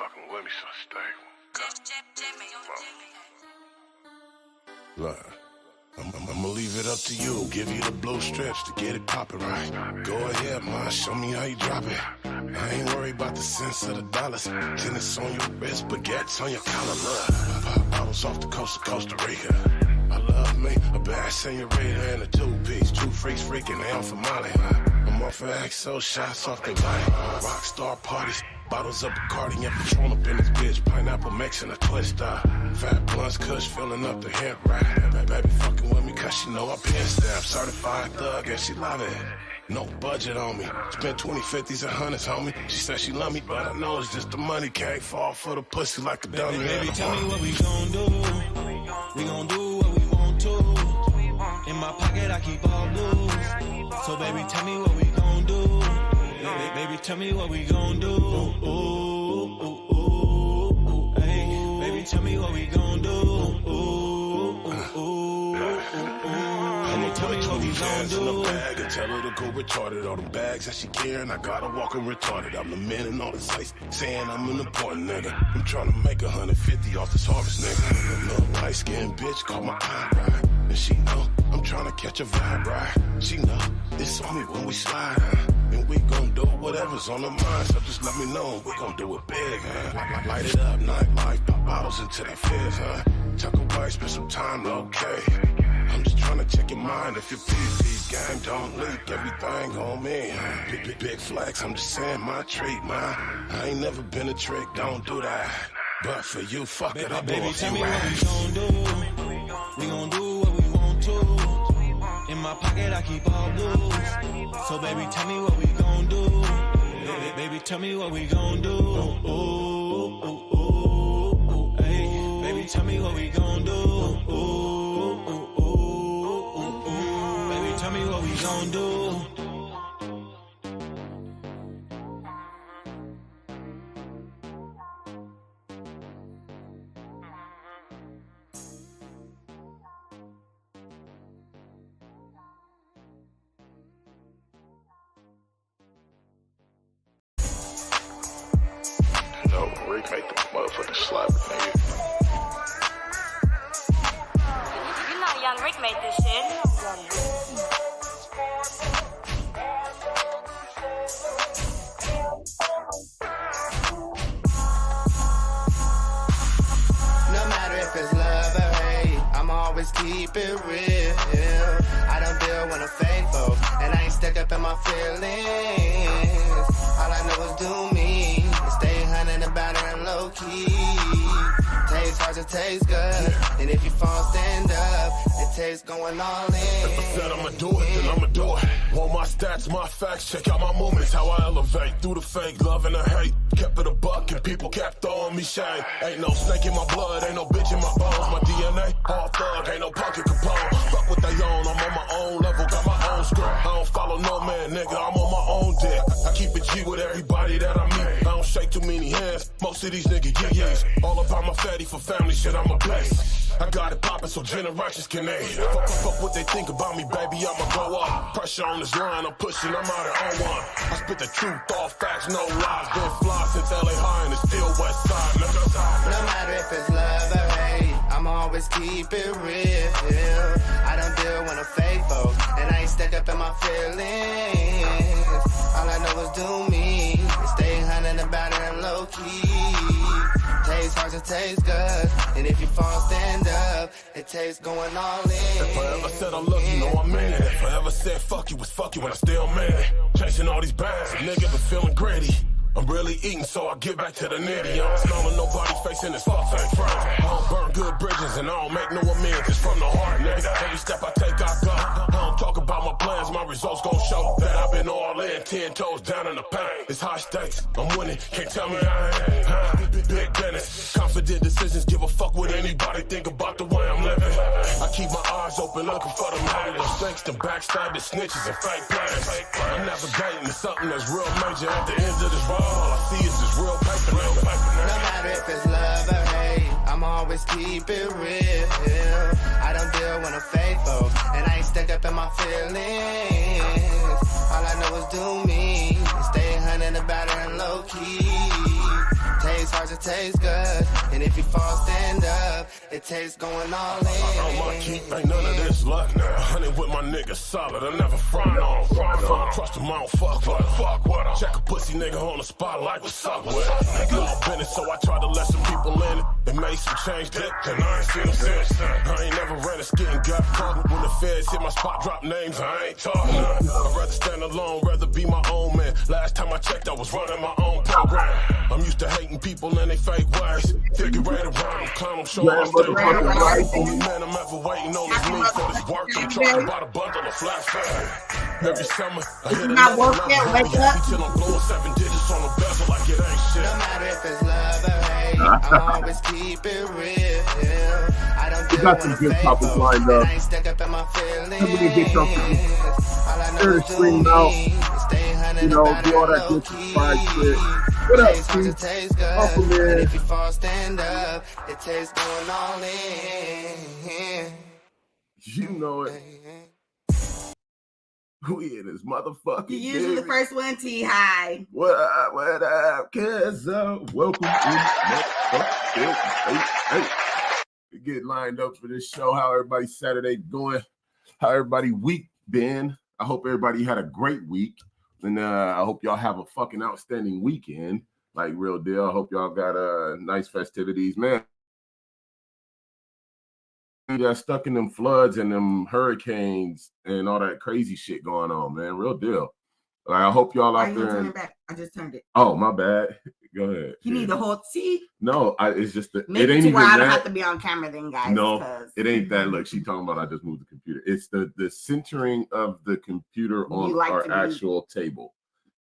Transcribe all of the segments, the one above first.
fucking with me, so stay. Look, I'ma leave it up to you. Give you the blue strips to get it poppin' right. Go ahead, ma, show me how you drop it. I ain't worried about the cents of the dollars. Tennis on your wrist, baguettes on your collar. Look, pop bottles off the coast of Costa Rica. I love me a bad senorita and a two-piece. Two freaks freaking, they on for Molly. I'm off of XO, shots off the light. Rockstar parties, bottles of Bacardi and Patron up in this bitch. Pineapple mixing a twist. Fat blunts, kush filling up the hemp rack. Baby fucking with me cause she know I'm pen stamp. Certified thug and she love it. No budget on me. Spent 20, 50s and 100s, homie. She said she love me, but I know it's just the money. Can't fall for the pussy like a dummy. Baby, tell me what we gon' do. We gon' do what we want to. In my pocket, I keep all loose. So baby, tell me what we gon' do. Baby, tell me what we gon' do. Ooh, ooh, ooh, ooh, hey. Baby, tell me what we gon' do. Ooh, ooh, ooh, ooh. Tell me what we gon' do. In the bag and tell her to go retarded. All the bags that she carrying, I gotta walk her retarded. I'm the man in all the sites, saying I'm an important nigga. I'm trying to make 150 off this harvest, nigga. A little light-skinned bitch caught my eye right, and she know I'm trying to catch a vibe right. She know it's on me when we slide, and we gon' do whatever's on the mind. So just let me know, we gon' do it big, Light it up, nightlife, pop bottles into that fizz, Tuck away, spend some time, okay. I'm just trying to check your mind. If your PP gang don't leak, everything on me. Big flex, I'm just saying my treat, man. I ain't never been a trick, don't do that. But for you, fuck it, I'll do baby, a tell few me what we racks. gon' do. We gon' do what we want to. In my pocket, I keep all loose. So baby, tell me what we gon' do. Baby, tell me what we gon' do. Ooh, ooh, ooh, ooh, hey. Baby, tell me what we gon' do. Ooh, ooh, ooh, ooh, baby, tell me what we gon' do. No, Rick make the motherfucking slap, nigga. You know Young Rick made this shit. No matter if it's love or hate, I'ma always keep it real. I don't deal when I'm faithful, and I ain't stuck up in my feelings. All I know is do me, and stay hunting about it and low key. Tastes hard to taste good, and if you fall, stand up. It tastes going all in. If I said I'ma do it, then I'ma do it. Want my stats, my facts, check out my movements, how I elevate through the fake love and the hate. Kept it a buck and people kept throwing me shade. Ain't no snake in my blood, ain't no bitch in my bones. My DNA, all thug, ain't no punk in Capone. Fuck what they own, I'm on my own level, got my own script. I don't follow no man, nigga, I'm on my own dick. I keep it G with everybody that I meet. I don't shake too many hands, most of these niggas get yes. All about my fatty for family shit, I'm a bless. I got it poppin' so generations can aid. Fuck what they think about me, baby, I'ma go up. Pressure on this line, I'm pushing, I'm out at 01. I spit the truth, all facts, no lies. Been fly since LA High and it's still West Side, nigga. No matter if it's love or hate, I'ma always keep it real. I don't deal when I'm faithful, and I ain't stuck up in my feelings. All I know is do me, and stay hunting about it and low key. Tastes hard to taste good, and if you fall, stand up. It tastes going all in. If I ever said I love you, know I mean it. If I ever said fuck you, was fuck you, and I still mean it. Chasing all these bags, a nigga been feeling gritty. I'm really eating, so I get back to the nitty. I don't smell on nobody's face in this fuck ain't friends. I don't burn good bridges and I don't make no amends. It's from the heart, nigga. Every step I take, I go. I don't talk about my plans, my results gon' show that I've been all in, 10 toes down in the pain. It's high stakes, I'm winning, can't tell me I ain't. Big business, confident decisions, give a fuck what anybody think about the way I'm living. I keep my eyes open, looking for them haters, snakes, them backstabbing snitches and fake plans. I'm navigating to something that's real major at the end of this road. All I see is this real paper, No matter if it's love or hate, I'ma always keep it real. I don't deal when I'm faithful, and I ain't stuck up in my feelings. All I know is do me, and stay hunting about it and low key. Tastes Tastes hard to taste good. And if you fall, stand up. It tastes going all in. On my keep, ain't none of this luck now. Honey with my niggas solid, I never front on. Trust him, I don't fuck with him. Check a pussy nigga on the spot like what's up with it. Law business, so I tried to let some people in it. It made some change that, and I ain't seen them since. I ain't never ran a skit and got caught. When the feds hit my spot, drop names, I ain't talking. I'd rather stand alone, rather be my own man. Last time I checked, I was running my own program. I'm used to hating people and they fake ways. Figure right around them, clown them, show them stay right. Only man I'm ever waiting on is me for this work. I'm talking about a bundle of flat fare. Every summer, I hit another level. Till I'm blowing 7 digits on the bezel like it ain't shit. No matter if it's love or hate, I always keep it real. I don't We got some good topics lined up. I ain't stuck up in my feelings. Somebody get something. Share the stream out. You know, do all that good subscribe shit. What up, Steve? Welcome, man. If you fall, stand up. It tastes going all in. You know it. We in this motherfucking You usually the baby. first one, T. Hi. What up, cuz? Welcome to hey. We get lined up for this show. How everybody's Saturday going? How everybody week been? I hope everybody had a great week. And I hope y'all have a fucking outstanding weekend. Like, real deal. I hope y'all got nice festivities. Man, you got stuck in them floods and them hurricanes and all that crazy shit going on, man. Real deal. Like, I hope y'all Why out you there. turn it back? I just turned it. Oh, my bad. Go ahead. You need the whole see. No, it's just the. Make it it ain't to even where I don't that. have to be on camera then, guys. No, 'cause it ain't that. Look, she talking about I just moved the computer. It's the centering of the computer on like our to move. actual table.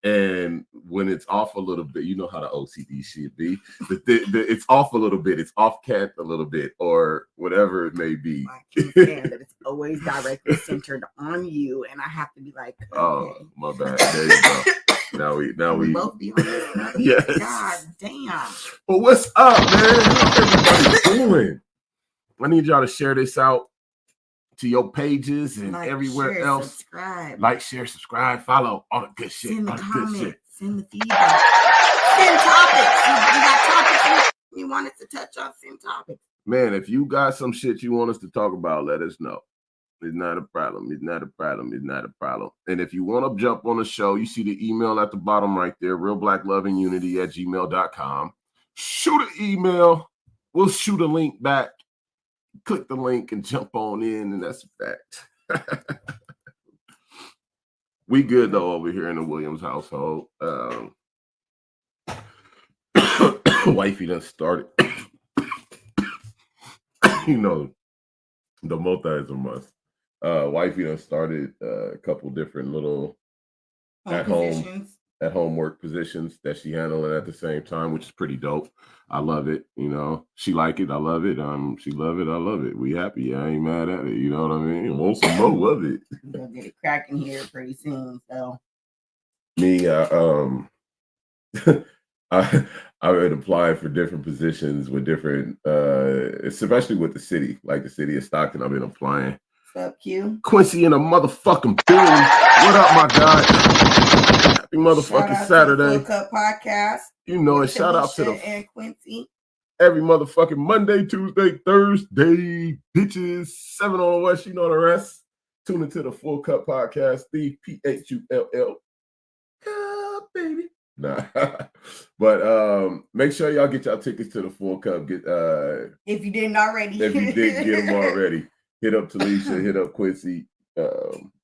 And when it's off a little bit, you know how the OCD shit be. It's off a little bit. It's off cant a little bit, or whatever it may be. I can't stand that it's always directly centered on you, and I have to be like, okay. Oh, my bad. There you go. Now we both be on this. Yes. God damn. But what's up, man? How's everybody doing? I need y'all to share this out to your pages and Like, everywhere share, else. Subscribe. Like, share, subscribe, follow, all the good shit. Send the All the good comments. shit. Send the feedback. Send topics. You got topics you want us to touch on. Send topics. Man, if you got some shit you want us to talk about, let us know. It's not a problem. It's not a problem. It's not a problem. And if you want to jump on the show, you see the email at the bottom right there, realblackloveandunity@gmail.com. Shoot an email. We'll shoot a link back. Click the link and jump on in, and that's a fact. We good, though, over here in the Williams household. Wifey done started. You know, the multi is a must. Wifey done started a couple different little at home work positions that she handling at the same time, which is pretty dope. I love it. You know, she like it. I love it. She love it. I love it. We happy. I ain't mad at it. You know what I mean? Want some more? Love it. We'll get it cracking here pretty soon. So Me, I've been applying for different positions with different, especially with the city, like the city of Stockton. I've been applying. what's up, Q? Quincy in a motherfucking building. What up, my guy? Happy motherfucking Saturday. To the Full Cup Podcast. You know it. Shout out to Talisha and Quincy. every motherfucking Monday, Tuesday, Thursday, bitches, 7 on the West. You know the rest. Tune into the Full Cup Podcast, the PHULL. Cup, baby. Nah. But make sure y'all get y'all tickets to the Full Cup. If you didn't already. If you didn't get them already, hit up Talisha, hit up Quincy.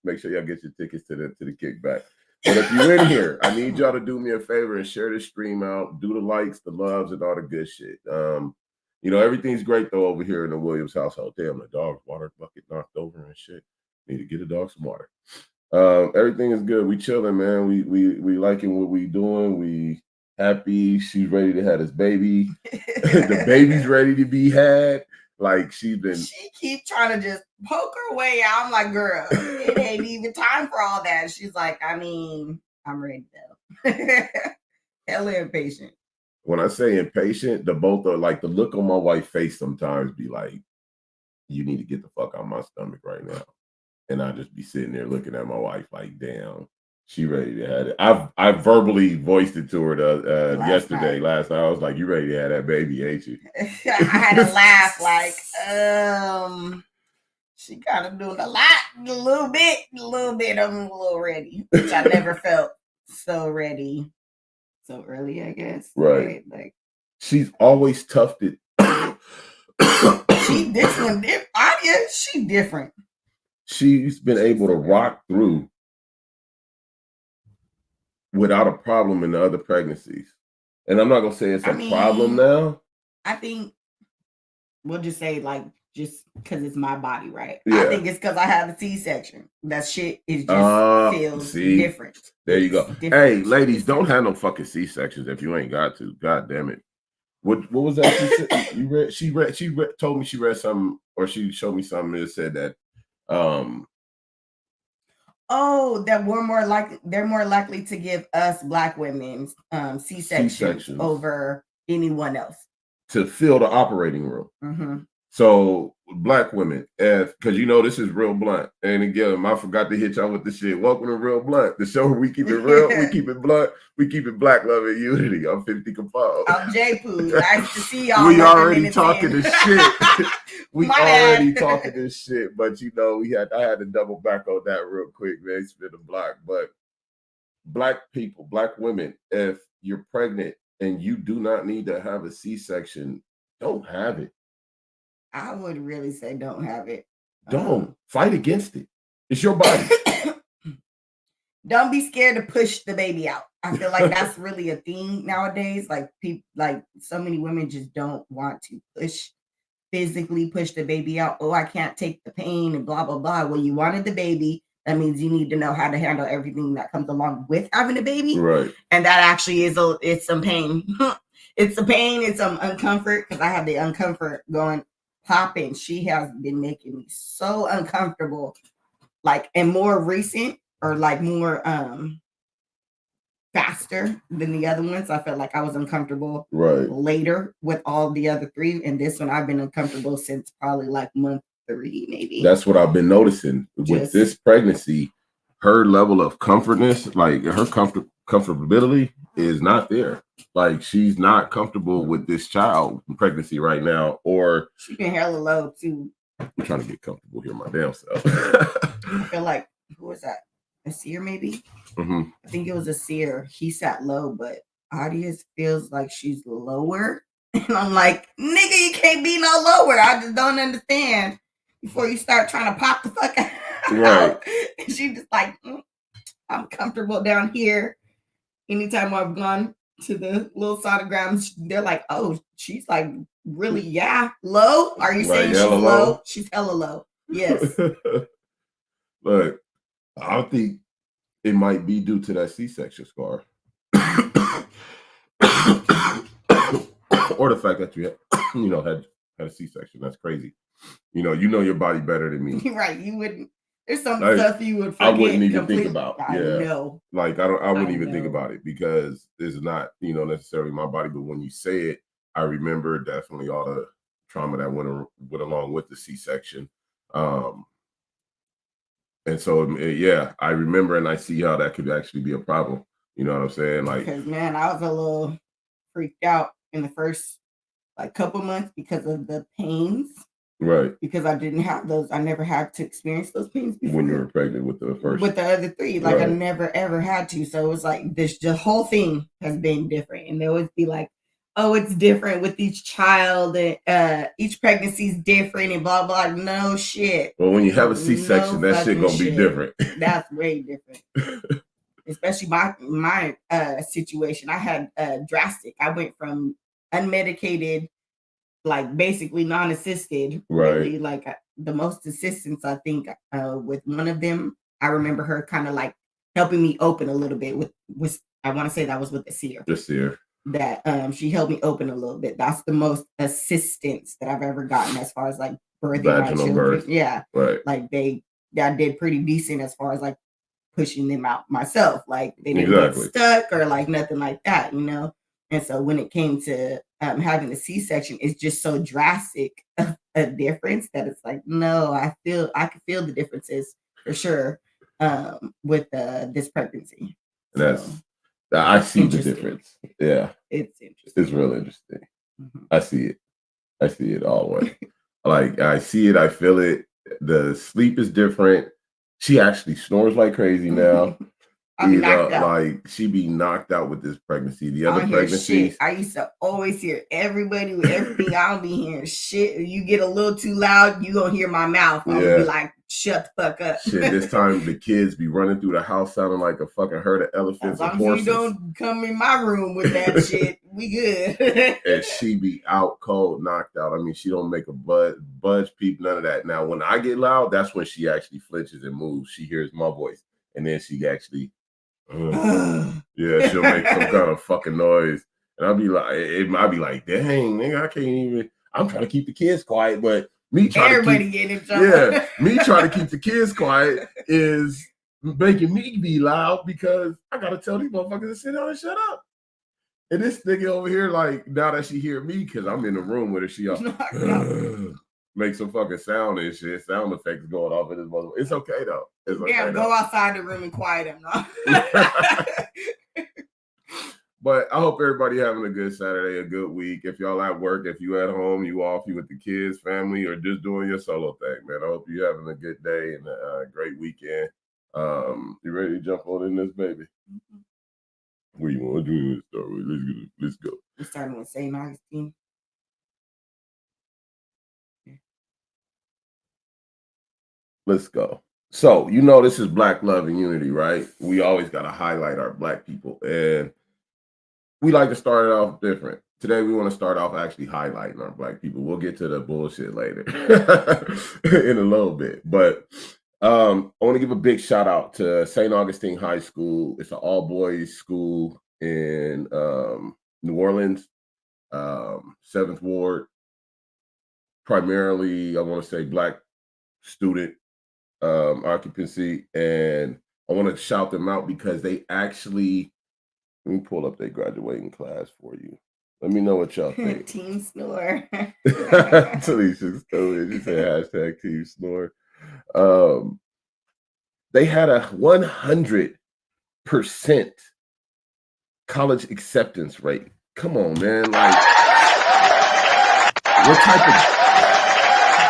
Make sure y'all get your tickets to the kickback. But if you're in here, I need y'all to do me a favor and share this stream out. Do the likes, the loves, and all the good shit. You know, everything's great though over here in the Williams household. Damn, the dog's water bucket knocked over and shit. Need to get a dog some water. Everything is good. We chilling, man. We liking what we doing. We happy. She's ready to have this baby. The baby's ready to be had. Like she keep trying to just poke her way out. I'm like, girl, it ain't even time for all that. She's like, I mean, I'm ready though. Hella impatient. When I say impatient, the both are like the look on my wife's face sometimes be like, you need to get the fuck out of my stomach right now. And I just be sitting there looking at my wife like, damn, She ready to have it. I verbally voiced it to her last night. I was like, "You ready to have that baby, ain't you?" I had to laugh like, she kind of doing a little bit. I'm a little ready, which I never felt so ready so early, I guess. Right. Like she's always toughed it. She this one, she different. She's been able to rock through without a problem in the other pregnancies. And I'm not gonna say it's a problem now. I think we'll just say like just because it's my body, right? Yeah. I think it's because I have a C-section. That shit is just feels different. There you go. Hey, ladies, don't have no fucking C-sections if you ain't got to. God damn it. What was that? You read? She told me she read something, or she showed me something that said that. That they're more likely to give us Black women C-sections over anyone else to fill the operating room. Mm-hmm. So Black women, because this is Real Blunt, and again, I forgot to hit y'all with the shit. Welcome to Real Blunt, the show where we keep it real, we keep it blunt, we keep it Black love and unity. I'm 50 Kapal. I'm J-Poo. Nice to see y'all. We already talking this shit. We already talking this shit, but I had to double back on that real quick, man. Spin the block. But Black people, Black women, if you're pregnant and you do not need to have a C-section, don't have it. I would really say don't have it. Don't fight against it. It's your body. Don't be scared to push the baby out. I feel like that's really a thing nowadays. Like people, like so many women just don't want to physically push the baby out. Oh, I can't take the pain and blah, blah, blah. Well, you wanted the baby. That means you need to know how to handle everything that comes along with having a baby. Right. And that actually it's some pain. It's some pain. It's some uncomfort because I have the uncomfort going popping. She has been making me so uncomfortable, like, and more recent or like more faster than the other ones. I felt like I was uncomfortable later with all the other three, and this one I've been uncomfortable since probably like month 3, maybe. That's what I've been noticing with this pregnancy. Her level of comfortness, like her comfortability, is not there. Like she's not comfortable with this child pregnancy right now, or she's been hella low too. I'm trying to get comfortable here my damn self. I feel like, who was that? A seer, maybe? Mm-hmm. I think it was a seer. He sat low, but Audience feels like she's lower. And I'm like, nigga, you can't be no lower. I just don't understand. Before you start trying to pop the fuck out. Right. And she just like, I'm comfortable down here. Anytime I've gone to the little sonograms, they're like, oh, she's like really, low. Are you saying she's low? She's hella low. Yes. Look, I think it might be due to that C-section scar. Or the fact that you had a C-section. That's crazy. You know your body better than me. Right. You wouldn't. There's some stuff you would forget. I wouldn't even think about. I know. Like I wouldn't even think about it because it's not, necessarily my body. But when you say it, I remember definitely all the trauma that went along with the C-section. And so, I remember and I see how that could actually be a problem. You know what I'm saying? Like, because man, I was a little freaked out in the first couple months because of the pains. Right. Because I didn't have those. I never had to experience those pains before. When you were pregnant with the first. With the other 3. Like, I never, ever had to. So it was like the whole thing has been different. And they always be like, oh, it's different with each child. And each pregnancy is different and blah, blah. No shit. Well, when you have a C-section, that shit gonna be different. That's way different. Especially my situation. I had drastic. I went from unmedicated, like basically non-assisted, really, like the most assistance I think with one of them. I remember her kind of like helping me open a little bit with I want to say that was with the seer. The seer. That she helped me open a little bit. That's the most assistance that I've ever gotten as far as like birthing my children. Birth. Yeah. Right. Like I did pretty decent as far as like pushing them out myself. Like they didn't get stuck or like nothing like that, And so when it came to having a C-section, it's just so drastic a difference that it's like, no, I could feel the differences for sure. with this pregnancy. And So, I see the interesting. difference. Yeah, it's interesting. it's real interesting. Mhm. I see it all the way. Like I see it, I feel it. The sleep is different. She actually snores like crazy now. I'll be knocked out. Like she be knocked out with this pregnancy. The I other don't hear pregnancies, shit. I used to always hear everybody with everything. I don't be hearing shit. If you get a little too loud, you gonna hear my mouth. I'm gonna be like, shut the fuck up. Shit, this time the kids be running through the house sounding like a fucking herd of elephants and horses. As long as you don't come in my room with that shit, we good. And she be out cold, knocked out. I mean, she don't make a budge, peep, none of that. Now, when I get loud, that's when she actually flinches and moves. She hears my voice, and then she actually, yeah, she'll make some kind of fucking noise, and I'll be like, dang, nigga, I can't even. I'm trying to keep the kids quiet, but me trying to keep, getting in trouble. Yeah, me trying to keep the kids quiet is making me be loud because I gotta tell these motherfuckers to sit down and shut up. And this nigga over here, like, now that she hear me, because I'm in the room with her, she make some fucking sound and shit, sound effects going off in this motherfucker. It's okay though. It's okay. Yeah, go outside the room and quiet him. But I hope everybody having a good Saturday, a good week. If y'all at work, if you at home, you off, you with the kids, family, or just doing your solo thing, man. I hope you having a good day and a great weekend. You ready to jump on in this, baby? Mm-hmm. What you want to do? Start with? Let's go. We're starting with St. Augustine. Let's go. So, you know, this is Black Love and Unity, right? We always got to highlight our Black people. And we like to start it off different. Today, we want to start off actually highlighting our Black people. We'll get to the bullshit later in a little bit. But I want to give a big shout out to St. Augustine High School. It's an all-boys school in New Orleans, 7th Ward. Primarily, I want to say Black student occupancy, and I want to shout them out because they actually, let me pull up their graduating class for you. Let me know what y'all think. Team Snore. Talisha stole it. She said hashtag Team Snore. They had a 100% college acceptance rate. Come on, man. Like, what type of,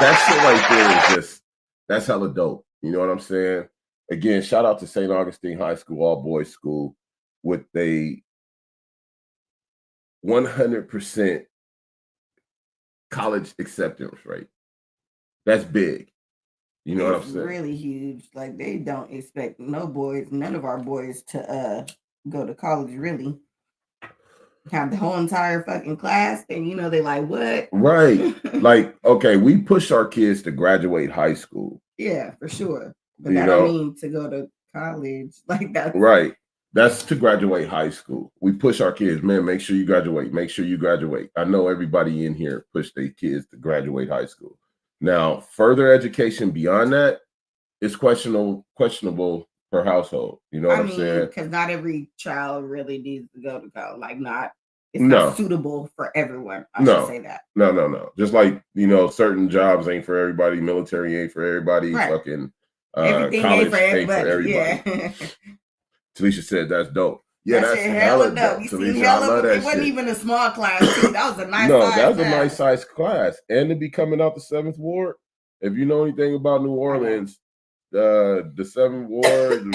that shit right there is just, that's hella dope. You know what I'm saying? Again, shout out to St. Augustine High School, all boys school, with a 100% college acceptance rate. That's big. You know what I'm saying? Really huge. Like, they don't expect none of our boys to go to college, really. Have the whole entire fucking class, and you know, they like, what? Right. Like, okay, we push our kids to graduate high school. Yeah, for sure. But that don't mean to go to college. Like that. Right. That's to graduate high school. We push our kids, man, make sure you graduate. Make sure you graduate. I know everybody in here push their kids to graduate high school. Now, further education beyond that is questionable per household. You know what I'm saying? Because not every child really needs to go to college. Like, it's not suitable for everyone. I should say that. No. Just like, you know, certain jobs ain't for everybody. Military ain't for everybody. Right. Fucking everything college ain't for everybody. Yeah. Talisha said that's dope. Yeah, that's hella dope. Talisha, I love that. It wasn't even a small class, too. That was a nice size. That was a nice size class. And to be coming out the 7th Ward, if you know anything about New Orleans, the 7th Ward,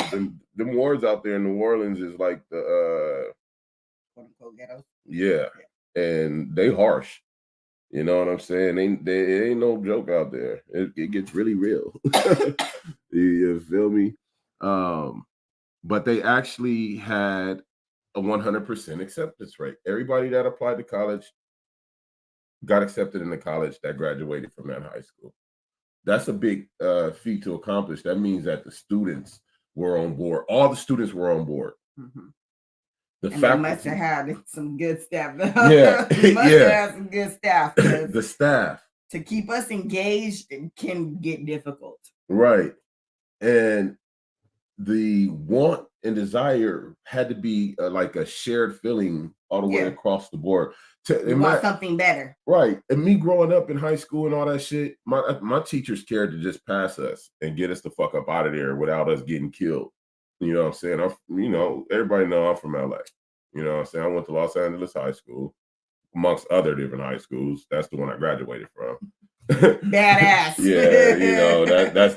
them wards out there in New Orleans is like the ghetto. Yeah, and they harsh. You know what I'm saying? They ain't no joke out there. It gets really real. You feel me? But they actually had a 100% acceptance rate. Everybody that applied to college got accepted into college that graduated from that high school. That's a big feat to accomplish. That means that the students were on board. All the students were on board. Mm-hmm. They must have had some good staff. Yeah, they must have had some good staff. The staff. To keep us engaged can get difficult. Right. And the want and desire had to be like a shared feeling all the way across the board. We want something better. Right. And me growing up in high school and all that shit, my teachers cared to just pass us and get us the fuck up out of there without us getting killed. You know what I'm saying? Everybody know I'm from LA. You know what I'm saying? I went to Los Angeles High School, amongst other different high schools. That's the one I graduated from. Badass. Yeah,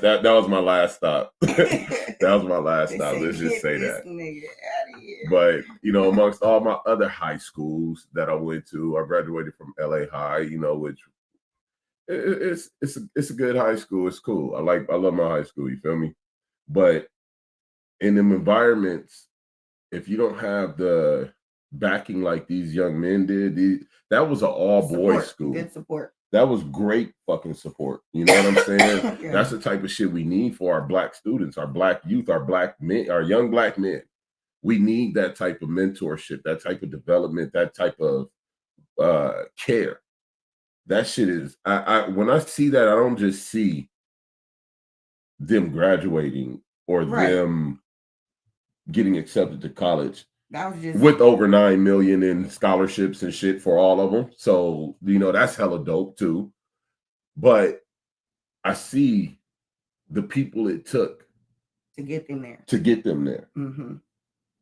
that was my last stop. That was my last stop. Let's just say that. But amongst all my other high schools that I went to, I graduated from LA High, which it's a good high school. It's cool. I love my high school, you feel me? But in them environments, if you don't have the backing like these young men did, that was an all-boys school. Good support. That was great fucking support. You know what I'm saying? Yeah. That's the type of shit we need for our black students, our black youth, our black men, our young black men. We need that type of mentorship, that type of development, that type of care. That shit is, when I see that, I don't just see them graduating or them getting accepted to college. That was just with over 9 million in scholarships and shit for all of them. So, that's hella dope too. But I see the people it took to get them there. Mm-hmm.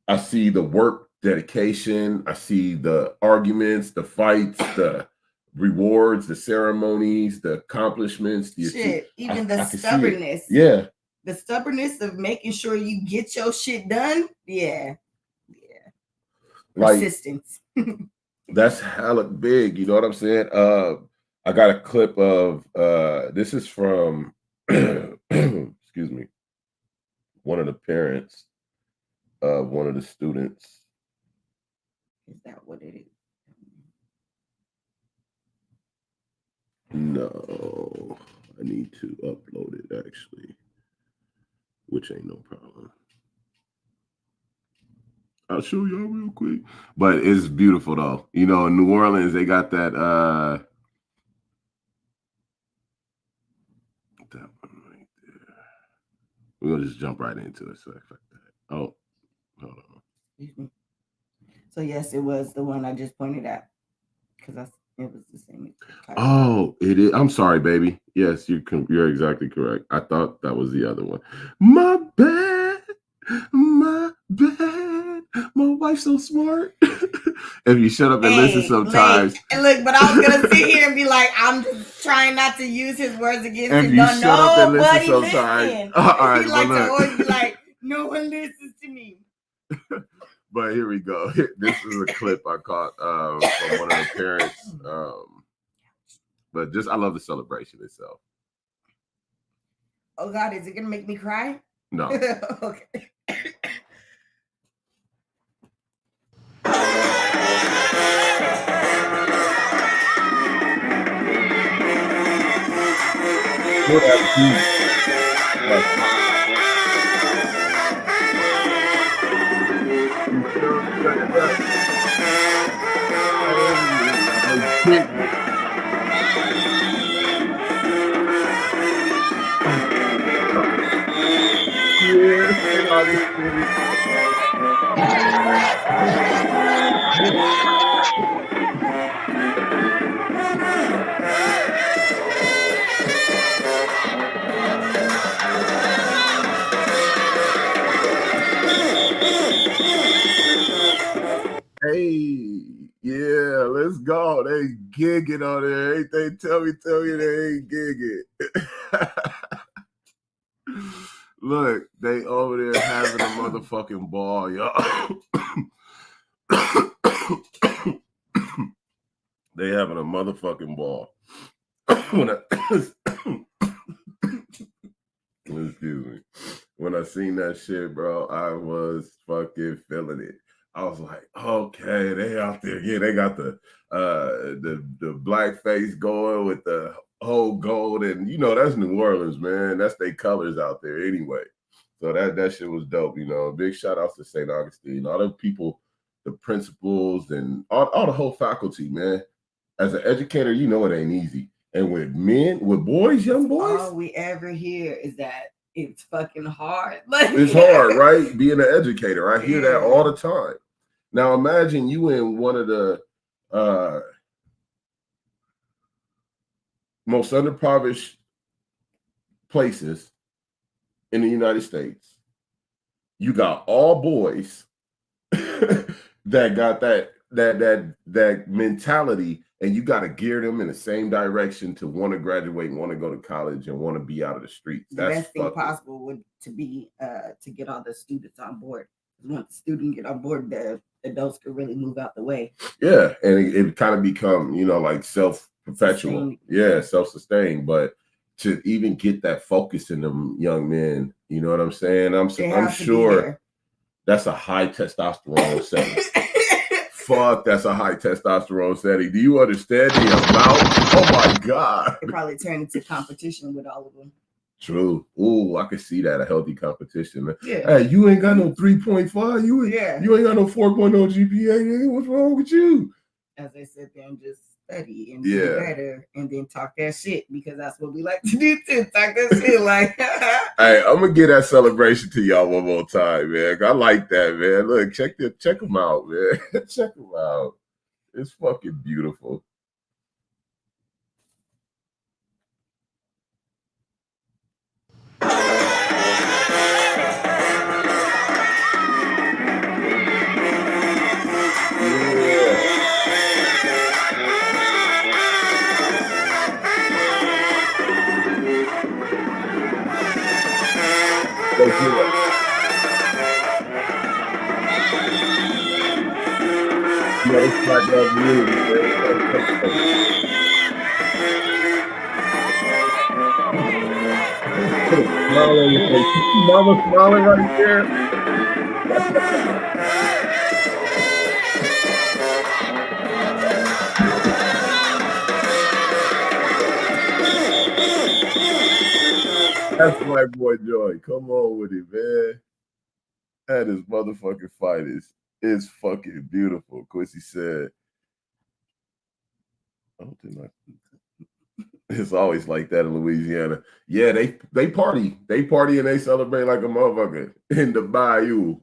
I see the work, dedication. I see the arguments, the fights, the rewards, the ceremonies, the accomplishments. Even the stubbornness. Yeah. The stubbornness of making sure you get your shit done. Yeah. Persistence. That's hella big. You know what I'm saying? I got a clip of this is from excuse me, one of the parents of one of the students. Is that what it is? No, I need to upload it actually, which ain't no problem. I'll show y'all real quick. But it's beautiful though. In New Orleans, they got that one right there. We're gonna just jump right into it. So like that. Oh, hold on. So yes, it was the one I just pointed at. Because it was the same. Oh, it is. I'm sorry, baby. Yes, you're exactly correct. I thought that was the other one. My bad. My wife's so smart. If you shut up and listen sometimes. Look, but I was gonna sit here and be like, I'm just trying not to use his words against him. If you shut up and listen sometimes. All right, always be like, no one listens to me. But here we go. This is a clip I caught from one of the parents. But I love the celebration itself. Oh God, is it gonna make me cry? No. Okay. Hey, yeah, let's go. They gigging on there. Ain't they? Tell me they ain't gigging. Look, they over there having a motherfucking ball, y'all. They having a motherfucking ball. Excuse me. When I seen that shit, bro, I was fucking feeling it. I was like, okay, they out there. Yeah, they got the black face going with the whole gold, and that's New Orleans, man. That's their colors out there anyway. So that shit was dope. Big shout outs to St. Augustine, all the people, the principals, and all the whole faculty, man. As an educator, it ain't easy. And with boys, young boys, all we ever hear is that it's fucking hard. It's hard, right? Being an educator, I hear that all the time. Now imagine you in one of the most underprivileged places in the United States. You got all boys that got that mentality, and you got to gear them in the same direction to want to graduate, want to go to college, and want to be out of the streets. The best thing possible would to be to get all the students on board. Once the student get on board, the adults could really move out the way. Yeah, and it kind of become, like self-perpetual. Yeah, self-sustained. But to even get that focus in them young men, you know what I'm saying? I'm sure that's a high testosterone setting. Fuck, that's a high testosterone setting. Do you understand the amount? Oh my God. It probably turned into competition with all of them. True. Ooh, I could see that, a healthy competition. Yeah. Hey, you ain't got no 3.5. You ain't got no 4.0 GPA. What's wrong with you? As they sit there and just study and do better and then talk that shit, because that's what we like to do too. Talk that shit like. Hey, I'm gonna give that celebration to y'all one more time, man. I like that, man. Look, check them out, man. Check them out. It's fucking beautiful. Let's do it. Yeah, it's like that really. Put a smile on your face. You see Mama smiling right there? That's my boy Joy. Come on with it, man. That is motherfucking finest. It's fucking beautiful. Quincy said, it's always like that in Louisiana. Yeah, they party. They party and they celebrate like a motherfucker in the bayou.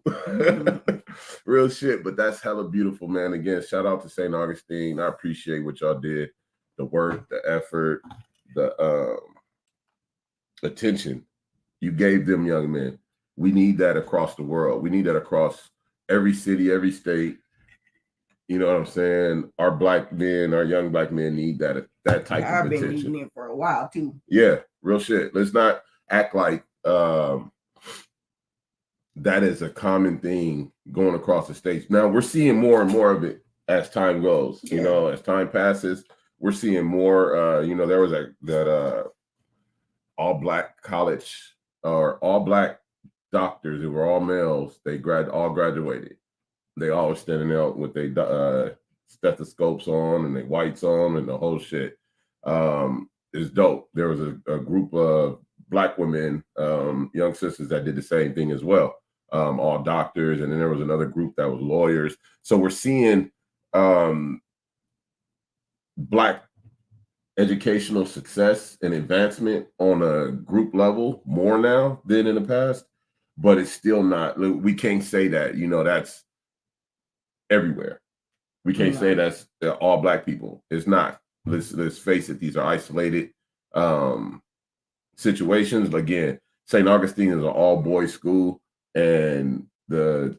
Real shit, but that's hella beautiful, man. Again, shout out to St. Augustine. I appreciate what y'all did. The work, the effort, the attention you gave them young men. We need that across the world. We need that across every city, every state. You know what I'm saying? Our black men, our young black men need that type of attention. I've been needing it for a while too. Yeah, real shit. Let's not act like that is a common thing going across the states. Now we're seeing more and more of it as time goes. Yeah. You know, as time passes, we're seeing more. There was that all black college or all black doctors who were all males. They all graduated. They all were standing out with their stethoscopes on and their whites on and the whole shit. It's dope. There was a group of black women, young sisters that did the same thing as well. All doctors, and then there was another group that was lawyers. So we're seeing black educational success and advancement on a group level more now than in the past, but it's still not. We can't say that, that's everywhere. We can't say that's all black people. It's not. Let's face it. These are isolated situations. Again, St. Augustine is an all boys school, and the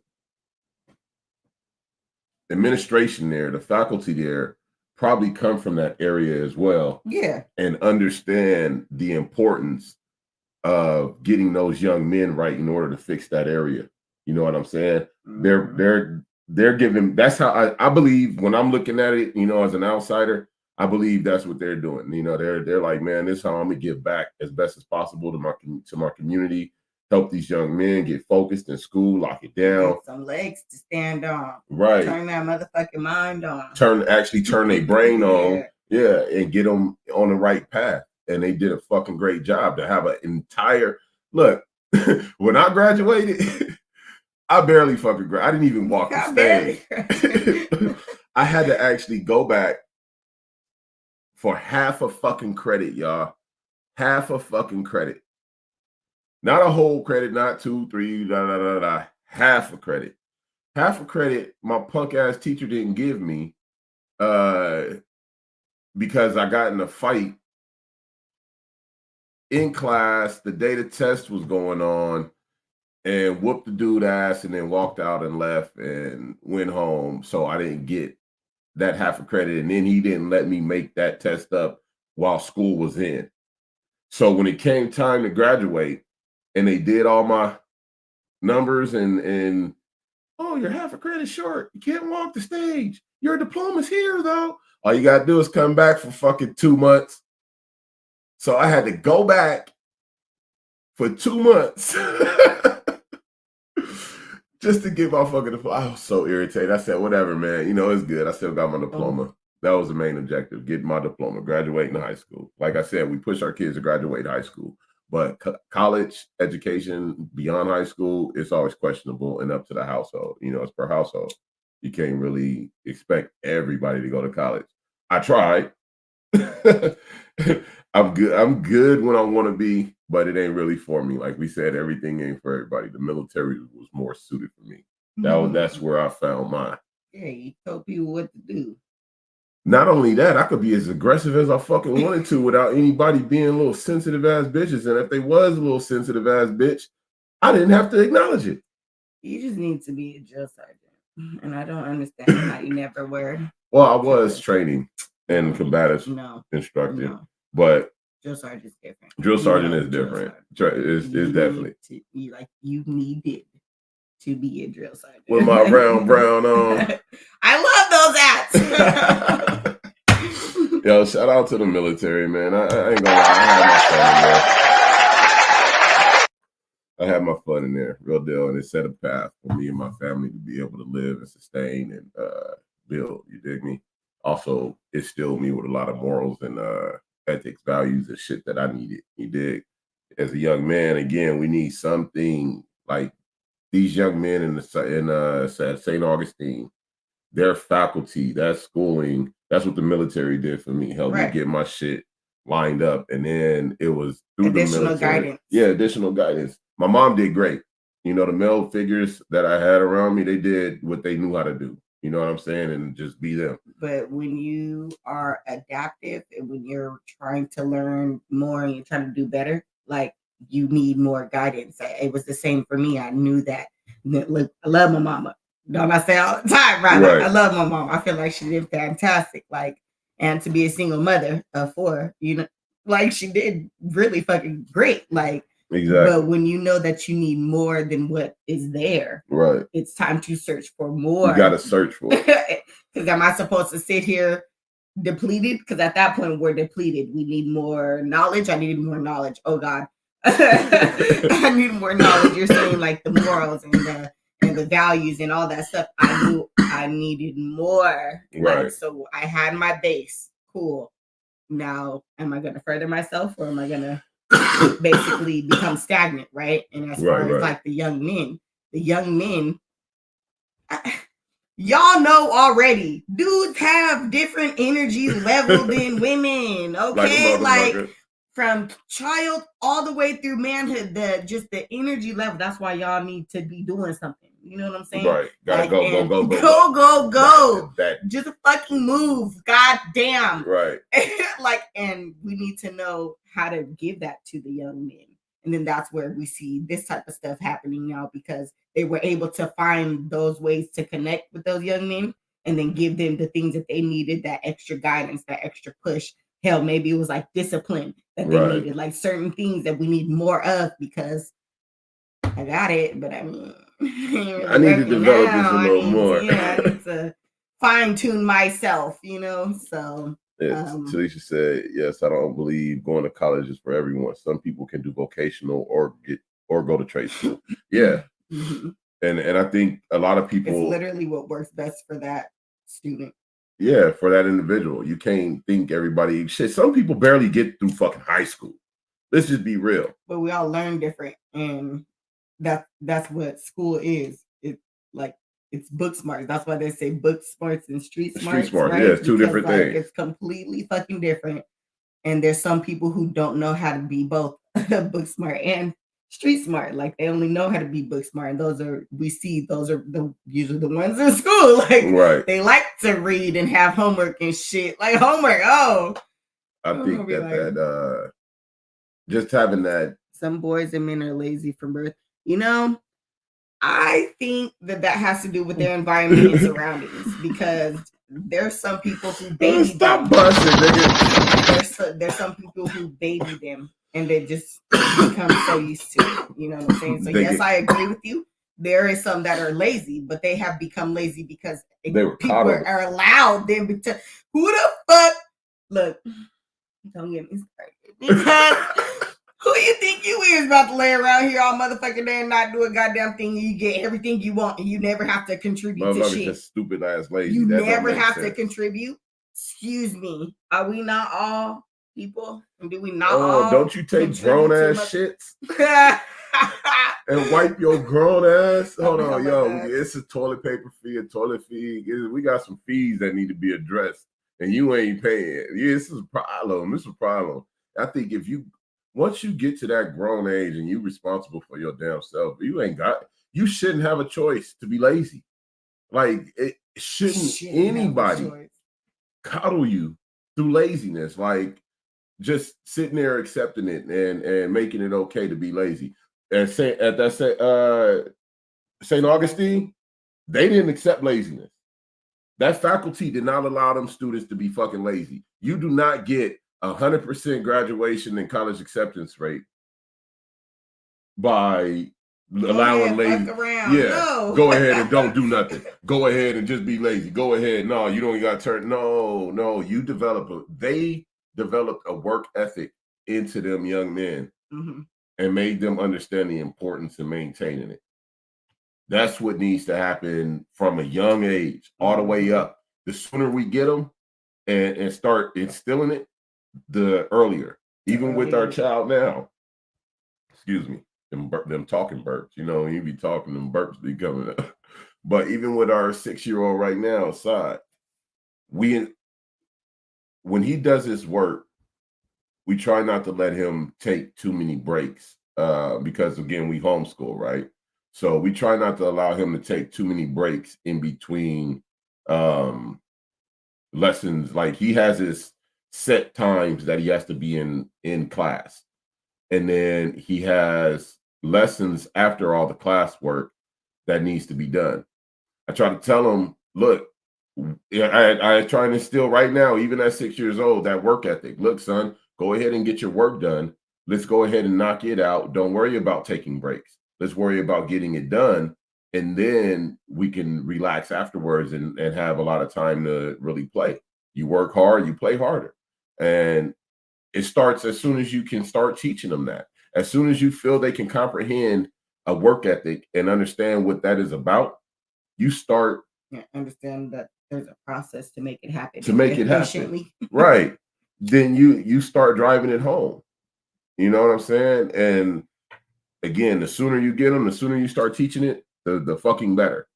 administration there, the faculty there, probably come from that area as well. Yeah. And understand the importance of getting those young men right in order to fix that area. You know what I'm saying? Mm-hmm. They're giving, that's how I believe when I'm looking at it, as an outsider, I believe that's what they're doing. They're like, man, this is how I'm gonna give back as best as possible to my community, help these young men get focused in school, lock it down. Get some legs to stand on. Right. Turn that motherfucking mind on. Turn their brain on. Yeah, and get them on the right path. And they did a fucking great job to have an entire look. When I graduated, I barely fucking graduated. I didn't even walk the stage. I had to actually go back for half a fucking credit, y'all. Half a fucking credit. Not a whole credit, not 2, 3, half a credit. Half a credit my punk ass teacher didn't give me because I got in a fight in class the day the test was going on and whooped the dude ass and then walked out and left and went home. So I didn't get that half a credit. And then he didn't let me make that test up while school was in. So when it came time to graduate and they did all my numbers and oh, you're half a credit short. You can't walk the stage. Your diploma's here though. All you gotta do is come back for fucking 2 months. So I had to go back for 2 months just to get my fucking diploma. I was so irritated. I said, whatever, man. You know, it's good. I still got my diploma. That was the main objective, getting my diploma, graduating high school. Like I said, we push our kids to graduate high school. But college education beyond high school, it's always questionable and up to the household. You know, it's per household. You can't really expect everybody to go to college. I tried. I'm good when I want to be, but it ain't really for me. Like we said, everything ain't for everybody. The military was more suited for me. That's where I found mine. Yeah, you told people what to do. Not only that, I could be as aggressive as I fucking wanted to without anybody being little sensitive ass bitches. And if they was a little sensitive ass bitch, I didn't have to acknowledge it. You just need to be a drill sergeant. And I don't understand how you never were. Well, I was training and combative instructor. No. But drill sergeant is different. Drill sergeant is different. It's definitely. You needed to be a drill sergeant. With my round brown on. I love those hats. Yo, shout out to the military, man. I ain't gonna lie. I had my fun in there, real deal. And it set a path for me and my family to be able to live and sustain and build. You dig me? Also, it instilled me with a lot of morals and ethics, values, and shit that I needed. You dig? As a young man, again, we need something like these young men in St. Augustine. Their faculty, that schooling, that's what the military did for me. Helped me get my shit lined up. And then it was through additional the military. Guidance. Yeah, additional guidance. My mom did great. You know, the male figures that I had around me, they did what they knew how to do. You know what I'm saying? And just be them. But when you are adaptive and when you're trying to learn more and you're trying to do better, like you need more guidance. It was the same for me. I knew that. Look, I love my mama. Don't I say all the time, right? I love my mom. I feel like she did fantastic. Like, and to be a single mother of 4, you know, like she did really fucking great. Like, exactly. But when you know that you need more than what is there, right? It's time to search for more. You gotta search for it. Because am I supposed to sit here depleted? Because at that point we're depleted. We need more knowledge. I needed more knowledge. Oh God, I need more knowledge. You're saying like the morals and the values and all that stuff. I knew I needed more. Right. Like, so I had my base. Cool. Now, am I going to further myself or am I going to basically become stagnant? Right. And as far as like the young men, y'all know already, dudes have different energy level than women. Okay. Like from child all the way through manhood, the energy level. That's why y'all need to be doing something. You know what I'm saying? Right. Gotta like, go. Just fucking move. God damn. Right. Like, and we need to know how to give that to the young men. And then that's where we see this type of stuff happening now because they were able to find those ways to connect with those young men and then give them the things that they needed, that extra guidance, that extra push. Hell, maybe it was like discipline that they needed, like certain things that we need more of because I got it, but I mean, I need to develop this a little more. I need to fine tune myself, you know. So, Talisha said, "Yes, I don't believe going to college is for everyone. Some people can do vocational or go to trade school. Yeah, and I think a lot of people. It's literally what works best for that student. Yeah, for that individual. You can't think everybody shit. Some people barely get through fucking high school. Let's just be real. But we all learn different, and that's what school is. It's like it's book smart. That's why they say book smarts and street smarts. Street smart, right? Yeah, it's two different things. It's completely fucking different. And there's some people who don't know how to be both book smart and street smart. Like they only know how to be book smart. And those are usually the ones in school. Like they like to read and have homework and shit. Like homework. Oh. I think that just having that. Some boys and men are lazy from birth. You know, I think that has to do with their environment and surroundings, because there's some people who baby Stop them. busting, nigga. There's some people who baby them and they just become so used to it. You know what I'm saying? So yes, I agree with you. There is some that are lazy, but they have become lazy because people are allowed them to. Who the fuck? Look, don't get me started. Because who you think you is about to lay around here all motherfucking day and not do a goddamn thing? You get everything you want and you never have to contribute to shit. Just stupid ass lazy. You never have to contribute. Excuse me. Are we not all people? And do we not all? Don't you take grown ass shits and wipe your grown ass? Hold on, yo. It's a toilet paper fee, a toilet fee. We got some fees that need to be addressed, and you ain't paying. Yeah, this is a problem. This is a problem. I think once you get to that grown age and you're responsible for your damn self, you shouldn't have a choice to be lazy. Like, it shouldn't anybody coddle you through laziness. Like, just sitting there accepting it and making it okay to be lazy. And St. Augustine, they didn't accept laziness. That faculty did not allow them students to be fucking lazy. You do not get 100% graduation and college acceptance rate by allowing lazy. Go ahead and don't do nothing. Go ahead and just be lazy. Go ahead. No, you don't got to turn. No. You they developed a work ethic into them young men and made them understand the importance of maintaining it. That's what needs to happen from a young age all the way up. The sooner we get them and start instilling it, the earlier. Even with our child now, excuse me, them talking burps, you be talking, them burps be coming up. But even with our 6-year-old right now aside, when he does his work, we try not to let him take too many breaks because, again, we homeschool, right? So we try not to allow him to take too many breaks in between lessons. Like, he has his set times that he has to be in class. And then he has lessons after all the classwork that needs to be done. I try to tell him, look, I try to instill right now, even at 6 years old, that work ethic. Look, son, go ahead and get your work done. Let's go ahead and knock it out. Don't worry about taking breaks. Let's worry about getting it done. And then we can relax afterwards and have a lot of time to really play. You work hard, you play harder. And it starts as soon as you can start teaching them that. As soon as you feel they can comprehend a work ethic and understand what that is about, you start understand that there's a process to make it happen. Right. Then you start driving it home. You know what I'm saying? And again, the sooner you get them, the sooner you start teaching it, the fucking better.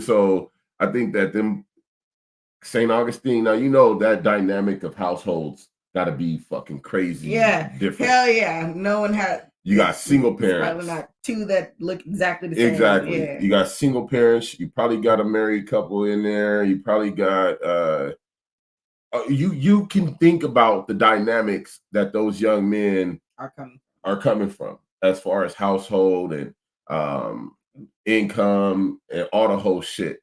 So I think that them St. Augustine, now that dynamic of households gotta be fucking crazy. Yeah. Different. Hell yeah. No one had. You got single parents. Probably not two that look exactly the same. Exactly. Yeah. You got single parents. You probably got a married couple in there. You probably got you can think about the dynamics that those young men are coming from as far as household and income and all the whole shit.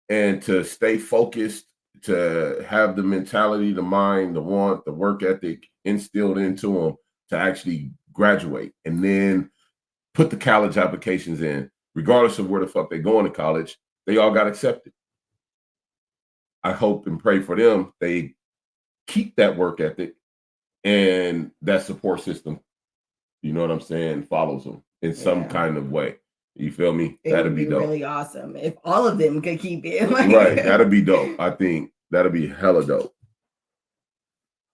And to stay focused, to have the mentality, the mind, the want, the work ethic instilled into them to actually graduate and then put the college applications in, regardless of where the fuck they're going to college, they all got accepted. I hope and pray for them. They keep that work ethic and that support system, you know what I'm saying, follows them in some kind of way. You feel me? That'd be dope. Really awesome if all of them could keep it. Right. That'd be dope. I think that'd be hella dope.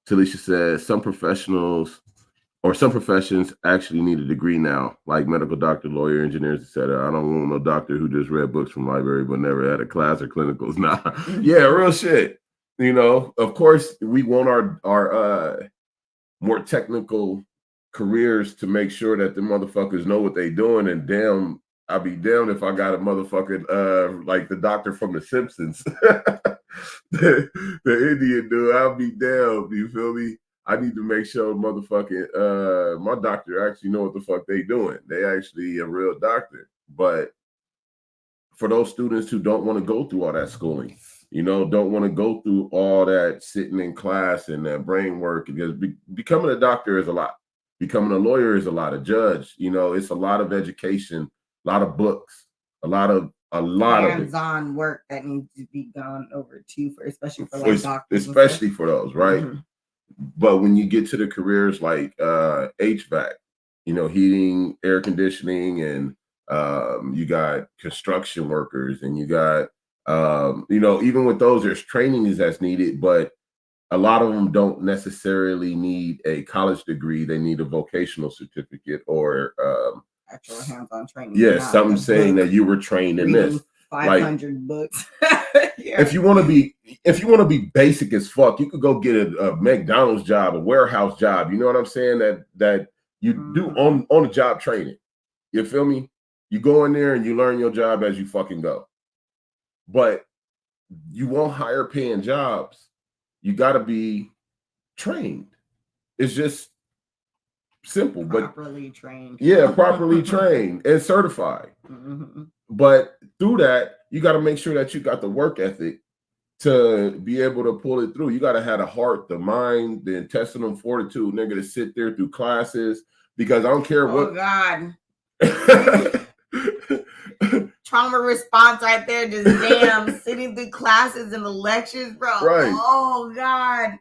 Talisha says some professions actually need a degree now, like medical doctor, lawyer, engineers, etc. I don't want no doctor who just read books from library but never had a class or clinicals. Nah. Yeah, real shit. Of course, we want our more technical careers to make sure that the motherfuckers know what they doing. And damn, I'll be damned if I got a motherfucking like the doctor from The Simpsons, the Indian dude. I'll be damned. You feel me? I need to make sure motherfucking my doctor actually know what the fuck they doing. They actually a real doctor. But for those students who don't want to go through all that schooling, don't want to go through all that sitting in class and that brain work, because becoming a doctor is a lot. Becoming a lawyer is a lot. A judge, it's a lot of education, a lot of books, a lot of hands-on work that needs to be gone over too, especially for like doctors, especially for those, right? Mm-hmm. But when you get to the careers like HVAC, heating, air conditioning, and you got construction workers, and you got even with those, there's training that's needed, but a lot of them don't necessarily need a college degree. They need a vocational certificate or actual hands-on training. Yes, something saying that you were trained in this. 500 books. Yeah. If you want to be basic as fuck, you could go get a McDonald's job, a warehouse job. You know what I'm saying? That you do on the job training. You feel me? You go in there and you learn your job as you fucking go. But you won't hire paying jobs. You got to be trained. It's just simple, properly trained. Yeah, properly trained and certified. Mm-hmm. But through that, you got to make sure that you got the work ethic to be able to pull it through. You got to have the heart, the mind, the intestinal fortitude, nigga, to sit there through classes, because I don't care what. Oh God. Trauma response right there, just damn, sitting through classes and the lectures, bro. Right. Oh God.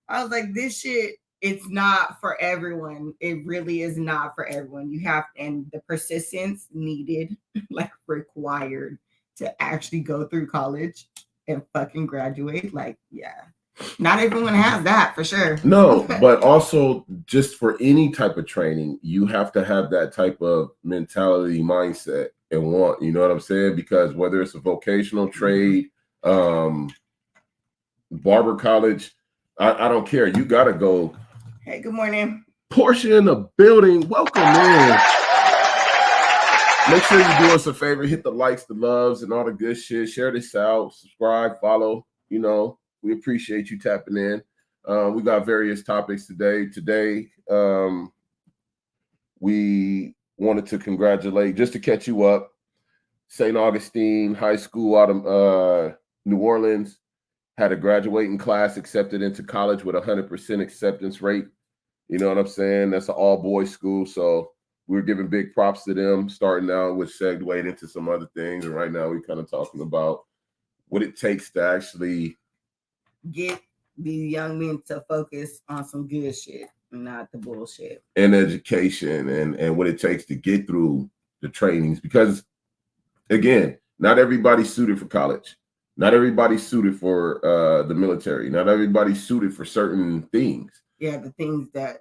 I was like, this shit, it's not for everyone. It really is not for everyone. You have, and the persistence needed, like required to actually go through college and fucking graduate. Like, yeah. Not everyone has that, for sure. No, but also just for any type of training, you have to have that type of mentality, mindset, and want. You know what I'm saying? Because whether it's a vocational trade, barber college, I don't care. You got to go. Hey, good morning. Portia in the building. Welcome in. Make sure you do us a favor. Hit the likes, the loves, and all the good shit. Share this out. Subscribe, follow. We appreciate you tapping in. We got various topics today. Today, we wanted to congratulate, just to catch you up, St. Augustine High School out of New Orleans had a graduating class accepted into college with 100% acceptance rate. You know what I'm saying? That's an all-boys school, so we're giving big props to them, starting out, which segued into some other things. And right now we're kind of talking about what it takes to actually get these young men to focus on some good shit, not the bullshit. And education and what it takes to get through the trainings. Because, again, not everybody's suited for college. Not everybody's suited for the military. Not everybody's suited for certain things. Yeah, the things that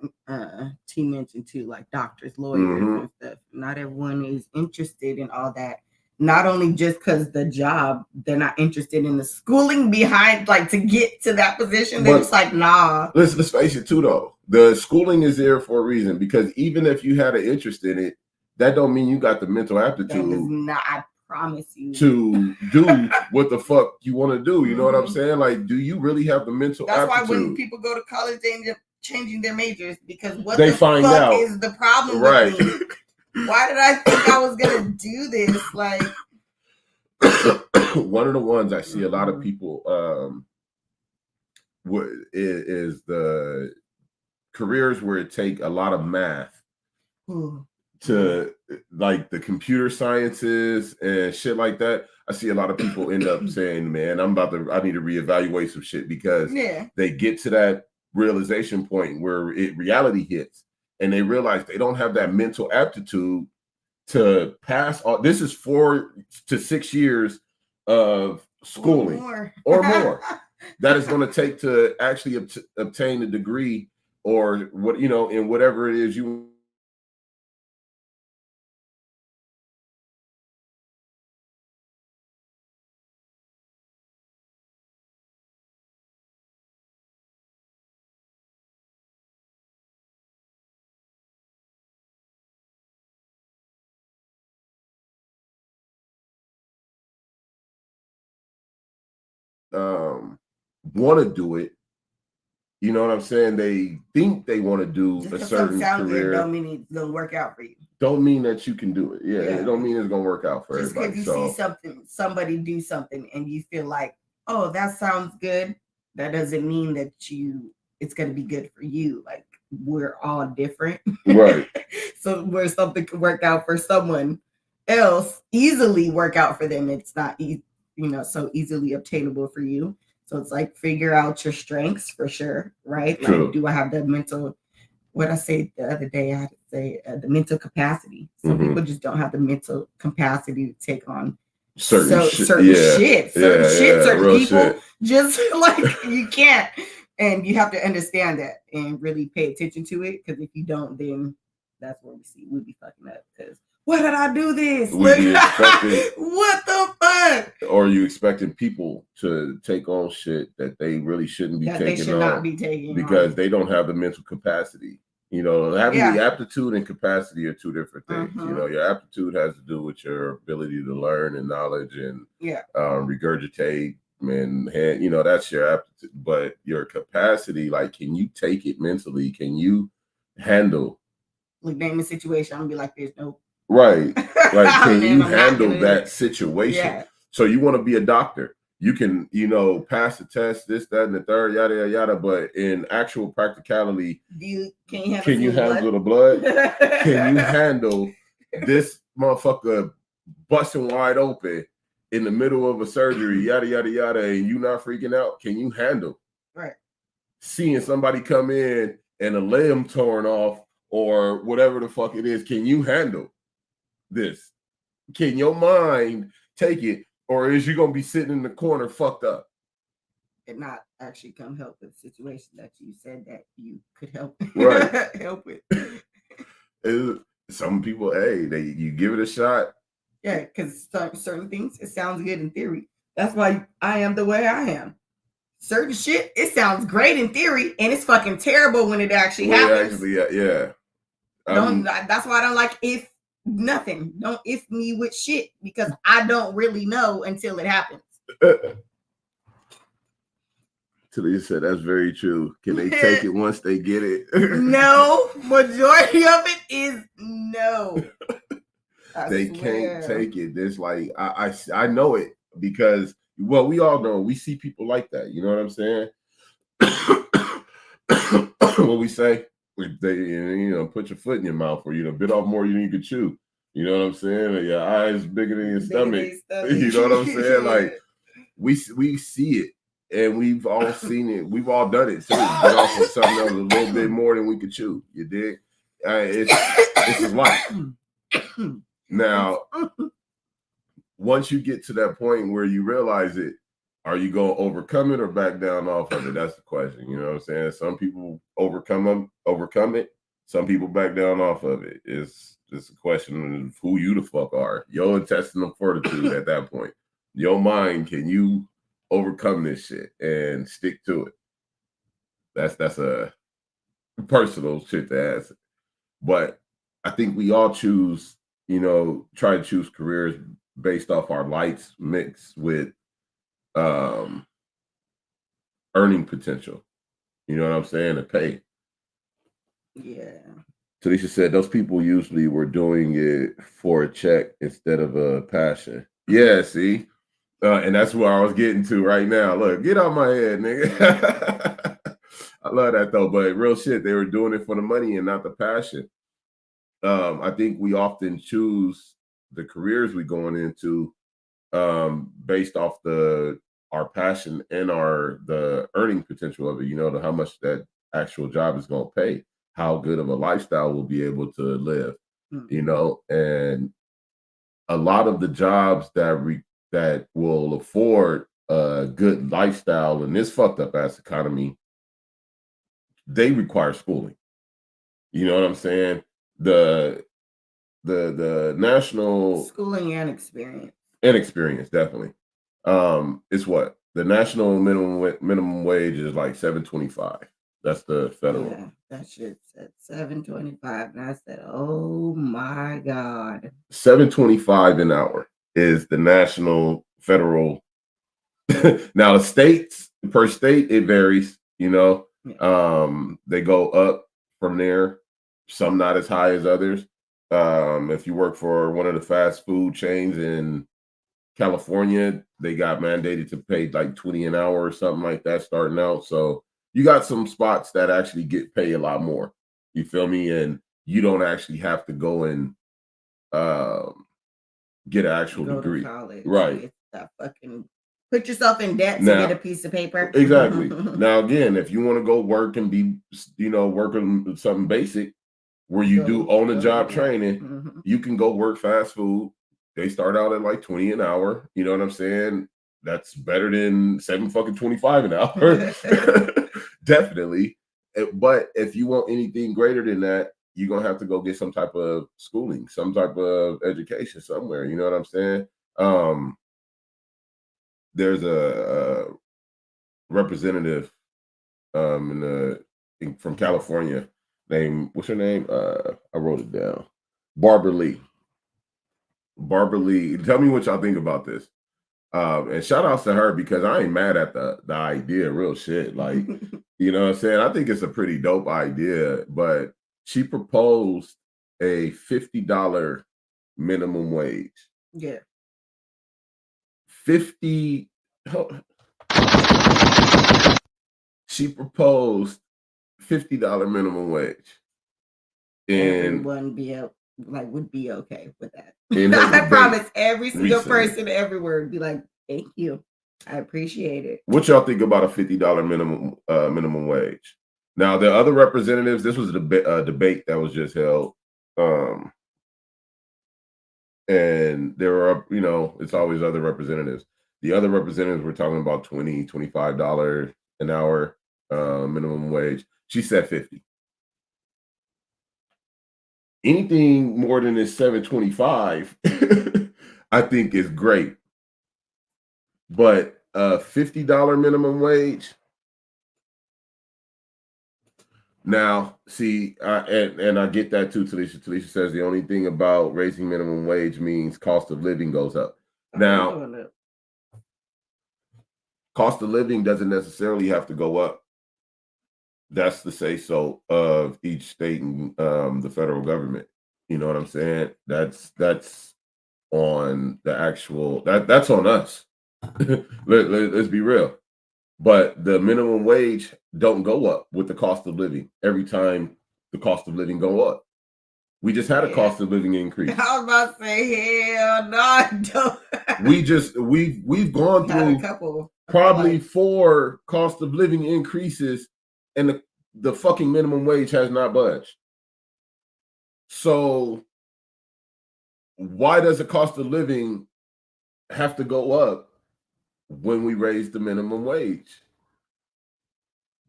T mentioned too, like doctors, lawyers, and stuff. Not everyone is interested in all that. Not only just because the job, they're not interested in the schooling behind, like to get to that position. They're just like, nah. Let's face it too, though. The schooling is there for a reason, because even if you had an interest in it, that don't mean you got the mental aptitude. That is not, I promise you, to do what the fuck you want to do. You know what I'm saying? Like, do you really have the mental aptitude? That's why when people go to college, they end up changing their majors, because what they the find fuck out is the problem right. with me? Why did I think I was gonna do this? Like, one of the ones I see a lot of people is the careers where it take a lot of math to, like, the computer sciences and shit like that. I see a lot of people end up saying, man, I need to reevaluate some shit, because they get to that realization point where reality hits and they realize they don't have that mental aptitude to pass all. This is 4 to 6 years of schooling or more that is going to take to actually obtain a degree or what, in whatever it is you. Want to do it, You know what I'm saying? They think they want to do Just a 'cause certain something sounds good career. don't mean it's gonna work out for you. Don't mean that you can do it. Yeah, Yeah. it don't mean it's gonna work out for Just because everybody. you see somebody do something, and you feel like, oh, that sounds good. That doesn't mean that it's gonna be good for you. Like, we're all different, Right? So where something could work out for someone else, easily work out for them, it's not so easily obtainable for you. So it's like, figure out your strengths for sure, right? True. Like, do I have the mental? What I said the other day, I had to say the mental capacity. Some people just don't have the mental capacity to take on certain shit, certain real people. shit. Just like, you can't, and you have to understand that and really pay attention to it. Because if you don't, then that's where we'll be fucking up. Because why did I do this? We be expecting, what the fuck? Or you expecting people to take on shit that they really shouldn't be taking They should on, not be taking because on. they don't have the mental capacity. Having the aptitude and capacity are two different things. Your aptitude has to do with your ability to learn and knowledge and regurgitate, and that's your aptitude. But your capacity, like, can you take it mentally? Can you handle? Like, name a situation, I'm gonna be like, there's no. Right. Like, can you handle that situation? Yeah. So you want to be a doctor. You can, pass the test, this, that, and the third, yada, yada, yada. But in actual practicality, can you handle the blood? Can you handle this motherfucker busting wide open in the middle of a surgery, yada, yada, yada, and you not freaking out? Can you handle seeing somebody come in and a limb torn off or whatever the fuck it is? Can you handle this? Can your mind take it? Or is you gonna be sitting in the corner fucked up and not actually come help with the situation that you said that you could help help with? Some people, you give it a shot. Yeah, because certain things, it sounds good in theory. That's why I am the way I am. Certain shit, it sounds great in theory, and it's fucking terrible when it actually happens. That's why I don't like nothing. Don't if me with shit, because I don't really know until it happens. Talia said that's very true. Can they take it once they get it? No, majority of it is no. They can't take it. There's like I know it because we all know, we see people like that. You know what I'm saying? What we say? They put your foot in your mouth, or bit off more than you could chew. You know what I'm saying? Or your eyes bigger than your stomach. You know what I'm saying? Like, we see it, and we've all seen it. We've all done it too. Bit off of something else a little bit more than we could chew. You dig? It's life. Now, once you get to that point where you realize it, are you going to overcome it or back down off of it? That's the question. You know what I'm saying? Some people overcome it. Some people back down off of it. It's just a question of who you the fuck are. Your intestinal fortitude at that point. Your mind, can you overcome this shit and stick to it? That's a personal shit to ask. But I think we all choose, try to choose careers based off our lights mixed with earning potential. You know what I'm saying? To pay. Yeah. Tanisha said those people usually were doing it for a check instead of a passion. Yeah, see? And that's where I was getting to right now. Look, get out my head, nigga. I love that though, but real shit, they were doing it for the money and not the passion. I think we often choose the careers we're going into based off our passion and the earning potential of it, how much that actual job is going to pay, how good of a lifestyle we'll be able to live, and a lot of the jobs that will afford a good lifestyle in this fucked up ass economy, they require schooling. You know what I'm saying? The national schooling and experience. And experience, definitely. It's what? The national minimum wage is like $7.25. That's the federal. Yeah, that shit's at $7.25. And I said, oh my God. $7.25 an hour is the national federal. Now the states, per state, it varies, They go up from there. Some not as high as others. If you work for one of the fast food chains in California, they got mandated to pay like $20 an hour or something like that starting out. So you got some spots that actually get paid a lot more. You feel me? And you don't actually have to go and get an actual degree. College, right. Fucking put yourself in debt to get a piece of paper. Exactly. Now, again, if you want to go work and be, working something basic where you do on-the-job training, you can go work fast food. They start out at like $20 an hour. You know what I'm saying? That's better than $7.25 an hour. Definitely. But if you want anything greater than that, you're going to have to go get some type of schooling, some type of education somewhere. You know what I'm saying? There's a representative from California named, what's her name? I wrote it down. Barbara Lee. Barbara Lee. Tell me what y'all think about this. And shout outs to her because I ain't mad at the idea, real shit. Like, you know what I'm saying? I think it's a pretty dope idea, but she proposed a $50 minimum wage. Yeah. 50. She proposed $50 minimum wage. And everyone would be okay with that. I promise every single person everywhere would be like, thank you. I appreciate it. What y'all think about a $50 minimum wage? Now, the other representatives, this was a debate that was just held. And there are, it's always other representatives. The other representatives were talking about $20, $25 an hour minimum wage. She said 50. Anything more than this $7.25, I think is great. But $50 minimum wage. Now, see, and I get that too, Talisha. Talisha says the only thing about raising minimum wage means cost of living goes up. Now, cost of living doesn't necessarily have to go up. That's the say-so of each state and the federal government. You know what I'm saying? That's on the actual, that's on us. Let's be real. But the minimum wage don't go up with the cost of living every time the cost of living go up. We just had a cost of living increase. I was about to say, hell no, we've gone through a couple, probably 4 cost of living increases, and the fucking minimum wage has not budged. So why does the cost of living have to go up when we raise the minimum wage?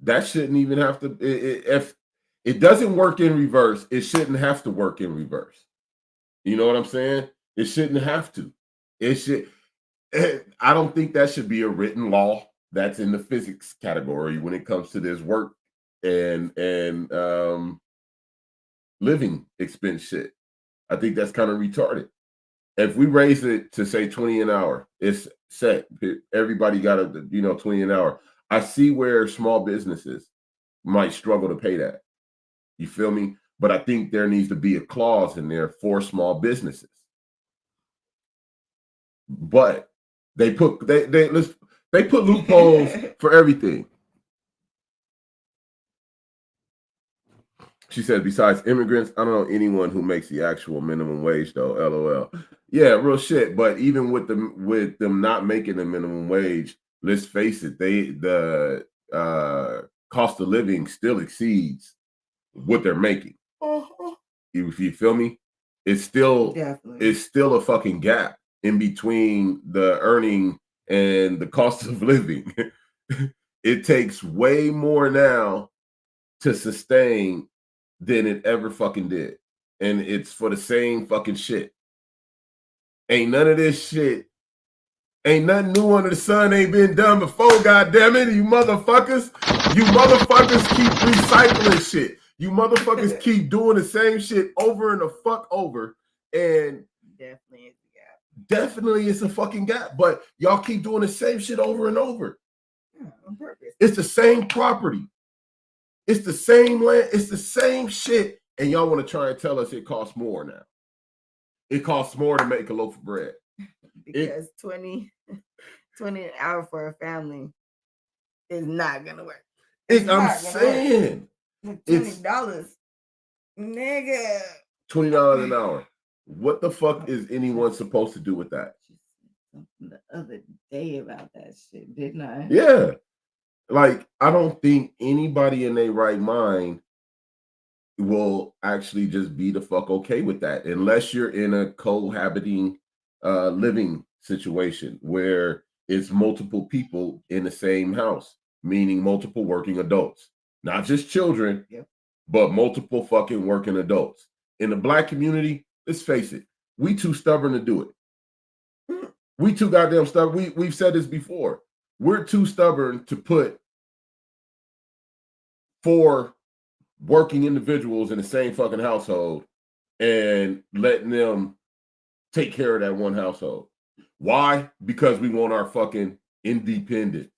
That shouldn't even have to. If it doesn't work in reverse, it shouldn't have to work in reverse. You know what I'm saying? It shouldn't have to. It should. I don't think that should be a written law. That's in the physics category when it comes to this work and living expense shit. I think that's kind of retarded. If we raise it to say 20 an hour, it's set. Everybody got a 20 an hour. I see where small businesses might struggle to pay that. You feel me? But I think there needs to be a clause in there for small businesses. But they put loopholes for everything. She said, besides immigrants, I don't know anyone who makes the actual minimum wage though. LOL. Yeah, real shit. But even with them not making the minimum wage, let's face it, the cost of living still exceeds what they're making. If you feel me, it's still a fucking gap in between the earning and the cost of living. It takes way more now to sustain than it ever fucking did. And it's for the same fucking shit. Ain't none of this shit. Ain't nothing new under the sun ain't been done before, goddammit. You motherfuckers keep recycling shit. You motherfuckers keep doing the same shit over and the fuck over. And definitely is a gap. Definitely it's a fucking gap. But y'all keep doing the same shit over and over. Yeah, on purpose. It's the same property. It's the same land. It's the same shit. And y'all want to try and tell us it costs more now. It costs more to make a loaf of bread. Because 20 an hour for a family is not gonna work. I'm saying $20, nigga. $20 an hour. What the fuck is anyone supposed to do with that? The other day about that shit, didn't I? Yeah. Like, I don't think anybody in their right mind will actually just be the fuck okay with that, unless you're in a cohabiting living situation where it's multiple people in the same house, meaning multiple working adults, not just children, but multiple fucking working adults. In the Black community, let's face it, we too stubborn to do it. We too goddamn stubborn. We've said this before. We're too stubborn to put 4 working individuals in the same fucking household and letting them take care of that one household. Why? Because we want our fucking independence.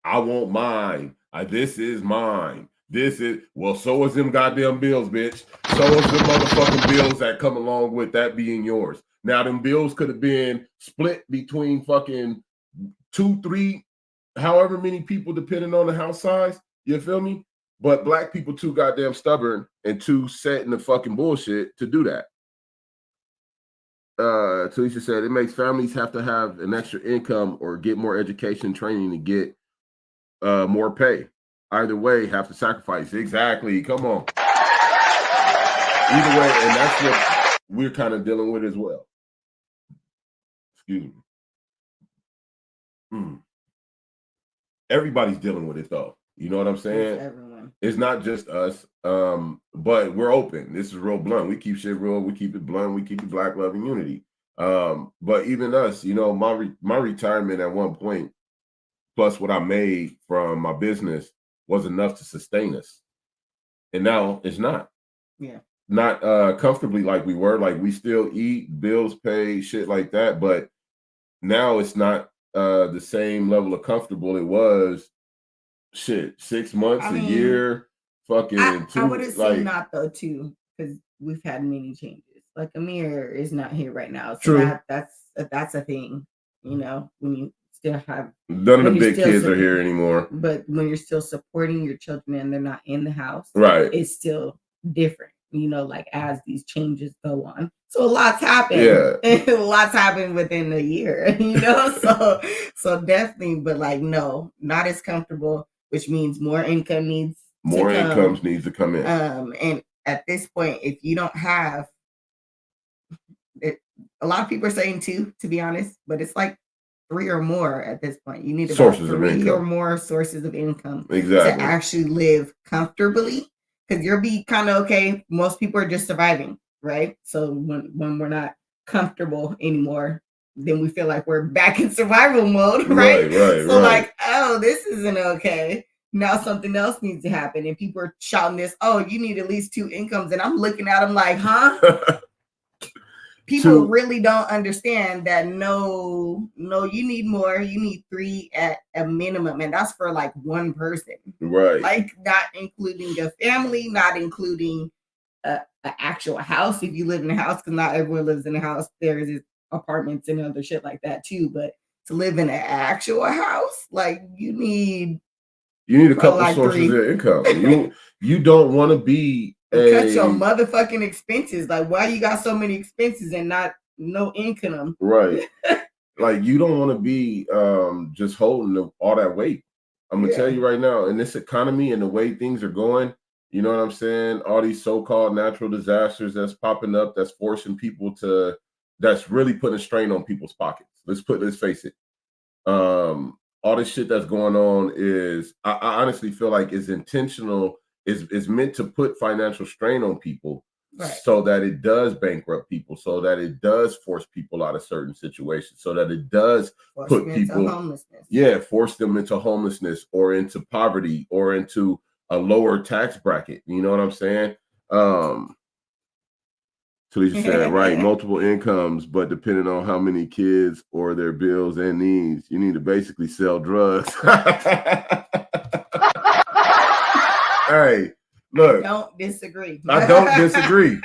I want mine. This is mine. This is, well, so is them goddamn bills, bitch. So is the motherfucking bills that come along with that being yours. Now, them bills could have been split between fucking 2, 3, however many people, depending on the house size. You feel me? But Black people too goddamn stubborn and too set in the fucking bullshit to do that. Talisha said it makes families have to have an extra income or get more education training to get more pay. Either way, have to sacrifice. Exactly. Come on. Either way, and that's what we're kind of dealing with as well. Excuse me. Everybody's dealing with it though. You know what I'm saying? Everyone. It's not just us, but we're open. This is real blunt. We keep shit real. We keep it blunt. We keep it Black love and unity. But even us, you know, my retirement at one point, plus what I made from my business, was enough to sustain us. And now it's not. Yeah. Not comfortably like we were. Like, we still eat, bills paid, shit like that. But now it's not the same level of comfortable it was. Shit, 6 months, a year, fucking I 2. would have seen not though too, because we've had many changes. Like, Amir is not here right now, so true. That's a thing. You know, when you still have none of the big kids are here anymore. But when you're still supporting your children and they're not in the house, right? It's still different. You know, like as these changes go on. So a lot's happened. Yeah. A lot's happened within a year, you know? So definitely, but like, no, not as comfortable, which means more income needs to come in. And at this point, if you don't have it, a lot of people are saying 2, to be honest, but it's like 3 or more at this point. You need sources of 3 income. or more sources of income to actually live comfortably. Because you'll be kind of okay. Most people are just surviving, right? So when we're not comfortable anymore, then we feel like we're back in survival mode, right? So like, oh, this isn't okay. Now something else needs to happen. And people are shouting this, oh, you need at least 2 incomes. And I'm looking at them like, huh? People really don't understand that no, you need more. You need 3 at a minimum. And that's for like one person. Right. Like not including your family, not including an actual house. If you live in a house, because not everyone lives in a house. There's apartments and other shit like that too. But to live in an actual house, like you need a couple like sources 3. Of income. You don't want to be cut your motherfucking expenses. Like, why you got so many expenses and no income? Right. Like, you don't want to be just holding all that weight. I'm gonna tell you right now, in this economy and the way things are going, you know what I'm saying? All these so-called natural disasters that's popping up, that's forcing people that's really putting a strain on people's pockets. Let's face it. All this shit that's going on is, I honestly feel like is intentional. Is meant to put financial strain on people, right, so that it does bankrupt people, so that it does force people out of certain situations, so that it does put people, force them into homelessness or into poverty or into a lower tax bracket. You know what I'm saying? Talisha said, right, multiple incomes, but depending on how many kids or their bills and needs, you need to basically sell drugs. Hey, look. I don't disagree. I don't disagree.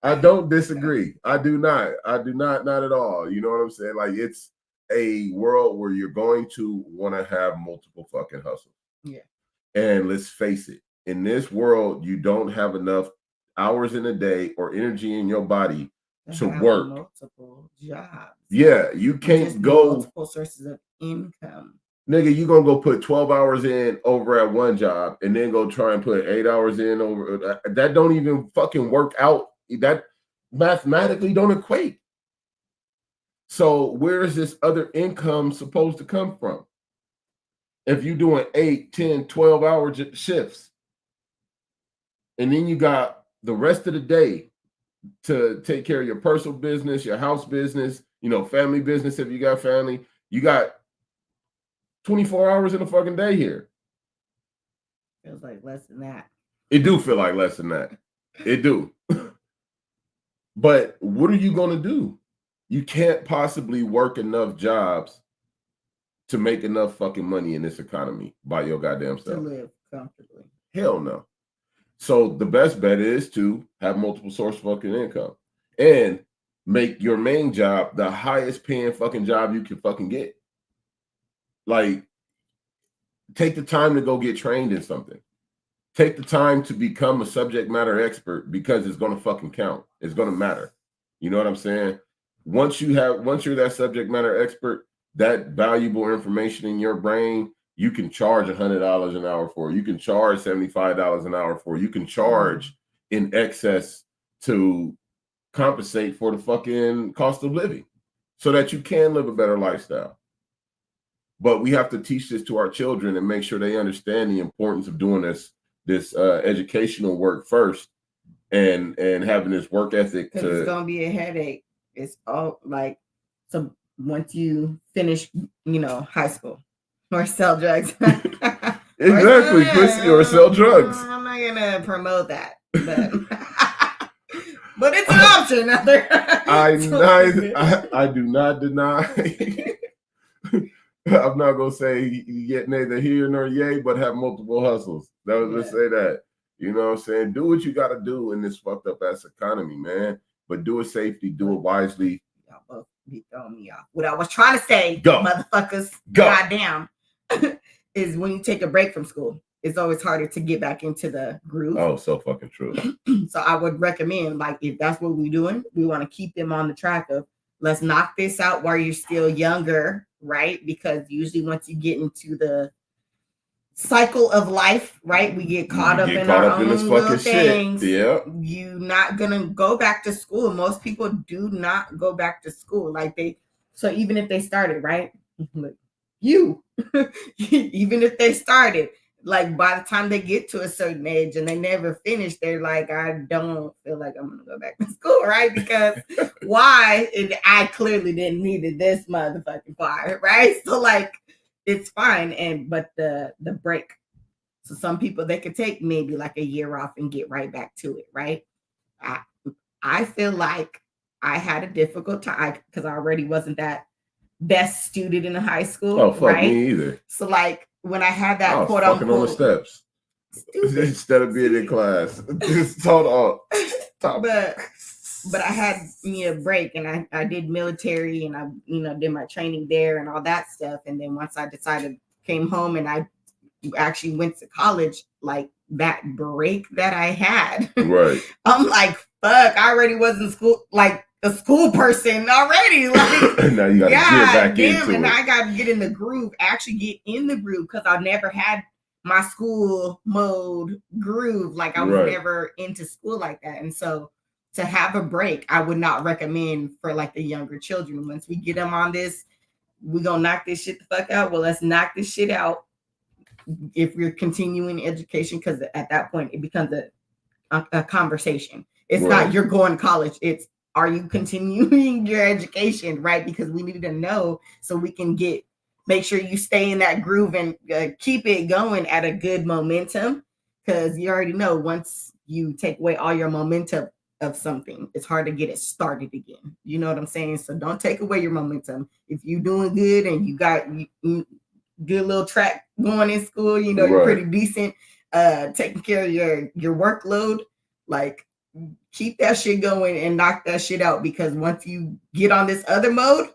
I don't disagree. I do not, not at all. You know what I'm saying? Like, it's a world where you're going to want to have multiple fucking hustles. Yeah. And let's face it, in this world, you don't have enough hours in a day or energy in your body to work multiple jobs. Yeah, you can't go multiple sources of income. Nigga, you gonna go put 12 hours in over at one job and then go try and put 8 hours in over that don't even fucking work out. That mathematically don't equate. So where is this other income supposed to come from? If you're doing 8, 10, 12-hour shifts, and then you got the rest of the day to take care of your personal business, your house business, you know, family business. If you got family, you got 24 hours in a fucking day here. Feels like less than that. It do feel like less than that. It do. But what are you going to do? You can't possibly work enough jobs to make enough fucking money in this economy by your goddamn self. To live comfortably. Hell no. So the best bet is to have multiple source fucking income and make your main job the highest paying fucking job you can fucking get. Like, take the time to go get trained in something. Take the time to become a subject matter expert because it's going to fucking count. It's going to matter. You know what I'm saying? Once you're that subject matter expert, that valuable information in your brain, you can charge $100 an hour for. You can charge $75 an hour for. You can charge in excess to compensate for the fucking cost of living so that you can live a better lifestyle. But we have to teach this to our children and make sure they understand the importance of doing this educational work first and having this work ethic. It's gonna be a headache. It's all like, so once you finish, you know, high school or sell drugs. Exactly, pussy or sell drugs. I'm not gonna promote that, but it's an option out there. I do not deny. I'm not gonna say yet neither here nor yay, but have multiple hustles. Let's say that. You know what I'm saying? Do what you gotta do in this fucked up ass economy, man. But do it safely, do it wisely. Y'all both be throwing me off. What I was trying to say, motherfuckers, goddamn, is when you take a break from school, it's always harder to get back into the groove. Oh, so fucking true. So I would recommend, like, if that's what we're doing, we want to keep them on the track of, let's knock this out while you're still younger, right? Because usually once you get into the cycle of life, right, we get caught up in our own this little fucking things. Shit. Yeah, you're not gonna go back to school. Most people do not go back to school. So even if they started, right, even if they started, like, by the time they get to a certain age and they never finish, they're like, I don't feel like I'm gonna go back to school, right? Because why? I clearly didn't need it this motherfucking far, right? So, like, it's fine. But the break. So some people, they could take maybe like a year off and get right back to it, right? I feel like I had a difficult time because I already wasn't that best student in high school. Oh, fuck me either. So, like, when I had that quote unquote on the steps instead of being in class, just but I had me a break and I did military and I, you know, did my training there and all that stuff. And then once I came home and I actually went to college, like, that break that I had, right? I'm like, fuck, I already was in school, like a school person already. Like, now you gotta get back into and it. I gotta get in the groove, actually get in the groove, because I never had my school mode groove. Like, I was never into school like that. And so to have a break, I would not recommend for like the younger children. Once we get them on this, we're gonna knock this shit the fuck out. Well, let's knock this shit out if we're continuing education, because at that point it becomes a conversation. It's not you're going to college, it's are you continuing your education, right? Because we need to know so we can make sure you stay in that groove and keep it going at a good momentum, because you already know once you take away all your momentum of something, it's hard to get it started again. You know what I'm saying? So don't take away your momentum. If you're doing good and you got good little track going in school, you know, you're pretty decent, taking care of your workload, like keep that shit going and knock that shit out, because once you get on this other mode,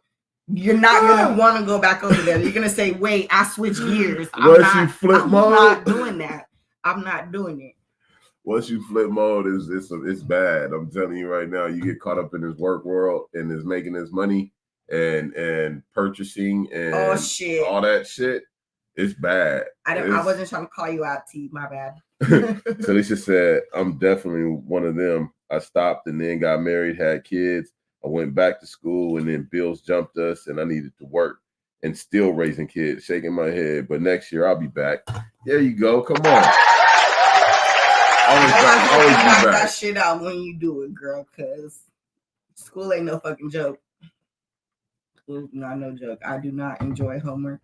you're not gonna want to go back over there. You're gonna say, wait, I switched gears. I'm not doing that. I'm not doing it. Once you flip mode, it's bad. I'm telling you right now, you get caught up in this work world and is making this money and purchasing and all that shit. It's bad. I wasn't trying to call you out, T. My bad. So Alicia said, I'm definitely one of them. I stopped and then got married, had kids. I went back to school and then bills jumped us and I needed to work and still raising kids, shaking my head. But next year I'll be back. There you go. Come on. Always knock that shit out when you do it, girl, because school ain't no fucking joke. School's not no joke. I do not enjoy homework.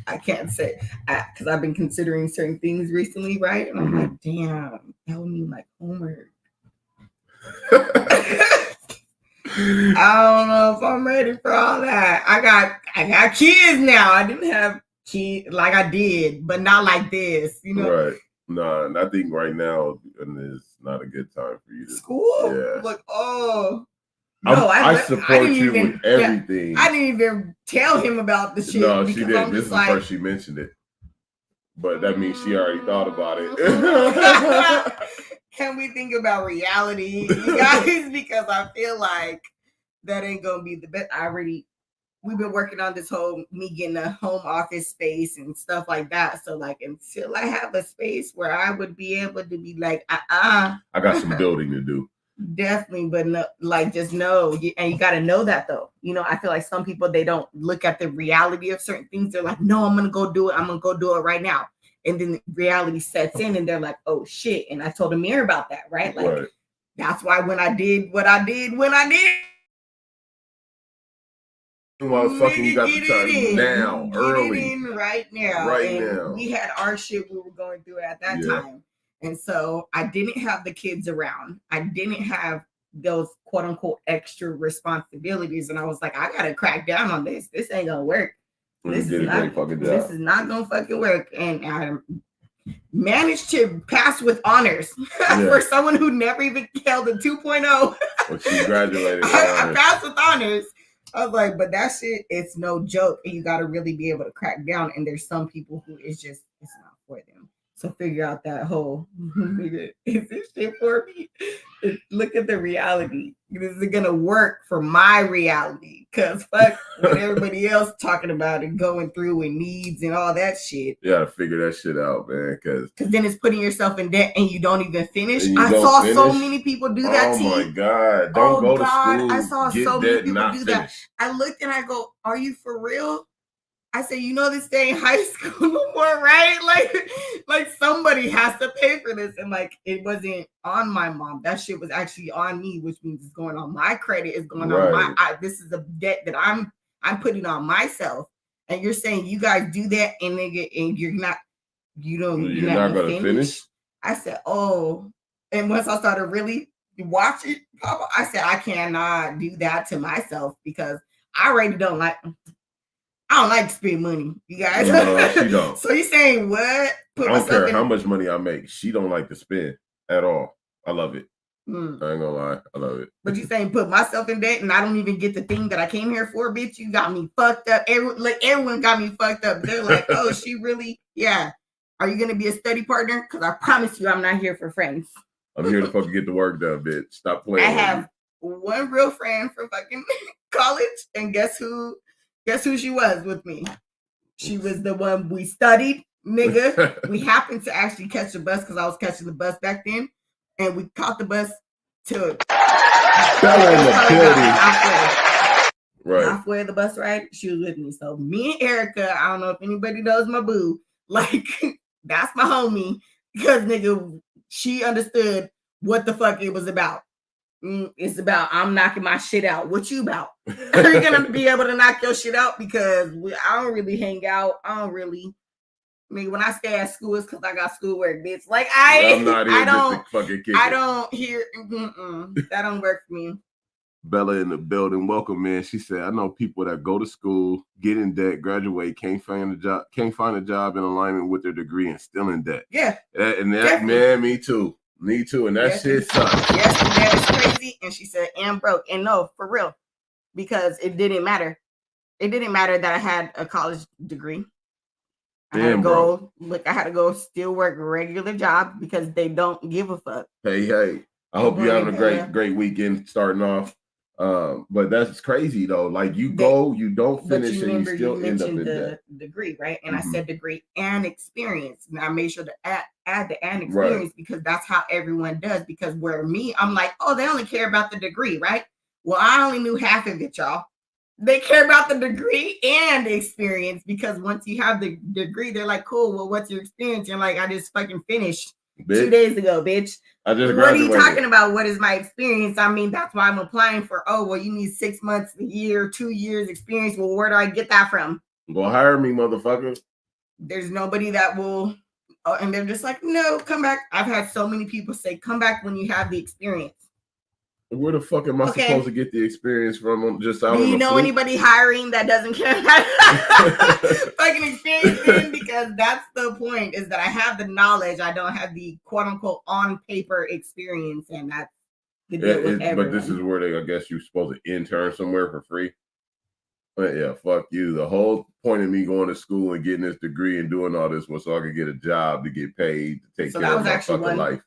I can't say, because I've been considering certain things recently, right? And I'm like, damn, that would mean like homework. I don't know if I'm ready for all that. I got kids now. I didn't have kids like I did, but not like this, you know. Right. No, I think right now is not a good time for you to school. Yeah. Like, oh no, I support you with everything. Yeah, I didn't even tell him about the shit. No, she didn't. This is the first she mentioned it. But that means she already thought about it. Can we think about reality, you guys? Because I feel like that ain't gonna be the best. We've been working on this whole me getting a home office space and stuff like that. So like until I have a space where I would be able to be like, I got some building to do. Definitely, but no, like just know, and you got to know that though. You know, I feel like some people, they don't look at the reality of certain things. They're like, no, I'm gonna go do it. I'm gonna go do it right now. And then reality sets in, and they're like, oh shit. And I told Amir about that, right? Like that's why when I did what I did, motherfucker, you got the time now, early, right now. We had our shit we were going through at that time. And so I didn't have the kids around. I didn't have those quote unquote extra responsibilities. And I was like, I got to crack down on this. This ain't going to work. This is not going to fucking work. And I managed to pass with honors for someone who never even held a 2.0. Well, she graduated. I passed with honors. I was like, but that shit, it's no joke. And you got to really be able to crack down. And there's some people who it's not for them. So figure out that whole, is this shit for me? Look at the reality. Is it going to work for my reality? Because fuck what everybody else talking about and going through and needs and all that shit. You got to figure that shit out, man. Because then it's putting yourself in debt and you don't even finish. I saw so many people do that. Oh my God. Don't go to school. I saw so many people do that. I looked and I go, are you for real? I said, you know, this day in high school no more, right? Like somebody has to pay for this. And like, it wasn't on my mom. That shit was actually on me, which means it's going on my credit. It's going on this is a debt that I'm putting on myself. And you're saying you guys do that and you're not going to finish. I said, oh. And once I started really watching Papa, I said, I cannot do that to myself because I already don't like to spend money, you guys. No, she don't. So you're saying what? I don't care how much money I make. She don't like to spend at all. I love it. I ain't gonna lie. I love it. But you saying put myself in debt and I don't even get the thing that I came here for, bitch? You got me fucked up. Everyone got me fucked up. They're like, oh, she really? Yeah. Are you gonna be a study partner? Because I promise you, I'm not here for friends. I'm here to fucking get the work done, bitch. Stop playing. I have one real friend from fucking college, and guess who she was with me? She was the one we studied, nigga. We happened to actually catch the bus because I was catching the bus back then. And we caught the bus to halfway of the bus ride. She was with me. So me and Erica, I don't know if anybody knows my boo. Like, that's my homie. Because, nigga, she understood what the fuck it was about. It's about I'm knocking my shit out. What you about? Are you gonna be able to knock your shit out? Because I don't really hang out. When I stay at school, it's because I got schoolwork, bitch. Like I don't hear that don't work for me. Bella in the building. Welcome, man. She said, I know people that go to school, get in debt, graduate, can't find a job in alignment with their degree and still in debt. Yeah. And that, man, me too. Me too. And that shit sucks. Yes, and that is crazy. And she said, and broke. And no, for real. Because it didn't matter. It didn't matter that I had a college degree. I had to go still work a regular job because they don't give a fuck. Hey. I hope you're having a great weekend starting off. But that's crazy though. Like you don't finish and you still end up in that degree, right? And I said degree and experience. And I made sure to add the and experience because that's how everyone does. Because where I'm like, oh, they only care about the degree, right? Well, I only knew half of it, y'all. They care about the degree and the experience because once you have the degree, they're like, cool, well, what's your experience? You're like, I just fucking finished 2 days ago, bitch. What are you talking about? What is my experience? I mean, that's why I'm applying for, you need 6 months, a year, 2 years experience. Well, where do I get that from? Go hire me, motherfucker. There's nobody that will, and they're just like, no, come back. I've had so many people say, come back when you have the experience. Where the fuck am I supposed to get the experience from? Just out. Do you know anybody hiring that doesn't care about fucking experience? Then? Because that's the point. Is that I have the knowledge. I don't have the quote unquote on paper experience, and that's the deal with everyone. But this is where I guess you're supposed to intern somewhere for free. But yeah, fuck you. The whole point of me going to school and getting this degree and doing all this was so I could get a job to get paid to take care of my fucking life.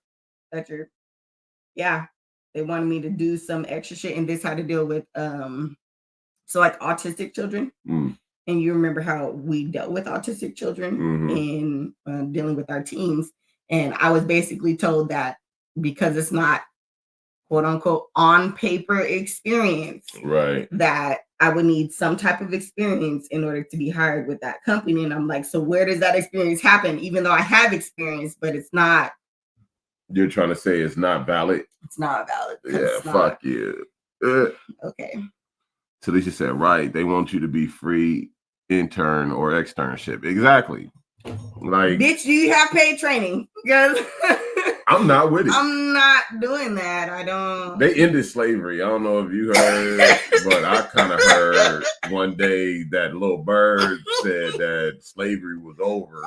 Yeah. They wanted me to do some extra shit, and this had to deal with so like autistic children. And you remember how we dealt with autistic children in dealing with our teens. And I was basically told that because it's not quote unquote on paper experience, right, that I would need some type of experience in order to be hired with that company. And I'm like, so where does that experience happen? Even though I have experience, but it's not. You're trying to say it's not valid? It's not valid. Yeah, fuck you. Okay. Talisha said, right. They want you to be free intern or externship. Exactly. Like, bitch, do you have paid training? Because I'm not with it. I'm not doing that. I don't. They ended slavery. I don't know if you heard, but I kind of heard one day that Lil Bird said that slavery was over.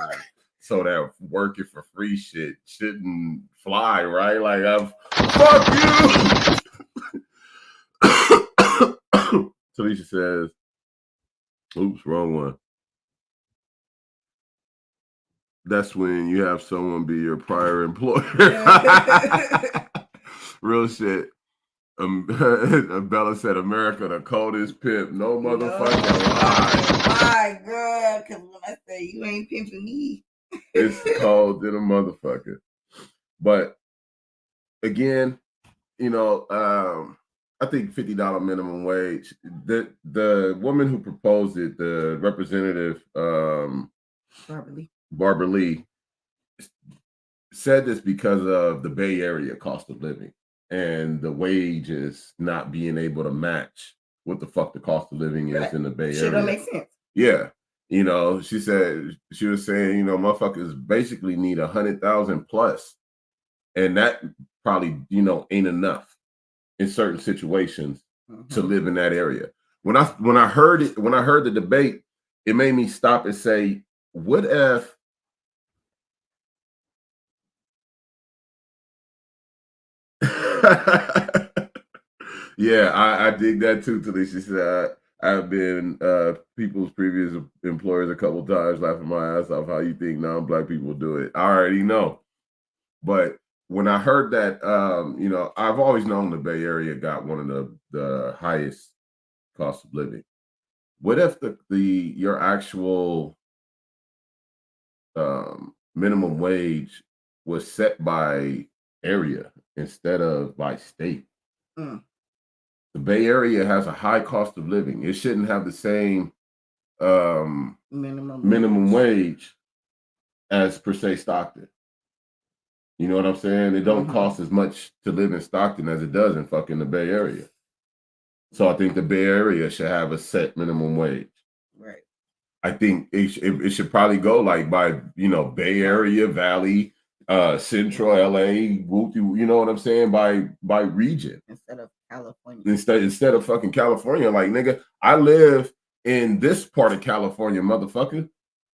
So that working for free shit shouldn't fly, right? Like, fuck you. Talisha says, oops, wrong one. That's when you have someone be your prior employer. Real shit. Bella said, America, the coldest pimp. No motherfucking lie. My girl, because when I say you ain't pimping me. It's cold than a motherfucker. But again, I think $50 minimum wage. The woman who proposed it, the representative Barbara Lee, said this because of the Bay Area cost of living and the wages not being able to match what the fuck the cost of living is in the Bay Area. Shit don't make sense. Yeah. She was saying, motherfuckers basically need 100,000 plus. And that probably, ain't enough in certain situations to live in that area. When I heard the debate, it made me stop and say, what if yeah, I dig that too, Talisha said. I've been people's previous employers a couple times, laughing my ass off how you think non-Black people do it. I already know. But when I heard that, I've always known the Bay Area got one of the highest cost of living. What if your actual minimum wage was set by area instead of by state? The Bay Area has a high cost of living. It shouldn't have the same minimum wage as per se Stockton. You know what I'm saying? It don't cost as much to live in Stockton as it does in fucking the Bay Area. So I think the Bay Area should have a set minimum wage. Right. I think it should probably go like by, Bay Area, Valley, Central LA, you know what I'm saying? By region. Instead of California. Instead of fucking California. Like, nigga, I live in this part of California, motherfucker.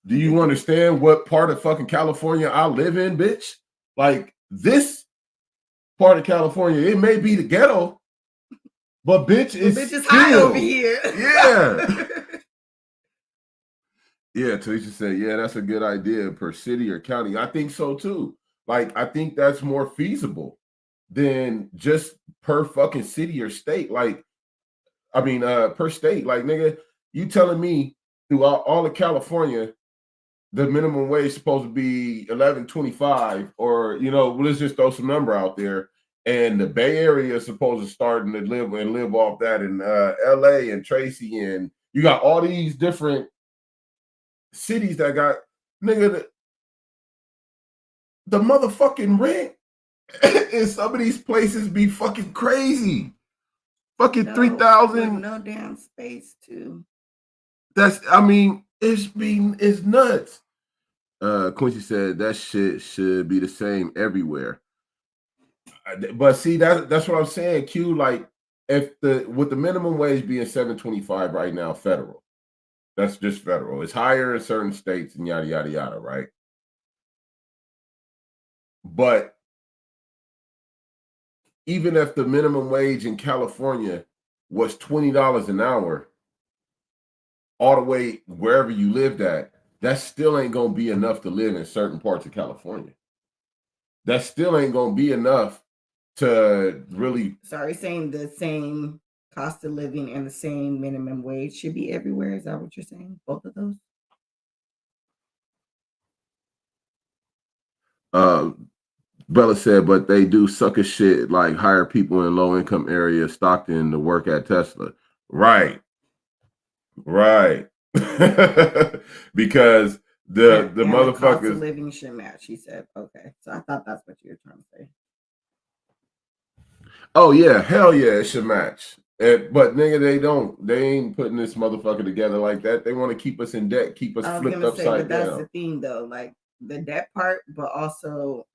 Do you understand what part of fucking California I live in, bitch? Like, this part of California, it may be the ghetto, but bitch, it's high over here. Yeah. Yeah, Talisha said, yeah, that's a good idea per city or county. I think so too. Like, I think that's more feasible than just per fucking city or state. Like, I mean, per state. Like, nigga, you telling me throughout all of California, the minimum wage is supposed to be $11.25, or, you know, let's just throw some number out there. And the Bay Area is supposed to start to live off that in LA and Tracy, and you got all these different cities that got, nigga, the motherfucking rent in some of these places be fucking crazy. Fucking 3,000. No damn space too. That's, I mean, it's nuts. Quincy said that shit should be the same everywhere. But see, that's what I'm saying, Q. Like, with the minimum wage being $7.25 right now, federal. That's just federal. It's higher in certain states and yada yada yada, right? But even if the minimum wage in California was $20 an hour, all the way wherever you lived at, that still ain't gonna be enough to live in certain parts of California. That still ain't gonna be enough to really. Sorry, saying the same cost of living and the same minimum wage should be everywhere. Is that what you're saying? Both of those? Bella said, but they do sucker shit like hire people in low income areas, Stockton, to work at Tesla. Right. Because the motherfuckers, the cost of living should match. He said, okay. So I thought that's what you were trying to say. Oh yeah, hell yeah, it should match. But nigga, they ain't putting this motherfucker together like that. They want to keep us in debt, keep us flipped upside down. That's the thing though, like the debt part, but also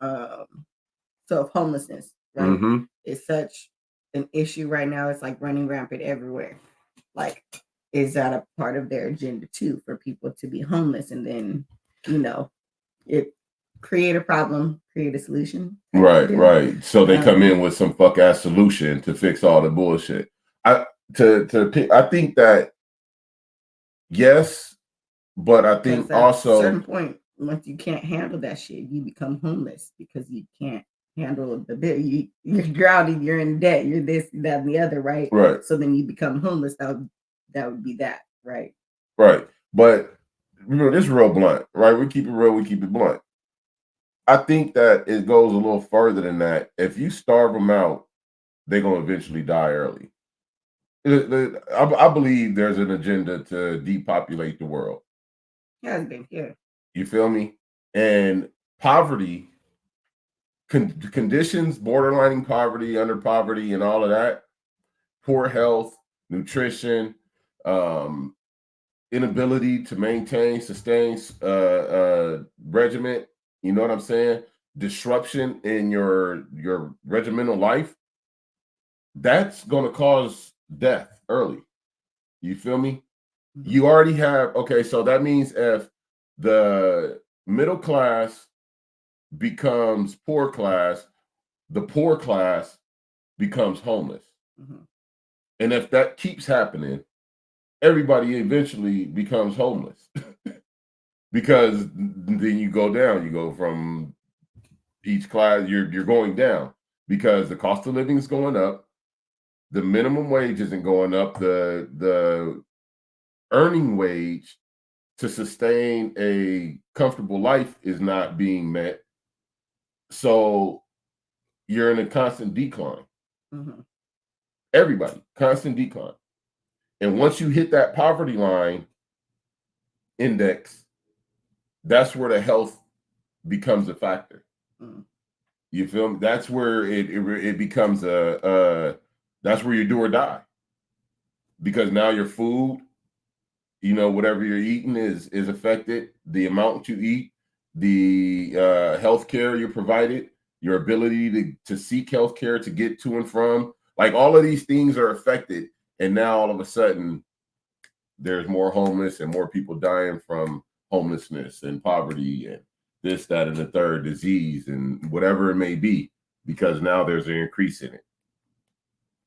homelessness, right? Mm-hmm. It's such an issue right now. It's like running rampant everywhere. Like, is that a part of their agenda too, for people to be homeless? And then, you know, it create a problem, create a solution. Right. So they come in with some fuck ass solution to fix all the bullshit. I think that yes, but I think also at a certain point, once you can't handle that shit, you become homeless because you can't handle the bill. You're drowning, you're in debt, you're this, that, and the other, right? Right. So then you become homeless. That would be that, right? Right. But remember, this is real blunt, right? We keep it real, we keep it blunt. I think that it goes a little further than that. If you starve them out, they're going to eventually die early. I believe there's an agenda to depopulate the world. Yeah, it's been here. You feel me? And poverty, conditions, borderlining poverty, under poverty, and all of that, poor health, nutrition, inability to maintain, sustain regiment. You know what I'm saying? Disruption in your regimental life. That's going to cause death early. You feel me? Mm-hmm. You already have, okay, so that means if the middle class becomes poor class, the poor class becomes homeless. Mm-hmm. And if that keeps happening, everybody eventually becomes homeless. Because then you go down, you go from each class, you're going down because the cost of living is going up. The minimum wage isn't going up. The earning wage to sustain a comfortable life is not being met. So you're in a constant decline. Mm-hmm. Everybody, constant decline. And once you hit that poverty line index, that's where the health becomes a factor. Mm. You feel me? That's where it becomes that's where you do or die. Because now your food, you know, whatever you're eating is affected. The amount you eat, the health care you're provided, your ability to seek health care, to get to and from Like all of these things are affected, and now all of a sudden there's more homeless and more people dying from homelessness and poverty and this, that, and the third, disease and whatever it may be, because now there's an increase in it.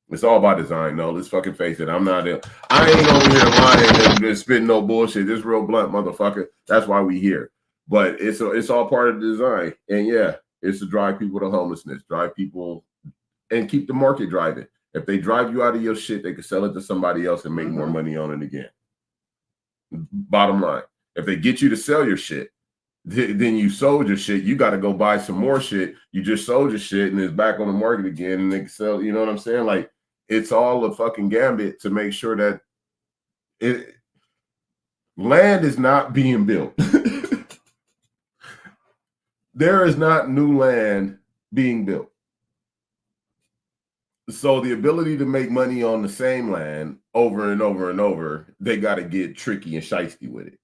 It's all by design. No, let's fucking face it. I ain't over here lying and spitting no bullshit. This real blunt, motherfucker. That's why we here. But it's all part of the design. And yeah, it's to drive people to homelessness, drive people and keep the market driving. If they drive you out of your shit, they can sell it to somebody else and make more money on it again. Bottom line, if they get you to sell your shit, then you sold your shit. You got to go buy some more shit. You just sold your shit and it's back on the market again and they can sell. You know what I'm saying? Like, it's all a fucking gambit to make sure that land is not being built. There is not new land being built. So the ability to make money on the same land over and over and over, they got to get tricky and shiesty with it.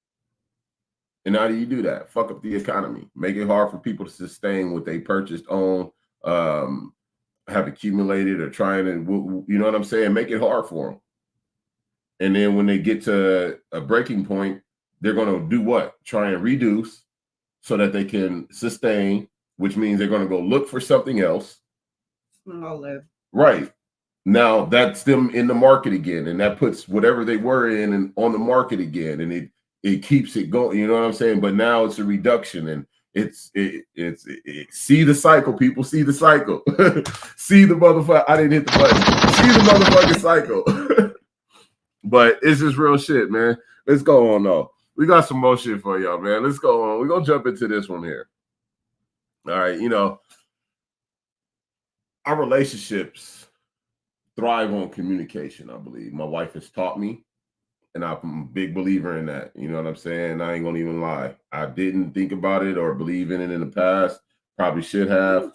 And how do you do that? Fuck up the economy. Make it hard for people to sustain what they purchased, own, have accumulated, or trying to, you know what I'm saying? Make it hard for them. And then when they get to a breaking point, they're going to do what? Try and reduce so that they can sustain, which means they're going to go look for something else. Right. Now that's them in the market again. And that puts whatever they were in and on the market again. And it keeps it going. You know what I'm saying? But now it's a reduction, and it's see the cycle, people. See the cycle. See the motherfucker. I didn't hit the button. See the motherfucking cycle. But it's just real shit, man. Let's go on though. We got some more shit for y'all, man. Let's go on. We're gonna jump into this one here. All right, you know, our relationships thrive on communication, I believe. My wife has taught me, and I'm a big believer in that. You know what I'm saying? I ain't gonna even lie. I didn't think about it or believe in it in the past. Probably should have.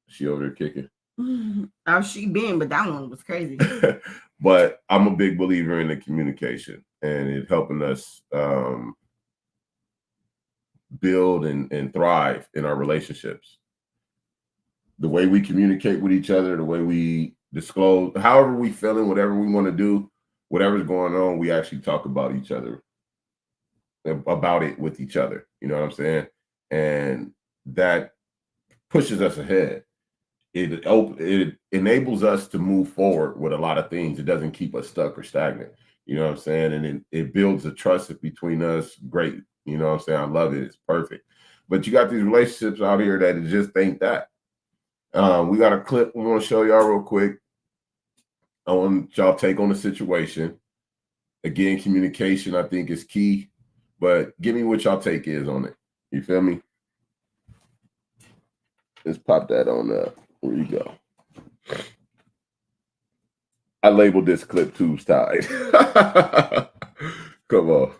She over there kicking. Oh, she been, but that one was crazy. But I'm a big believer in the communication and it helping us build and thrive in our relationships. The way we communicate with each other, the way we disclose, however we feeling, whatever we want to do, whatever's going on, we actually talk about each other, about it with each other. You know what I'm saying? And that pushes us ahead. It enables us to move forward with a lot of things. It doesn't keep us stuck or stagnant. You know what I'm saying? And it builds a trust between us. Great. You know what I'm saying? I love it. It's perfect. But you got these relationships out here that it just ain't that. We got a clip we want to show y'all real quick. I want y'all take on the situation. Again, communication, I think, is key. But give me what y'all take is on it. You feel me? Let's pop that on up. Where you go? I labeled this clip tubes tied. Come on.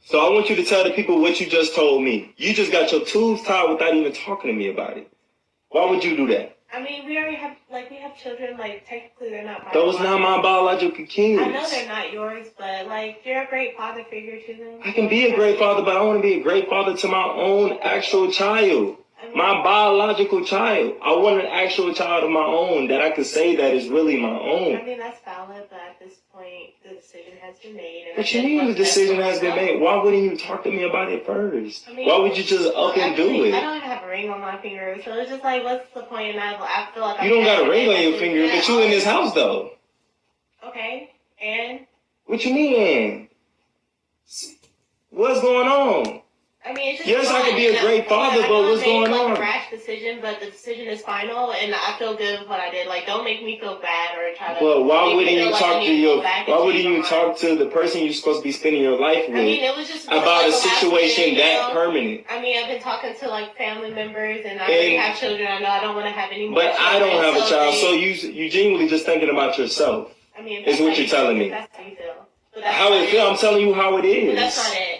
So I want you to tell the people what you just told me. You just got your tubes tied without even talking to me about it. Why would you do that? I mean, we already have, we have children, technically they're not Those not my biological kids. I know they're not yours, but, you're a great father figure to them. I can be a great father, but I want to be a great father to my own actual child. My biological child. I want an actual child of my own that I could say that is really my own. I mean, that's valid, but at this point, the decision has been made. And what you mean the decision has been made? Why wouldn't you talk to me about it first? I mean, why would you just up and do it? I don't even have a ring on my finger, so it's just what's the point? And I feel like you don't got a ring on your finger, but you in this house though. Okay, and? What you mean? What's going on? I mean, it's just yes, I could be a great father, but what's going on? A rash decision, but the decision is final, and I feel good with what I did. Don't make me feel bad or try to. Well, why wouldn't you talk to your? Why wouldn't you talk to the person you're supposed to be spending your life with? I mean, it was just about a situation that permanent. I mean, I've been talking to family members, and I already have children. I know I don't want to have any more. But I don't have a child, so you genuinely just thinking about yourself. I mean, is what you're telling me. That's how you feel. How it feel? I'm telling you how it is. But that's not it.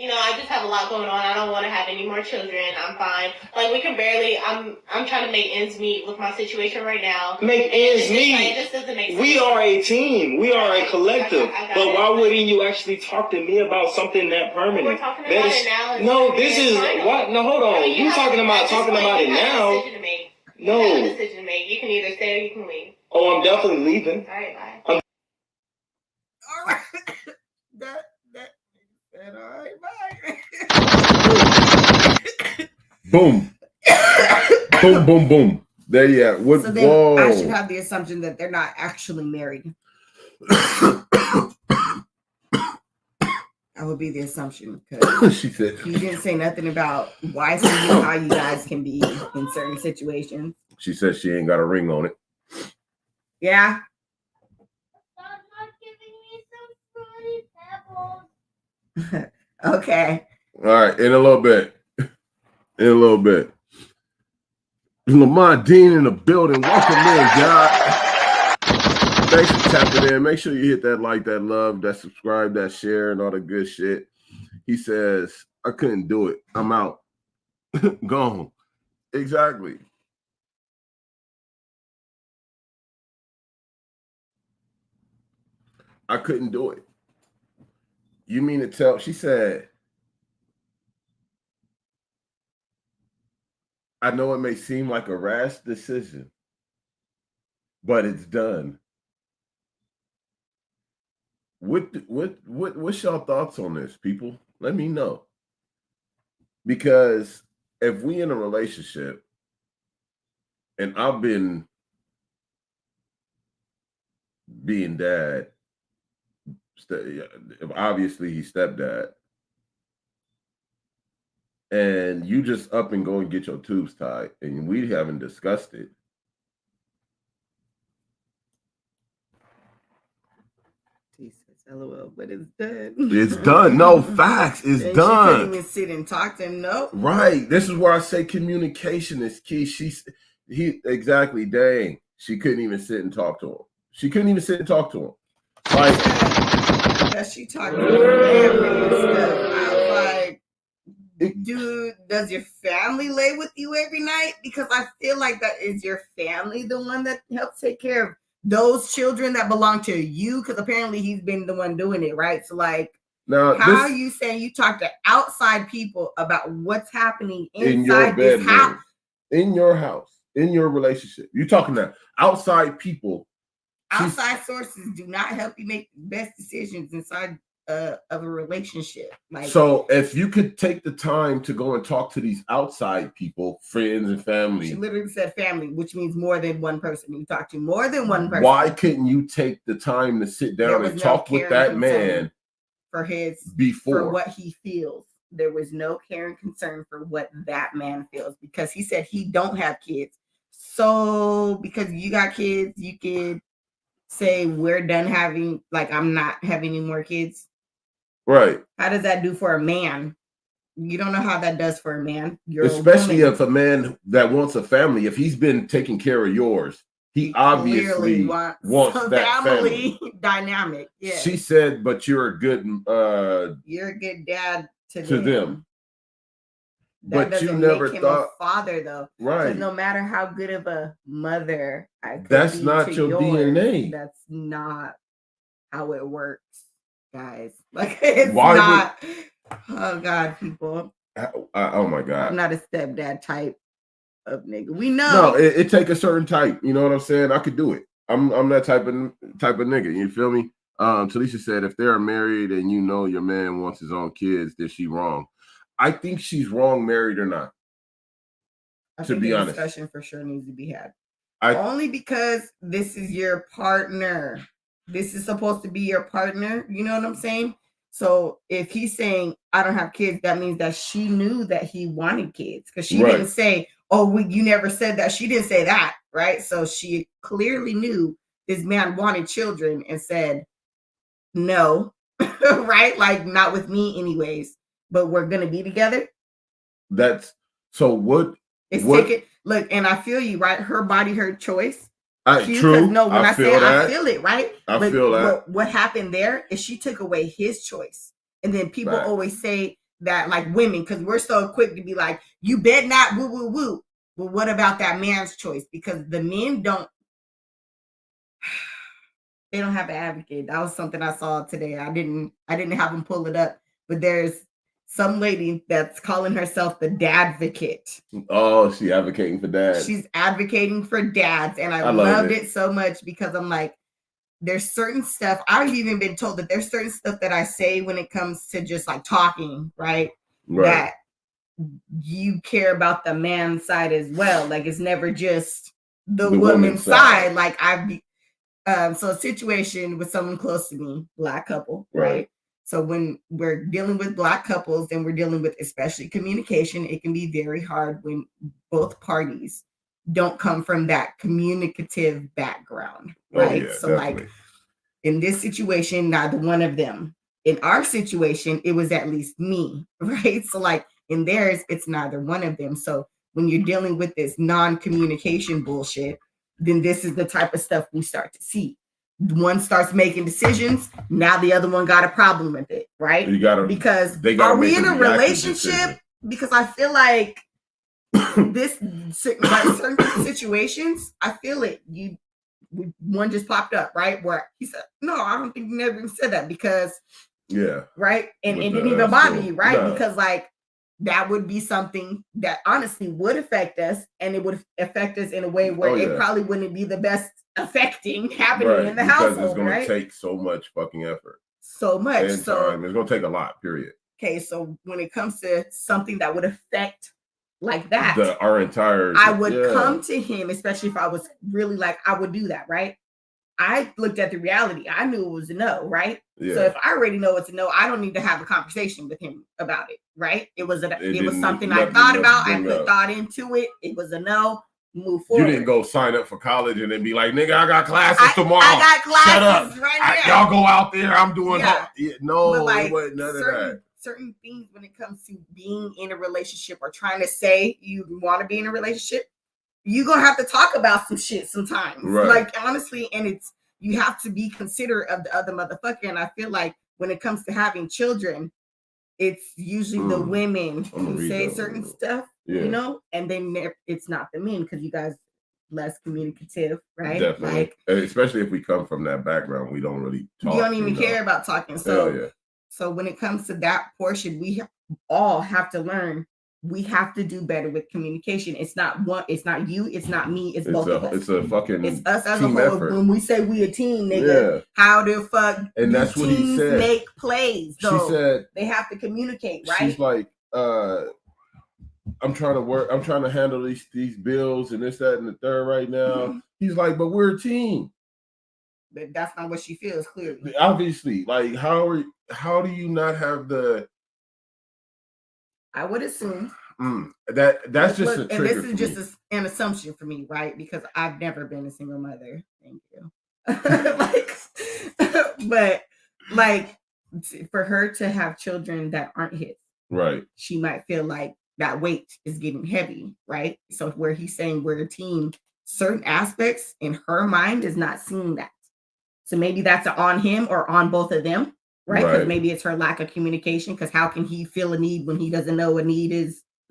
you know, I just have a lot going on. I don't want to have any more children. I'm fine. Like, we can barely, I'm trying to make ends meet with my situation right now. Make ends meet. It just doesn't make sense. We are a team. We are a collective. But why wouldn't you actually talk to me about something that permanent? We're talking about it now. No, this is what? No, hold on. You talking about it now? You have a decision to make. No. You have a decision to make. You can either stay or you can leave. Oh, I'm definitely leaving. All right, bye. All right. that said, all right, bye. Boom. Boom, boom, boom. There you are. What, so then I should have the assumption that they're not actually married. That would be the assumption. She said you didn't say nothing about why how you guys can be in certain situations. She said she ain't got a ring on it. Yeah. Okay. All right, in a little bit. Lamont Dean in the building. Welcome in, God. Thanks for tapping in. Make sure you hit that like, that love, that subscribe, that share, and all the good shit. He says, I couldn't do it. I'm out. Gone. Exactly. I couldn't do it. You mean to tell? She said, I know it may seem like a rash decision, but it's done. What's y'all thoughts on this, people? Let me know. Because if we in a relationship, and I've been being dad, obviously he's stepdad, and you just up and go and get your tubes tied, and we haven't discussed it. LOL, but it's done. It's done. No, facts. It's and done. She couldn't even sit and talk to him. No. Right. This is where I say communication is key. Exactly. Dang. She couldn't even sit and talk to him. Like, that she talked to her family and stuff. I was like, dude, does your family lay with you every night? Because I feel like that is your family the one that helps take care of those children that belong to you, because apparently he's been the one doing it, right? So, like, now how are you saying you talk to outside people about what's happening inside this house? In your house, in your relationship. You're talking to outside people. Outside sources do not help you make the best decisions inside of a relationship. Like, so if you could take the time to go and talk to these outside people, friends and family. She literally said family, which means more than one person. You talk to more than one person. Why couldn't you take the time to sit down and talk with that man for what he feels? There was no care and concern for what that man feels, because he said he don't have kids. So because you got kids, you could say we're done having, like, I'm not having any more kids. Right. How does that do for a man? You don't know how that does for a man. Especially if a man that wants a family, if he's been taking care of yours, he obviously wants that family dynamic. Yeah. She said, but you're a good dad to them. But you never make him thought a father, though, right? No matter how good of a mother I could that's be not to your yours, DNA. That's not how it works, guys. Like, it's not. Oh God, people. Oh my God. I'm not a stepdad type of nigga. We know. No, it take a certain type. You know what I'm saying? I could do it. I'm that type of nigga. You feel me? Talisha said, if they're married and you know your man wants his own kids, then she wrong. I think she's wrong, married or not. To be honest, discussion for sure needs to be had. Only because this is your partner. This is supposed to be your partner. You know what I'm saying? So if he's saying I don't have kids, that means that she knew that he wanted kids, because she didn't say, "Oh, you never said that." She didn't say that, right? So she clearly knew this man wanted children and said, "No," right? Like, not with me, anyways. But we're gonna be together. That's so. What? It's taking. Look, and I feel you, right? Her body, her choice. True. No, when I say that. I feel it, right? I feel that. What happened there is she took away his choice, and then people always say that like women, because we're so quick to be like, you bet not woo woo woo. Well, what about that man's choice? Because the men don't have an advocate. That was something I saw today. I didn't have them pull it up, but there's some lady that's calling herself the dadvocate. Oh, she advocating for dads. She's advocating for dads, and I loved it so much because I'm like, there's certain stuff. I've even been told that there's certain stuff that I say when it comes to just like talking, right? That you care about the man side as well. Like it's never just the woman's side. Like so a situation with someone close to me, Black couple, right? So when we're dealing with Black couples and we're dealing with especially communication, it can be very hard when both parties don't come from that communicative background, right? So definitely. Like in this situation, neither one of them. In our situation, it was at least me, right? So like in theirs, it's neither one of them. So when you're dealing with this non-communication bullshit, then this is the type of stuff we start to see. One starts making decisions. Now the other one got a problem with it, right? Because are we in a relationship? Because I feel like certain situations, I feel it. One just popped up, right? Where he said, "No, I don't think you never even said that," because right, and it didn't even bother you, right? No. Because like that would be something that honestly would affect us, and it would affect us in a way where it probably wouldn't be the best affecting happening in the household, because it's going to take so much fucking effort, so much and time. It's going to take a lot. Period. Okay, so when it comes to something that would affect like that, I would come to him, especially if I was really like, I would do that, right? I looked at the reality. I knew it was a no, right? Yeah. So if I already know it's a no, I don't need to have a conversation with him about it, right? It was something I thought about. I put thought into it. It was a no. Move forward. You didn't go sign up for college and then be like, nigga, I got classes tomorrow. I got classes. Shut up. Right now. Y'all go out there. I'm doing no, like, it wasn't none of that. Certain things when it comes to being in a relationship or trying to say you want to be in a relationship, you're gonna have to talk about some shit sometimes. Right. Like honestly, and you have to be considerate of the other motherfucker. And I feel like when it comes to having children, it's usually the women who say certain stuff, you know, and then it's not the men because you guys less communicative, right? Definitely. Like, especially if we come from that background, we don't really talk. You don't even care about talking. So when it comes to that portion, we all have to learn. We have to do better with communication. It's not one. It's not you. It's not me. It's both of us. It's a fucking. It's us as a whole. Effort. When we say we a team, nigga, how the fuck? And that's what he said. Make plays. Though. She said they have to communicate, right? She's like, I'm trying to work. I'm trying to handle these bills and this, that, and the third right now. Mm-hmm. He's like, but we're a team. But that's not what she feels. Clearly, obviously, like how do you not have the? I would assume that's just a trigger. And this is just an assumption for me, right? Because I've never been a single mother. Thank you. but like for her to have children that aren't his, right? She might feel like that weight is getting heavy, right? So where he's saying we're a team, certain aspects in her mind is not seeing that. So maybe that's on him or on both of them. Right, because maybe it's her lack of communication. Because how can he feel a need when he doesn't know a need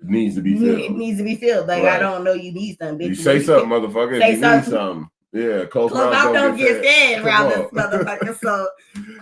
needs to be filled? It needs to be filled. Like I don't know you need something. You say something, motherfucker. If you need something. Yeah, close mouth don't get fed around this motherfucker. So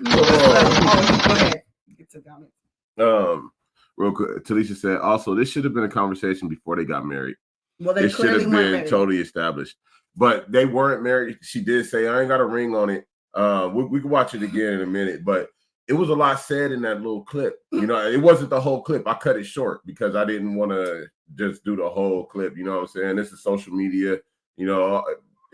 go ahead. Get to comments. Real quick, Talisha said also this should have been a conversation before they got married. Well, they should have been totally established, but they weren't married. She did say I ain't got a ring on it. We can watch it again in a minute, but it was a lot said in that little clip. You know, it wasn't the whole clip. I cut it short because I didn't want to just do the whole clip. You know what I'm saying? This is social media, you know,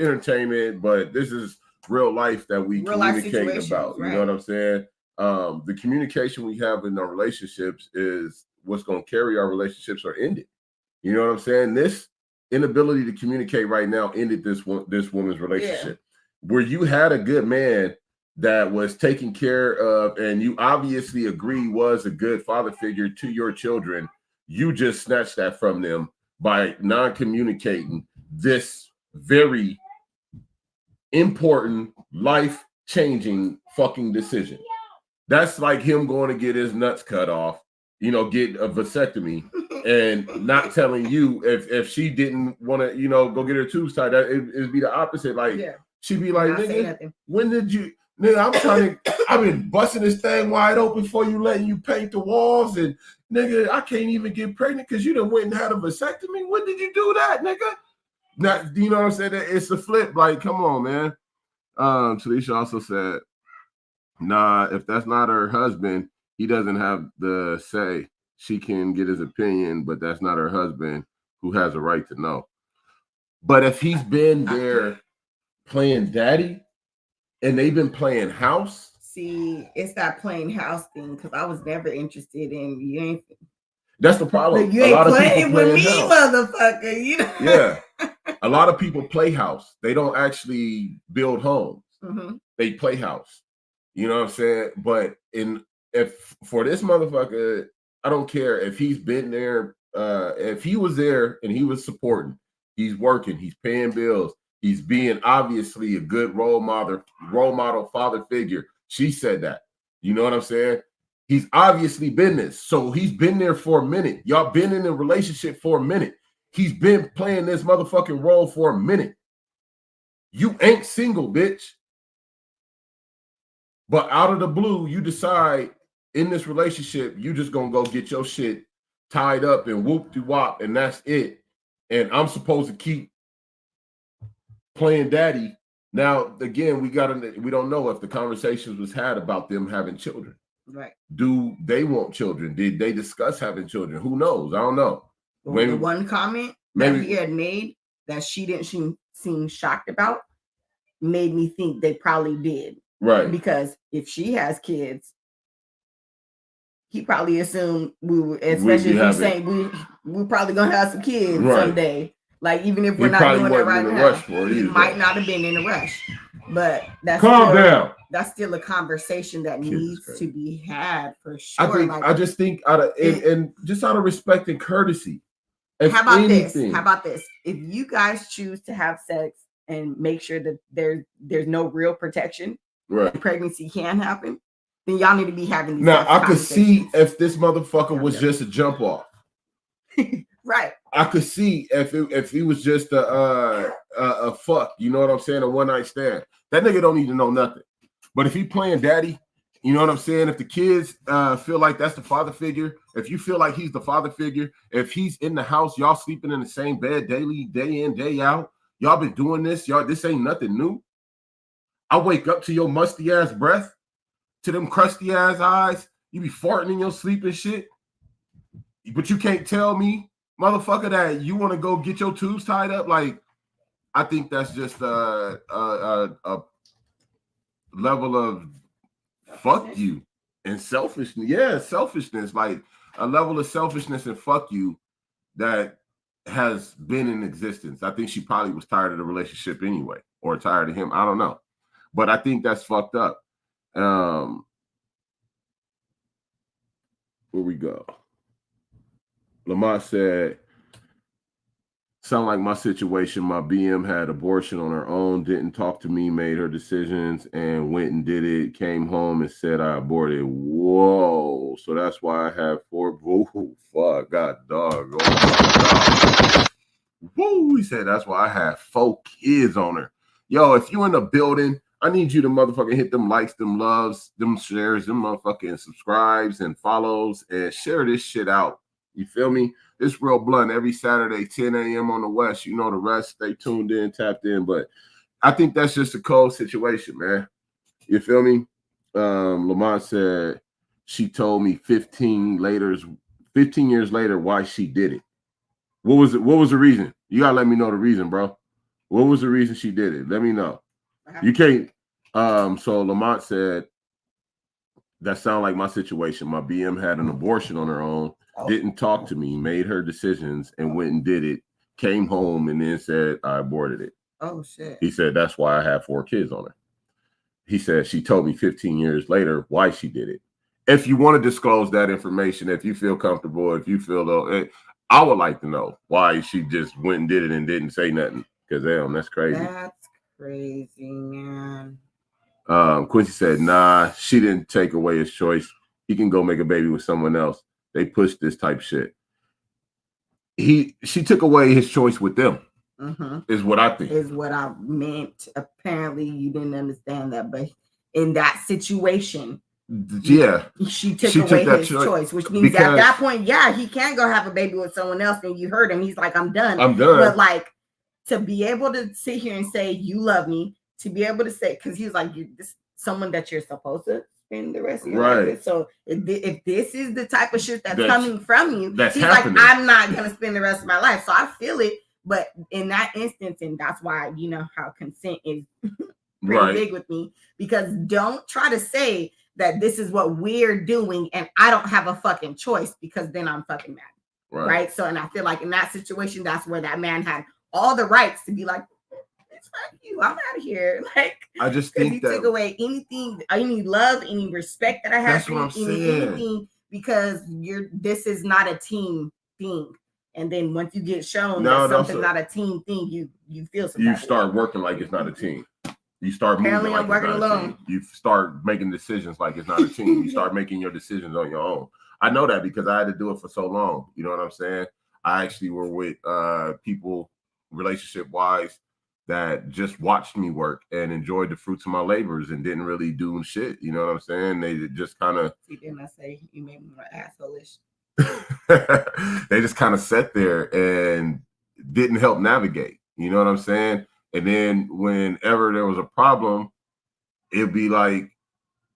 entertainment, but this is real life that we communicate about. Right? You know what I'm saying? The communication we have in our relationships is what's going to carry our relationships or end it. You know what I'm saying? This inability to communicate right now ended this woman's relationship. Where you had a good man that was taken care of, and you obviously agree was a good father figure to your children, you just snatched that from them by non-communicating this very important, life-changing fucking decision. That's like him going to get his nuts cut off get a vasectomy and not telling you if she didn't want to, go get her tubes tied, it'd be the opposite. Like, she'd be like, nigga, when did you, nigga, I've been busting this thing wide open for you, letting you paint the walls, and nigga, I can't even get pregnant because you done went and had a vasectomy. When did you do that, nigga? Now, you know what I'm saying? It's a flip. Like, come on, man. Talisha also said, nah, if that's not her husband, he doesn't have the say. She can get his opinion, but that's not her husband who has a right to know. But if he's been there playing daddy and they've been playing house. See, it's that playing house thing because I was never interested in you. Ain't. That's the problem. You ain't playing with me, motherfucker. Yeah. A lot of people play house. They don't actually build homes. Mm-hmm. They play house. You know what I'm saying? But if for this motherfucker, I don't care if he's been there, if he was there and he was supporting, he's working, he's paying bills, he's being obviously a good role model father figure. She said that. You know what I'm saying? He's obviously been this. So he's been there for a minute. Y'all been in a relationship for a minute. He's been playing this motherfucking role for a minute. You ain't single, bitch. But out of the blue, you decide in this relationship, you just gonna go get your shit tied up and whoop-de-wop, and that's it. And I'm supposed to keep playing daddy. Now, again, we don't know if the conversations was had about them having children. Right. Do they want children? Did they discuss having children? Who knows? I don't know. Well, maybe, the one comment that he had made that she didn't seem shocked about made me think they probably did. Right. Because if she has kids, he probably assumed we were, especially if he's saying we're probably gonna have some kids someday. Like, even if we're not doing it right now, he might not have been in a rush. But that's down. That's still a conversation that needs to be had for sure. I just think out of respect and courtesy. How about this? If you guys choose to have sex and make sure that there's no real protection, and pregnancy can happen, then y'all need to be having these. Now, I could see if this motherfucker was just a jump off. Right. I could see if he was just a fuck, you know what I'm saying, a one night stand. That nigga don't need to know nothing. But if he playing daddy, you know what I'm saying? If the kids feel like that's the father figure, if you feel like he's the father figure, if he's in the house, y'all sleeping in the same bed daily, day in, day out, y'all been doing this, this ain't nothing new. I wake up to your musty ass breath, to them crusty ass eyes. You be farting in your sleep and shit. But you can't tell me, motherfucker, that you want to go get your tubes tied up. Like, I think that's just a level of fuck you and selfishness. Yeah, selfishness. Like, a level of selfishness and fuck you that has been in existence. I think she probably was tired of the relationship anyway, or tired of him. I don't know. But I think that's fucked up. Where we go? Lamont said, sound like my situation. My BM had abortion on her own, didn't talk to me, made her decisions, and went and did it, came home and said I aborted. Whoa. So that's why I have 4. Whoa, fuck, God, dog. Oh, my God. Whoa, he said that's why I have 4 kids on her. Yo, if you in the building, I need you to motherfucking hit them likes, them loves, them shares, them motherfucking subscribes and follows, and share this shit out. You feel me? It's Real Blunt every Saturday, 10 a.m. on the West. You know the rest. Stay tuned in, tapped in. But I think that's just a cold situation, man. You feel me? Lamont said she told me 15 years later why she did it. What was it? What was the reason? You gotta let me know the reason, bro. What was the reason she did it? Let me know. You can't. So Lamont said that sounded like my situation. My BM had an abortion on her own. Didn't talk to me, made her decisions, and went and did it. Came home and then said I aborted it. Oh shit. He said that's why I have 4 kids on her. He said she told me 15 years later why she did it. If you want to disclose that information, if you feel comfortable, if you feel I would like to know why she just went and did it and didn't say nothing. Because damn, that's crazy. That's crazy, man. Quincy said, nah, she didn't take away his choice. He can go make a baby with someone else. They push this type shit. She took away his choice with them. Is what I think. Is what I meant. Apparently, you didn't understand that, but in that situation, yeah, she took away his choice, which means at that point, yeah, he can't go have a baby with someone else, and you heard him. He's like, I'm done. But like, to be able to sit here and say you love me, to be able to say, because he's like, this someone that you're supposed to spend the rest of your life with. So if this is the type of shit that's coming from you, he's happening. Like, I'm not gonna spend the rest of my life. So I feel it. But in that instance, and that's why, you know, how consent is pretty big with me, because don't try to say that this is what we're doing and I don't have a fucking choice, because then I'm fucking mad. Right. So, and I feel like in that situation, that's where that man had all the rights to be like, it's fuck you, I'm out of here. Like, I just think he took away anything, any love, any respect that I had for you, anything, because this is not a team thing. And then once you get shown that something's not a team thing, you feel something. You start working like it's not a team. You start moving like it's not a team. You start making decisions like it's not a team. You start making your decisions on your own. I know that because I had to do it for so long. You know what I'm saying? I actually were with people, relationship-wise, that just watched me work and enjoyed the fruits of my labors and didn't really do shit. You know what I'm saying? They just kind of... Didn't I say you made me more asshole-ish? They just kind of sat there and didn't help navigate. You know what I'm saying? And then whenever there was a problem, it'd be like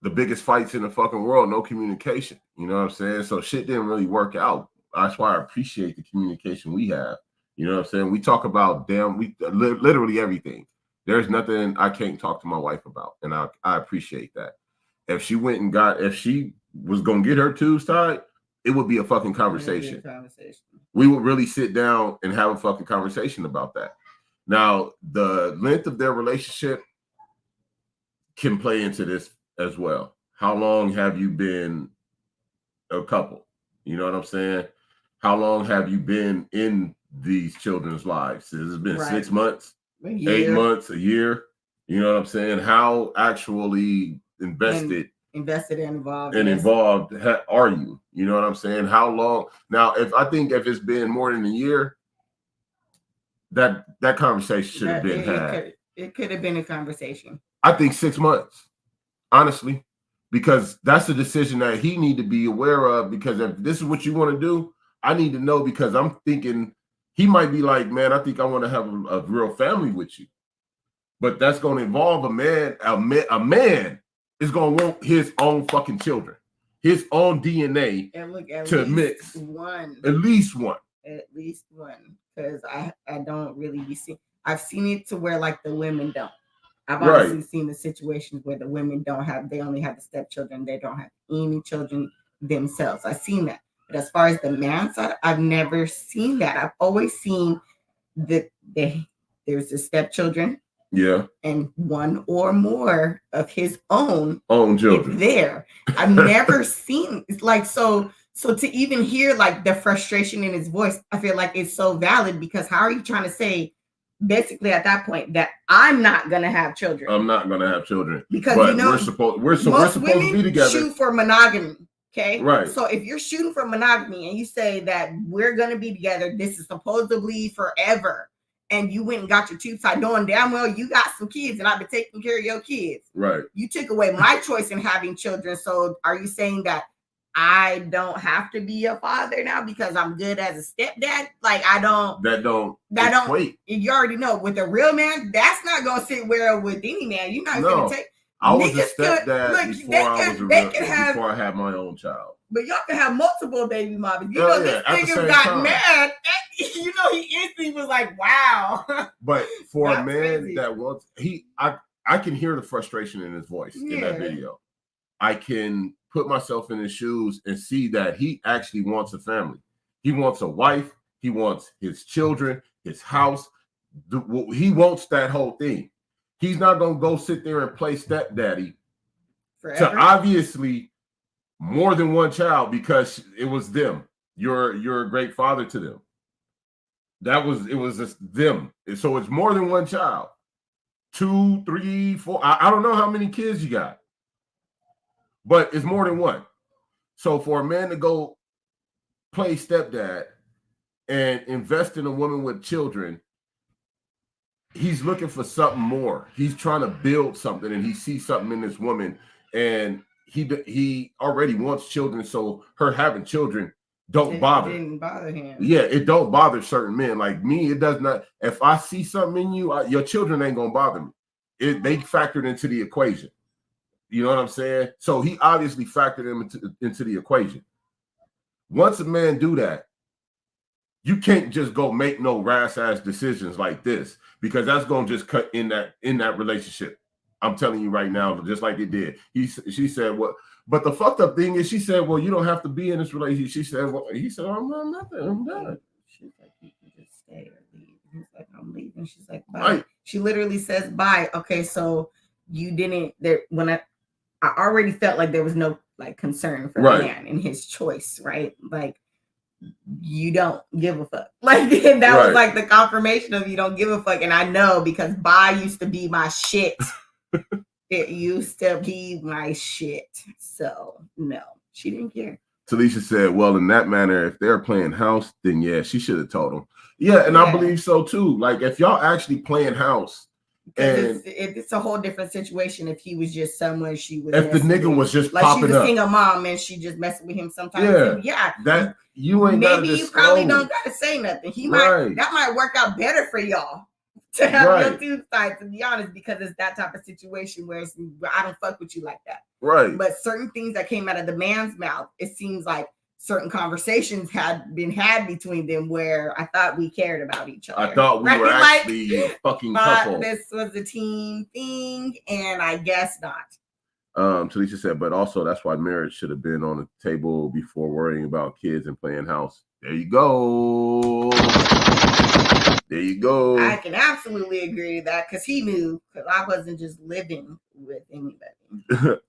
the biggest fights in the fucking world, no communication. You know what I'm saying? So shit didn't really work out. That's why I appreciate the communication we have. You know what I'm saying? We talk about literally everything. There's nothing I can't talk to my wife about. And I appreciate that. If she was going to get her tubes tied, it would be a fucking conversation. We would really sit down and have a fucking conversation about that. Now, the length of their relationship can play into this as well. How long have you been a couple? You know what I'm saying? How long have you been in these children's lives? Has it been 6 months, 8 months, a year? You know what I'm saying? How actually invested and involved are you? You know what I'm saying? How long? Now, if it's been more than a year, that conversation should have been had. It could have been a conversation. I think 6 months, honestly, because that's a decision that he need to be aware of. Because if this is what you want to do, I need to know, because I'm thinking he might be like, man, I think I want to have a real family with you. But that's going to involve a man. A man is going to want his own fucking children, his own DNA to mix. At least one. Because I don't really be seeing. I've seen it to where like the women don't. I've obviously seen the situations where the women they only have the stepchildren. They don't have any children themselves. I've seen that. But as far as the man side, I've never seen that. I've always seen that there's the stepchildren. Yeah. And one or more of his own children there. I've never seen it's like so to even hear like the frustration in his voice, I feel like it's so valid, because how are you trying to say basically at that point that I'm not gonna have children? I'm not gonna have children. Because we're supposed to be together. Shoot for monogamy. Okay. Right. So if you're shooting for monogamy and you say that we're gonna be together, this is supposedly forever, and you went and got your tubes tied, knowing damn well you got some kids and I've been taking care of your kids. Right. You took away my choice in having children. So are you saying that I don't have to be a father now because I'm good as a stepdad? Like that don't equate. You already know with a real man, that's not gonna sit well with any man. You're not gonna take. I was a stepdad before I had my own child. But y'all can have multiple baby mamas. You know, this nigga got mad. You know, he instantly was like, wow. But for a man that wants, I can hear the frustration in his voice in that video. I can put myself in his shoes and see that he actually wants a family. He wants a wife. He wants his children, his house. He wants that whole thing. He's not going to go sit there and play stepdaddy to obviously more than one child because it was them. You're a great father to them. It was just them. So it's more than one child. 2, 3, 4. I don't know how many kids you got, but it's more than one. So for a man to go play stepdad and invest in a woman with children, he's looking for something more. He's trying to build something, and he sees something in this woman, and he already wants children, so her having children didn't bother him. Yeah, it don't bother certain men. Like me, it does not. If I see something in you, your children ain't gonna bother me. They factored into the equation. You know what I'm saying? So he obviously factored them into the equation. Once a man do that, you can't just go make no rash ass decisions like this, because that's gonna just cut in that relationship. I'm telling you right now, just like it did. She said, "Well," but the fucked up thing is, she said, "Well, you don't have to be in this relationship." She said, "Well," he said, "I'm not nothing. I'm done." She's like, "You can just stay or leave." He's like, "I'm leaving." She's like, "Bye." Right. She literally says, "Bye." Okay, so you didn't there when I already felt like there was no like concern for the man and his choice, right? Like, you don't give a fuck. Like that was like the confirmation of you don't give a fuck. And I know, because bye used to be my shit. It used to be my shit. So no, she didn't care. Talisha said, "Well, in that manner, if they're playing house, then yeah, she should have told him." Yeah, and I believe so too. Like, if y'all actually playing house, and it's a whole different situation if he was just someone she was. If the nigga was just like popping she's a up, single mom and she just messing with him sometimes. Yeah, that you ain't. Maybe you probably don't gotta say nothing. He might that might work out better for y'all to have your two sides, to be honest, because it's that type of situation where it's, I don't fuck with you like that. Right. But certain things that came out of the man's mouth, it seems like certain conversations had been had between them where I thought we cared about each other. I thought we were actually a fucking couple. This was a team thing, and I guess not. Talisha said, but also that's why marriage should have been on the table before worrying about kids and playing house. There you go. There you go. I can absolutely agree to that, because he knew, because I wasn't just living with anybody.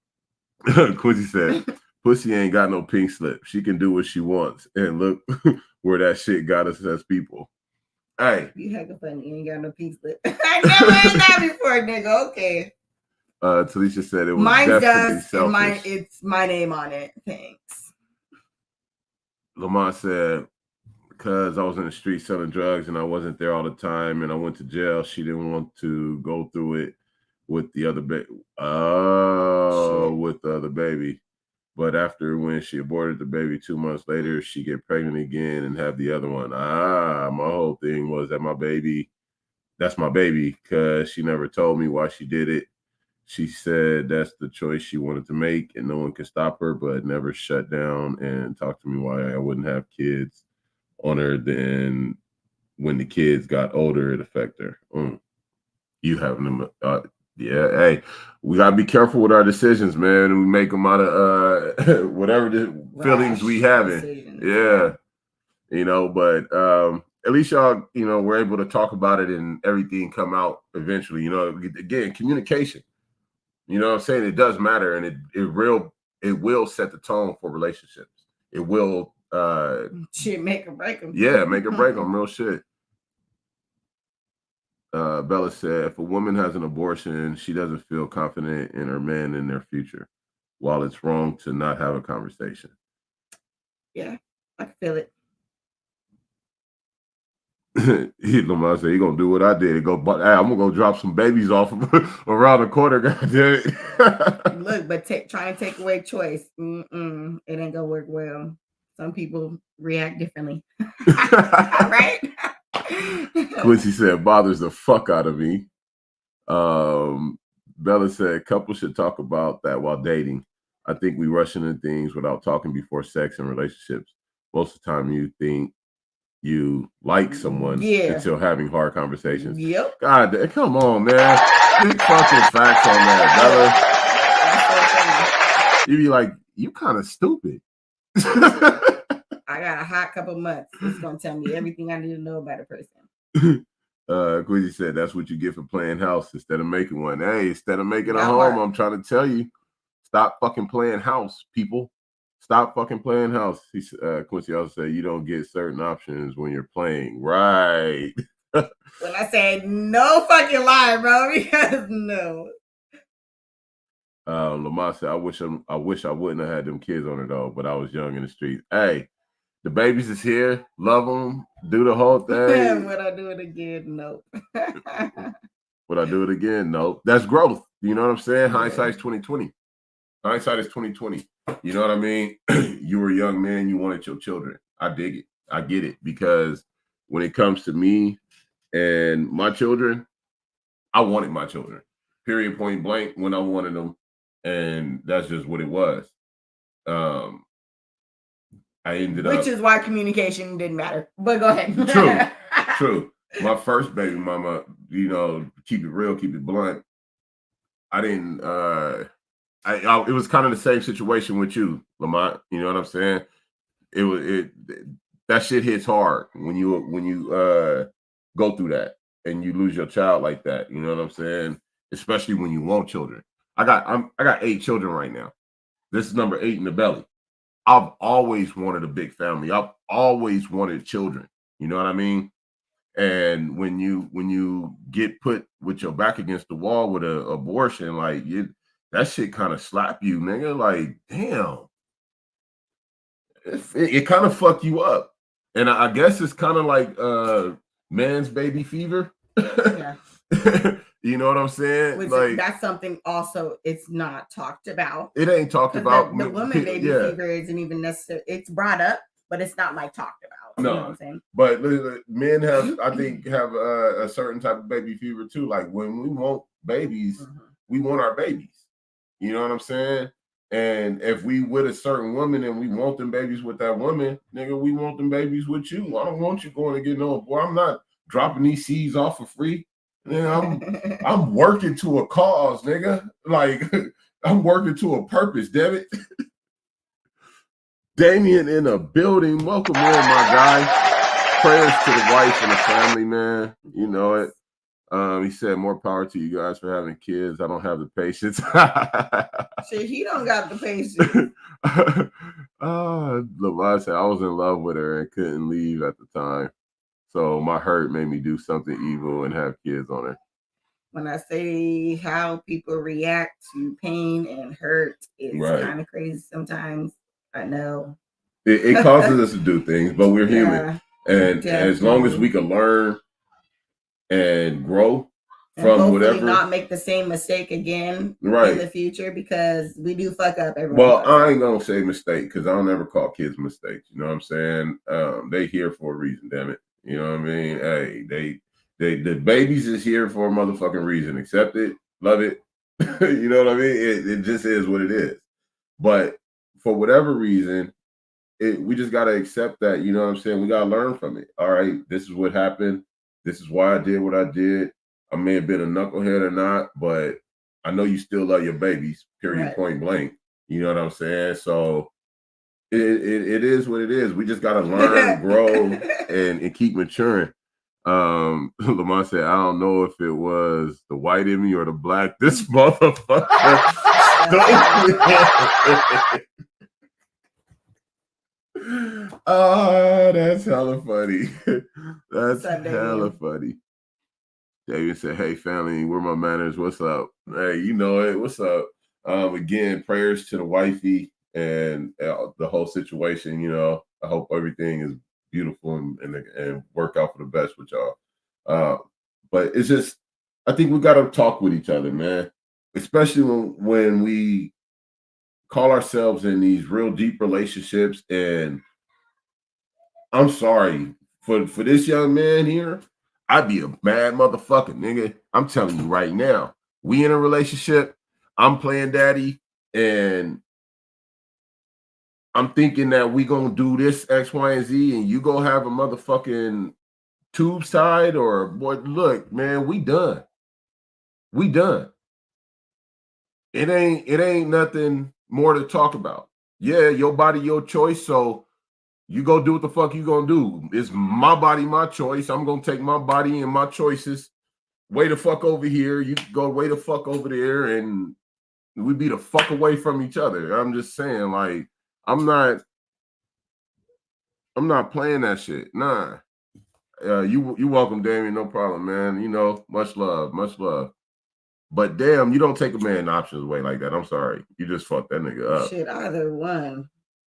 Quincy said, "Pussy ain't got no pink slip. She can do what she wants. And look where that shit got us as people." Hey. You hecka funny. You ain't got no pink slip. I never heard that before, nigga. Okay. Talisha said it was mine definitely does, selfish. It's my name on it. Thanks. Lamont said, "Because I was in the street selling drugs and I wasn't there all the time and I went to jail, she didn't want to go through it with the other baby." With the other baby. But after, when she aborted the baby 2 months later, she get pregnant again and have the other one. My whole thing was that that's my baby, because she never told me why she did it. She said that's the choice she wanted to make and no one can stop her, but never shut down and talk to me why I wouldn't have kids on her. Then when the kids got older, it affected her." You having them, yeah, hey, we gotta be careful with our decisions, man, and we make them out of whatever the feelings we having. Yeah, you know, but at least y'all, you know, we're able to talk about it and everything come out eventually. You know, again, communication. You know what I'm saying? It does matter, and it will set the tone for relationships. It will shit make or break them. Yeah, make or break them. Real shit. Bella said, "If a woman has an abortion, she doesn't feel confident in her man and their future, while it's wrong to not have a conversation." Yeah, I can feel it. Lamar said, "You gonna do what I did? Go, but hey, I'm gonna go drop some babies off around the corner." Goddamn. Look, but try and take away choice. It ain't gonna work well. Some people react differently, right? Quincy said, "Bothers the fuck out of me." Bella said, "Couples should talk about that while dating. I think we rush into things without talking before sex and relationships. Most of the time, you think you like someone until having hard conversations." Yep. God, come on, man. Big fucking facts on that, Bella. You be like, you kind of stupid. I got a hot couple months. It's gonna tell me everything I need to know about a person. Quizzy said, "That's what you get for playing house instead of making one." Hey, instead of making a home, I'm trying to tell you, stop fucking playing house, people. Stop fucking playing house. Quincy also said, "You don't get certain options when you're playing." Right. When I say no fucking lie, bro, because no. Lamar said, I wish I wouldn't have had them kids on it though, but I was young in the streets. Hey, The babies is here. Love them. Do the whole thing. Would I do it again? Nope. Would I do it again? No. That's growth. You know what I'm saying? Yeah. Hindsight's 2020. Hindsight is 2020. You know what I mean? You were a young man. You wanted your children. I dig it. I get it. Because when it comes to me and my children, I wanted my children. Period, point blank, when I wanted them. And that's just what it was. I ended up. Which is why communication didn't matter. But go ahead. True. My first baby mama, you know, keep it real, keep it blunt. I didn't. It was kind of the same situation with you, Lamont. You know what I'm saying? That shit hits hard when you go through that and you lose your child like that. You know what I'm saying? Especially when you want children. I got 8 children right now. This is number 8 in the belly. I've always wanted a big family. I've always wanted children. You know what I mean? And when you get put with your back against the wall with an abortion, like that shit kind of slap you, nigga. Like, damn, it kind of fuck you up. And I guess it's kind of like man's baby fever. Yeah. You know what I'm saying? Which, like, that's something also it's not talked about. It ain't talked about. The woman baby fever isn't even necessary. It's brought up, but it's not like talked about. No, you know what I'm saying? But men have a certain type of baby fever too. Like when we want babies, we want our babies. You know what I'm saying? And if we with a certain woman and we want them babies with that woman, nigga, we want them babies with you. I don't want you going to get no boy. I'm not dropping these seeds off for free. I'm working to a cause, nigga. Like I'm working to a purpose, damn it. Damien in a building. Welcome in, my guy. Prayers to the wife and the family, man. You know it. He said, more power to you guys for having kids. I don't have the patience. Shit, he don't got the patience. Lamont said, I was in love with her and couldn't leave at the time. So my hurt made me do something evil and have kids on her. When I say how people react to pain and hurt, it's kind of crazy sometimes. I know. It causes us to do things, but we're human. And as long as we can learn and grow from whatever. Not make the same mistake again in the future, because we do fuck up everyone. Well, I ain't gonna say mistake because I don't ever call kids mistakes. You know what I'm saying? They here for a reason, damn it. You know what I mean? Hey, the babies is here for a motherfucking reason. Accept it, love it. You know what I mean? It just is what it is. But for whatever reason, we just gotta accept that. You know what I'm saying? We gotta learn from it. All right, this is what happened. This is why I did what I did. I may have been a knucklehead or not, but I know you still love your babies. Period. Point blank. You know what I'm saying? So it is what it is. We just gotta learn, grow, and keep maturing. Lamont said, I don't know if it was the white in me or the black. This motherfucker. Oh, that's hella funny. That's hella funny. David said, hey family, where my manners? What's up? Hey, you know it. What's up? Again, prayers to the wifey and the whole situation. You know, I hope everything is beautiful and work out for the best with y'all. But it's just, I think we got to talk with each other, man. Especially when we call ourselves in these real deep relationships. And I'm sorry for this young man here. I'd be a mad motherfucker, nigga. I'm telling you right now. We in a relationship. I'm playing daddy, and I'm thinking that we gonna do this X, Y, and Z, and you go have a motherfucking tube side or boy. Look, man, we done. We done. It ain't nothing more to talk about. Yeah, your body, your choice. So you go do what the fuck you gonna do. It's my body, my choice. I'm gonna take my body and my choices way the fuck over here. You go way the fuck over there, and we be the fuck away from each other. I'm just saying, like, I'm not playing that shit. Nah. You welcome, Damien. No problem, man. You know, much love, much love. But damn, you don't take a man options away like that. I'm sorry. You just fucked that nigga up. Shit, either one.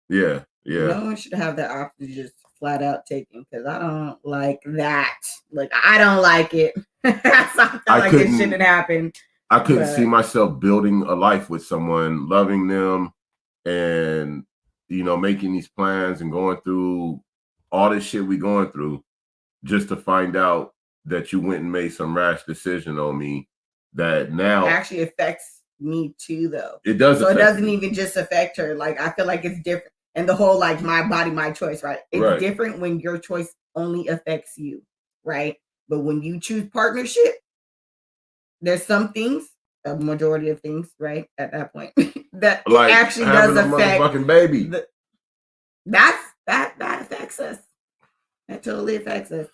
Yeah. Yeah. No one should have that option to just flat out take him because I don't like that. Like I don't like it. I feel like it shouldn't happen. I couldn't see myself building a life with someone, loving them, and making these plans and going through all this shit we going through, just to find out that you went and made some rash decision on me that now actually affects me too, though. It does. So it doesn't even just affect her. Like I feel like it's different. And the whole like my body, my choice, right? It's different when your choice only affects you, right? But when you choose partnership, there's some things, a majority of things, right? At that point, that like it actually does affect motherfucking baby. That affects us. That totally affects us.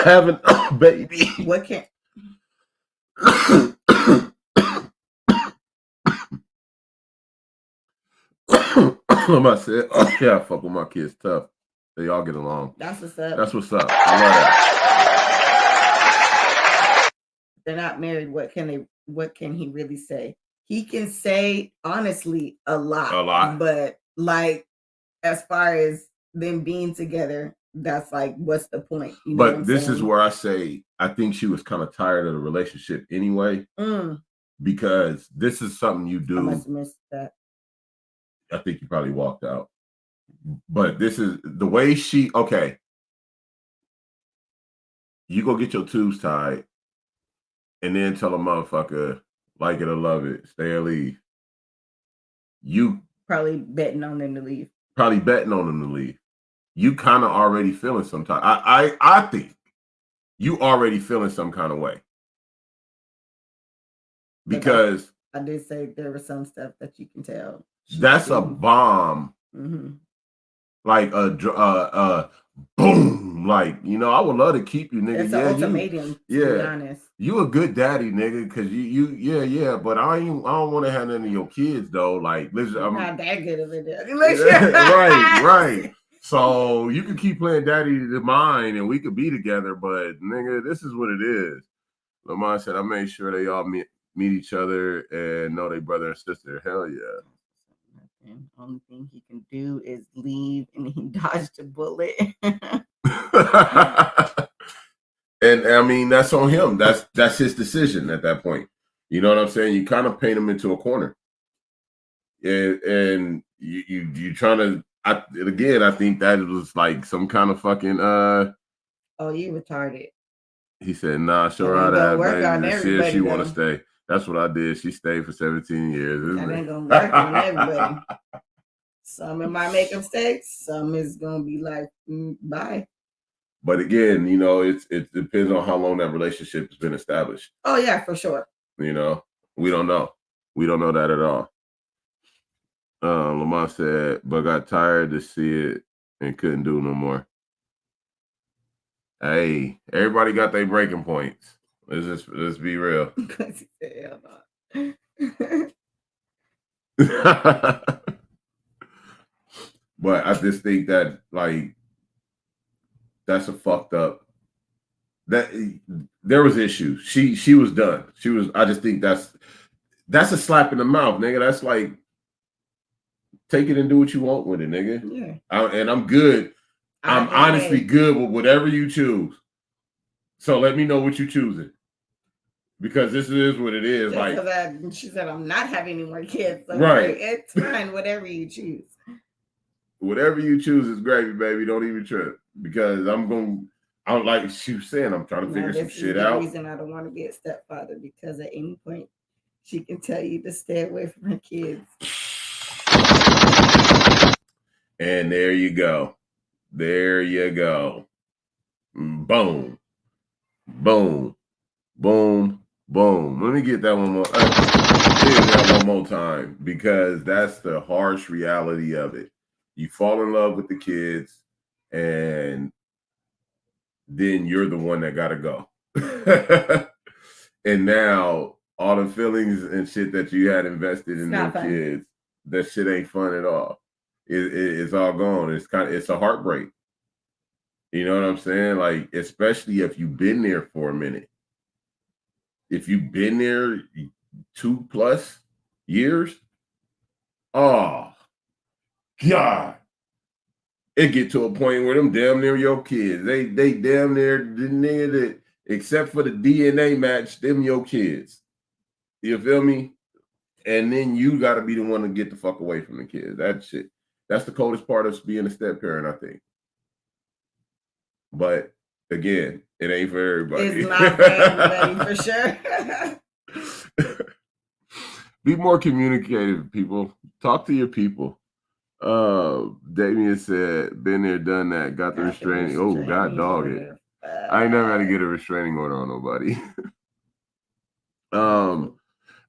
Having a baby. What can? I said, oh yeah, I fuck with my kids tough. They all get along. That's what's up. That's what's up. I love that. They're not married. What can he really say? He can say honestly a lot. But like as far as them being together, that's like what's the point? You know but this is where I say I think she was kind of tired of the relationship anyway. Because this is something you do. I must have missed that. I think you probably walked out. But this is the way she, okay. You go get your tubes tied and then tell a motherfucker, like it or love it, stay or leave. You probably betting on them to leave. You kind of already feeling some type. I think you already feeling some kind of way. Because I did say there was some stuff that you can tell. That's a bomb. Mm-hmm. Like a boom. Like, I would love to keep you, nigga. It's an ultimatum, to be honest. You a good daddy, nigga, because you but I don't want to have none of your kids though. Like, listen, I'm not that good of a daddy. right. So you can keep playing daddy to mine and we could be together, but nigga, this is what it is. Lamont said I made sure they all meet each other and know they brother and sister. Hell yeah. And the only thing he can do is leave, and he dodged a bullet. And I mean, that's on him. That's his decision at that point. You know what I'm saying? You kind of paint him into a corner, and you trying to. I think that it was like some kind of fucking. Oh, you retarded. He said, "Nah, show her that, baby. See if she want to stay." That's what I did. She stayed for 17 years. That ain't gonna work on everybody. Some it might make them stay. Some is gonna be like, bye. But again, it depends on how long that relationship has been established. Oh yeah, for sure. We don't know. We don't know that at all. Lamont said, but got tired to see it and couldn't do no more. Hey, everybody got their breaking points. Let's be real. But I just think that that's a fucked up. That there was issues. She was done. I just think that's a slap in the mouth, nigga. That's like take it and do what you want with it, nigga. Yeah. And I'm good. I'm honestly good with whatever you choose. So let me know what you're choosing. Because this is what it is. She said, I'm not having any more kids. So right. It's fine, whatever you choose. Whatever you choose is gravy, baby. Don't even trip. Because I'm like she was saying, I'm trying to figure some shit out. This is the reason I don't want to be a stepfather, because at any point she can tell you to stay away from her kids. And there you go. Boom. Boom. Boom. Boom. Let me get that one more time, because that's the harsh reality of it. You fall in love with the kids and then you're the one that gotta go. And now all the feelings and shit that you had invested in the kids, that shit ain't fun at all. It's all gone. It's a heartbreak. You know what I'm saying? Like, especially if you've been there for a minute. If you've been there 2+ years, God, it get to a point where them damn near your kids. They damn near that, except for the DNA match, them your kids. You feel me? And then you got to be the one to get the fuck away from the kids. That shit. That's the coldest part of being a step parent, I think. But again, it ain't for everybody. It's not for everybody, for sure. Be more communicative, people. Talk to your people. Damien said, been there, done that, got the restraining. Oh, God dog it. I ain't never had to get a restraining order on nobody.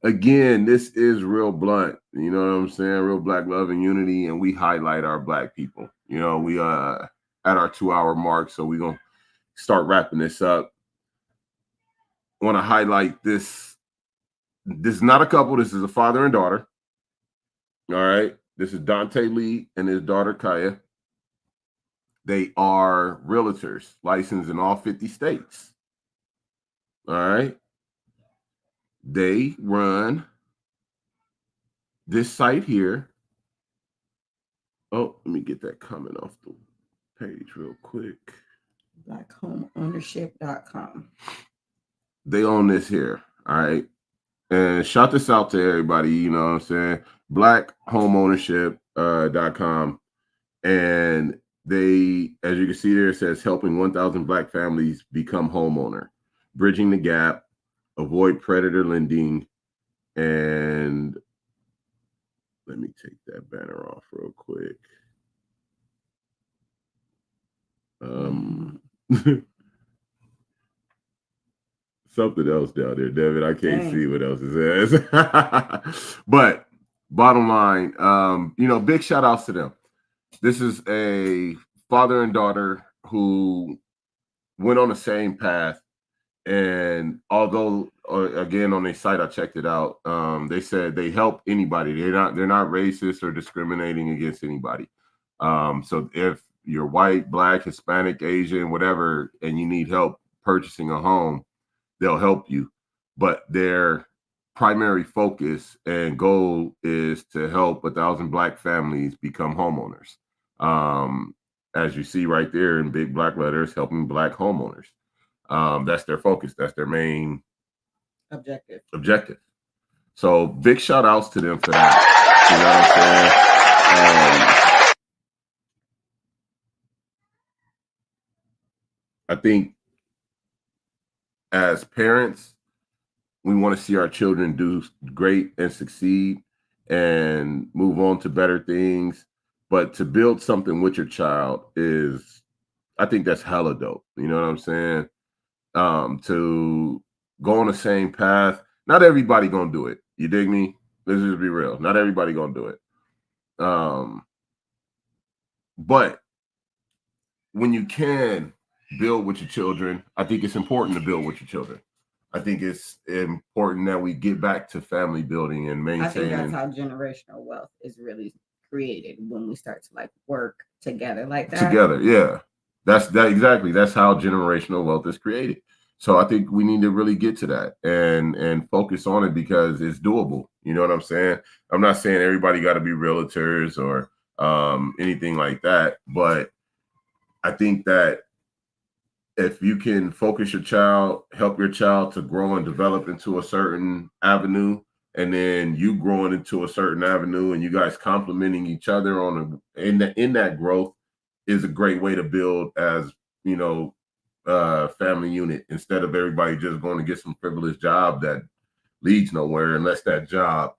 Again, this is Real Blunt. You know what I'm saying? Real Black Love and Unity, and we highlight our Black people. You know, we at our 2-hour mark, so we're gonna start wrapping this up. I want to highlight this. This is not a couple. This is a father and daughter. All right. This is Dante Lee and his daughter Kaya. They are realtors licensed in all 50 states. All right. They run this site here. Oh, let me get that comment off the page real quick. BlackHomeOwnership.com. They own this here. All right. And shout this out to everybody, you know what I'm saying? BlackHomeOwnership.com. And they, as you can see there, it says helping 1,000 Black families become homeowner, bridging the gap, avoid predator lending, and let me take that banner off real quick. Something else down there, David. I can't see what else it says. But bottom line, you know, big shout outs to them. This is a father and daughter who went on the same path. And although, again, on their site, I checked it out. They said they help anybody. They're not racist or discriminating against anybody. So if you're white, Black, Hispanic, Asian, whatever, and you need help purchasing a home, they'll help you. But their primary focus and goal is to help 1,000 Black families become homeowners. As you see right there in big Black letters, helping Black homeowners. That's their focus. That's their main objective. So big shout outs to them for that. You know what I'm saying? I think as parents, we want to see our children do great and succeed and move on to better things. But to build something with your child is, I think that's hella dope. You know what I'm saying? To go on the same path. Not everybody gonna do it. You dig me? Let's just be real. Not everybody gonna do it. But when you can build with your children, I think it's important to build with your children. I think it's important that we get back to family building and maintaining. I think that's how generational wealth is really created, when we start to like work together like that. Together, yeah. That's exactly. That's how generational wealth is created. So I think we need to really get to that and focus on it, because it's doable. You know what I'm saying? I'm not saying everybody got to be realtors or anything like that, but I think that if you can focus your child, help your child to grow and develop into a certain avenue, and then you growing into a certain avenue, and you guys complementing each other in that growth, is a great way to build as, you know, family unit, instead of everybody just going to get some privileged job that leads nowhere, unless that job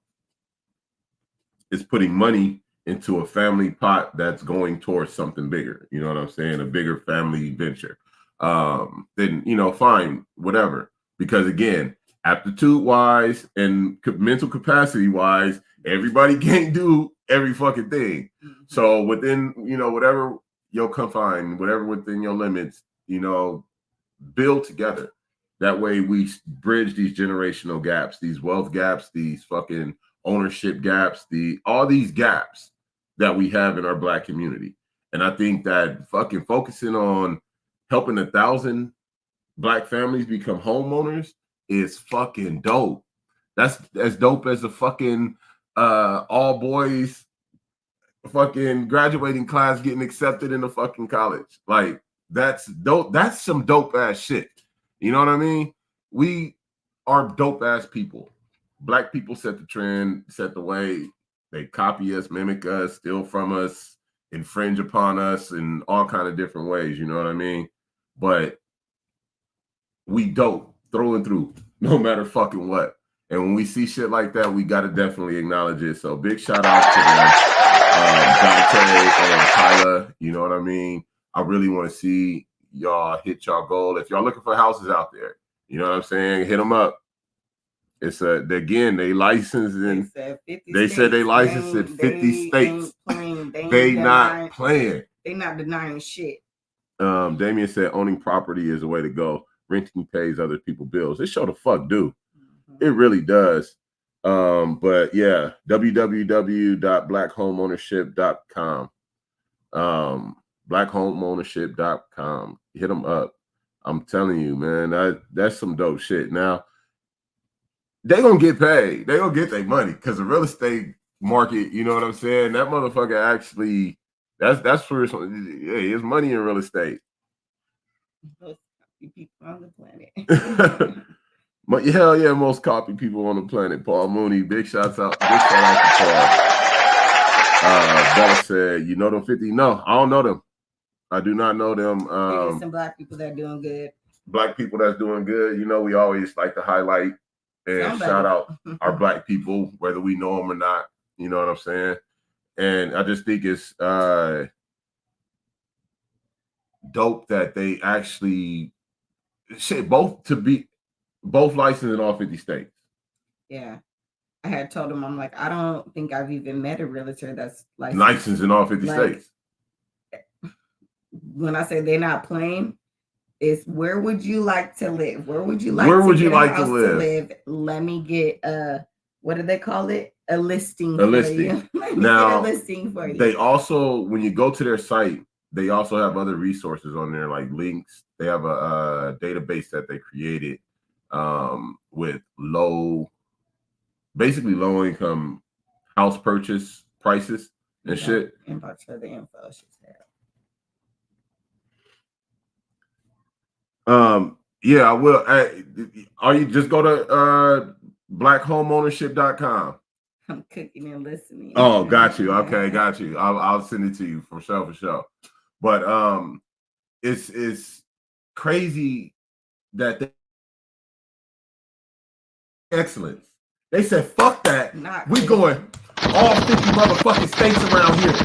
is putting money into a family pot that's going towards something bigger. You know what I'm saying? A bigger family venture. Then, you know, fine, whatever. Because again, aptitude wise and mental capacity wise, everybody can't do every fucking thing. So within, you know, whatever your confine, whatever within your limits, you know, build together. That way we bridge these generational gaps, these wealth gaps, these fucking ownership gaps, all these gaps that we have in our Black community. And I think that fucking focusing on helping 1,000 Black families become homeowners is fucking dope. That's as dope as a fucking all boys fucking graduating class getting accepted into fucking college. Like that's dope. That's some dope ass shit. You know what I mean? We are dope ass people. Black people set the trend, set the way. They copy us, mimic us, steal from us, infringe upon us in all kind of different ways. You know what I mean? But we dope through and through, no matter fucking what. And when we see shit like that, we got to definitely acknowledge it. So big shout out to Dante and Kyla. You know what I mean? I really want to see y'all hit y'all goal. If y'all looking for houses out there, you know what I'm saying? Hit them up. It's again, they licensed in. They said they licensed in 50 states. They not playing. They not denying shit. Damien said owning property is the way to go. Renting pays other people's bills. It sure the fuck do. It really does. But yeah, www.blackhomeownership.com. Blackhomeownership.com. Hit them up. I'm telling you, man, that's some dope shit. Now, they gonna get paid. They gonna get their money because the real estate market, you know what I'm saying? That motherfucker actually, that's for it's money in real estate. Most people on the planet. But hell yeah, most copy people on the planet. Paul Mooney, big shout out to Paul. Bella said, you know them 50? No, I don't know them. I do not know them. Some black people that are doing good. Black people that's doing good. You know, we always like to highlight and shout out our black people, whether we know them or not. You know what I'm saying? And I just think it's dope that they actually both licensed in all 50 states. Yeah. I had told him, I'm like, I don't think I've even met a realtor that's licensed in all 50 states. When I say they're not playing, it's where would you like to live? Where would you like to live? Let me get what do they call it? A listing. A listing. Now, a listing for you. They also, when you go to their site, they also have other resources on there, like links. They have a database that they created with low income house purchase prices and shit. Inbox for the info. Yeah, I will. Are you just go to blackhomeownership.com? I'm cooking and listening. Oh, got you. Okay, got you. I'll send it to you for sure. But it's crazy that excellence. They said, fuck that. We going all 50 motherfucking states around here.